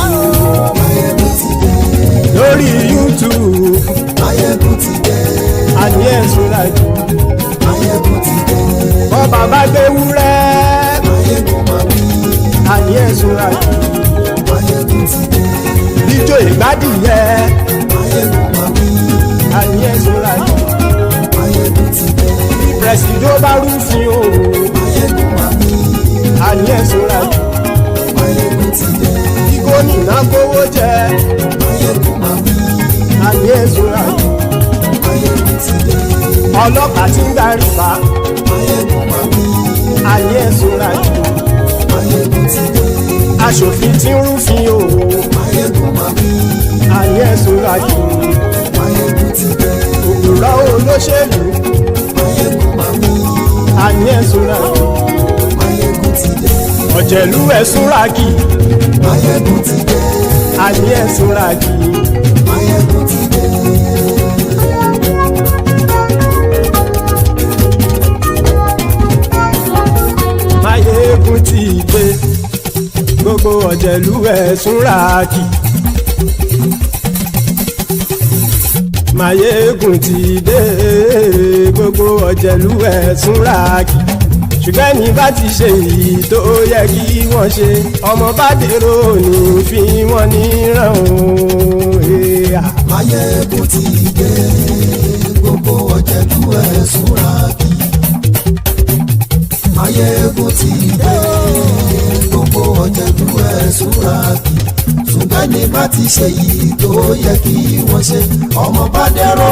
Maiyegun ti dé. Lórí YouTube. Maiyegun ti dé. Àní ẹ̀sùn ràkì. Maiyegun ti dé. Bọ́ bàbá gbé wúrẹ́. Maiyegun máa wí. Àní ẹ̀sùn ràkì. Maiyegun ti dé. Ijó ìgbádìyẹ. Maiyegun máa wí. Àní ẹ̀sùn ràkì. Maiyegun ti dé. Pẹ̀sìdó bá rúfin o. Maiyegun máa wí. Àní ẹ̀sùn ràkì. Maiyegun ti dé. Kíkó nìna kówó jẹ. Maiyegun máa wí. Àní ẹ̀sùn ràkì. Maiyegun ti dé. Ọlọ́pàá tí ń darí bá. Maiyegun máa wí. Àní ẹ̀sùn ràkì. Maiyegun ti dé. Aṣòfin tí ń rúfin o. Maiyegun máa wí. Àní ẹ̀sùn ràkì. Maiyegun ti dé. Òpùrọ́ olóṣèlú. Maiyegun máa wí. Àní ẹ̀sùn ràkì. Maiyegun ti dé. Ọ̀jẹ̀lú ẹ̀sùn ràkì. Maiyegun ti dé. Àní ẹ̀sùn ràkì. Maiyegun ti dé. Maiyegun ti dé. Gbogbo ọ̀jẹ̀lú ẹ̀sùn ràkì. Maiyegun ti dé. Gbogbo ọ̀jẹ̀lú ẹ̀sùn ràkì. Ṣùgbọ́n ní bá ti ṣe èyí tó yẹ kí wọ́n ṣe, ọmọ bá dèrò ní fi wọ́n níran o. Maiyegun ti dé. Gbogbo ọ̀jẹ̀lú ẹ̀sùn ràkì. Maiyegun ti dé. Gbogbo ọ̀jẹ̀lú ẹ̀sùn ràkì. Ṣùgbọ́n ní bá ti ṣe èyí tó yẹ kí wọ́n ṣe, ọmọ bá dèrò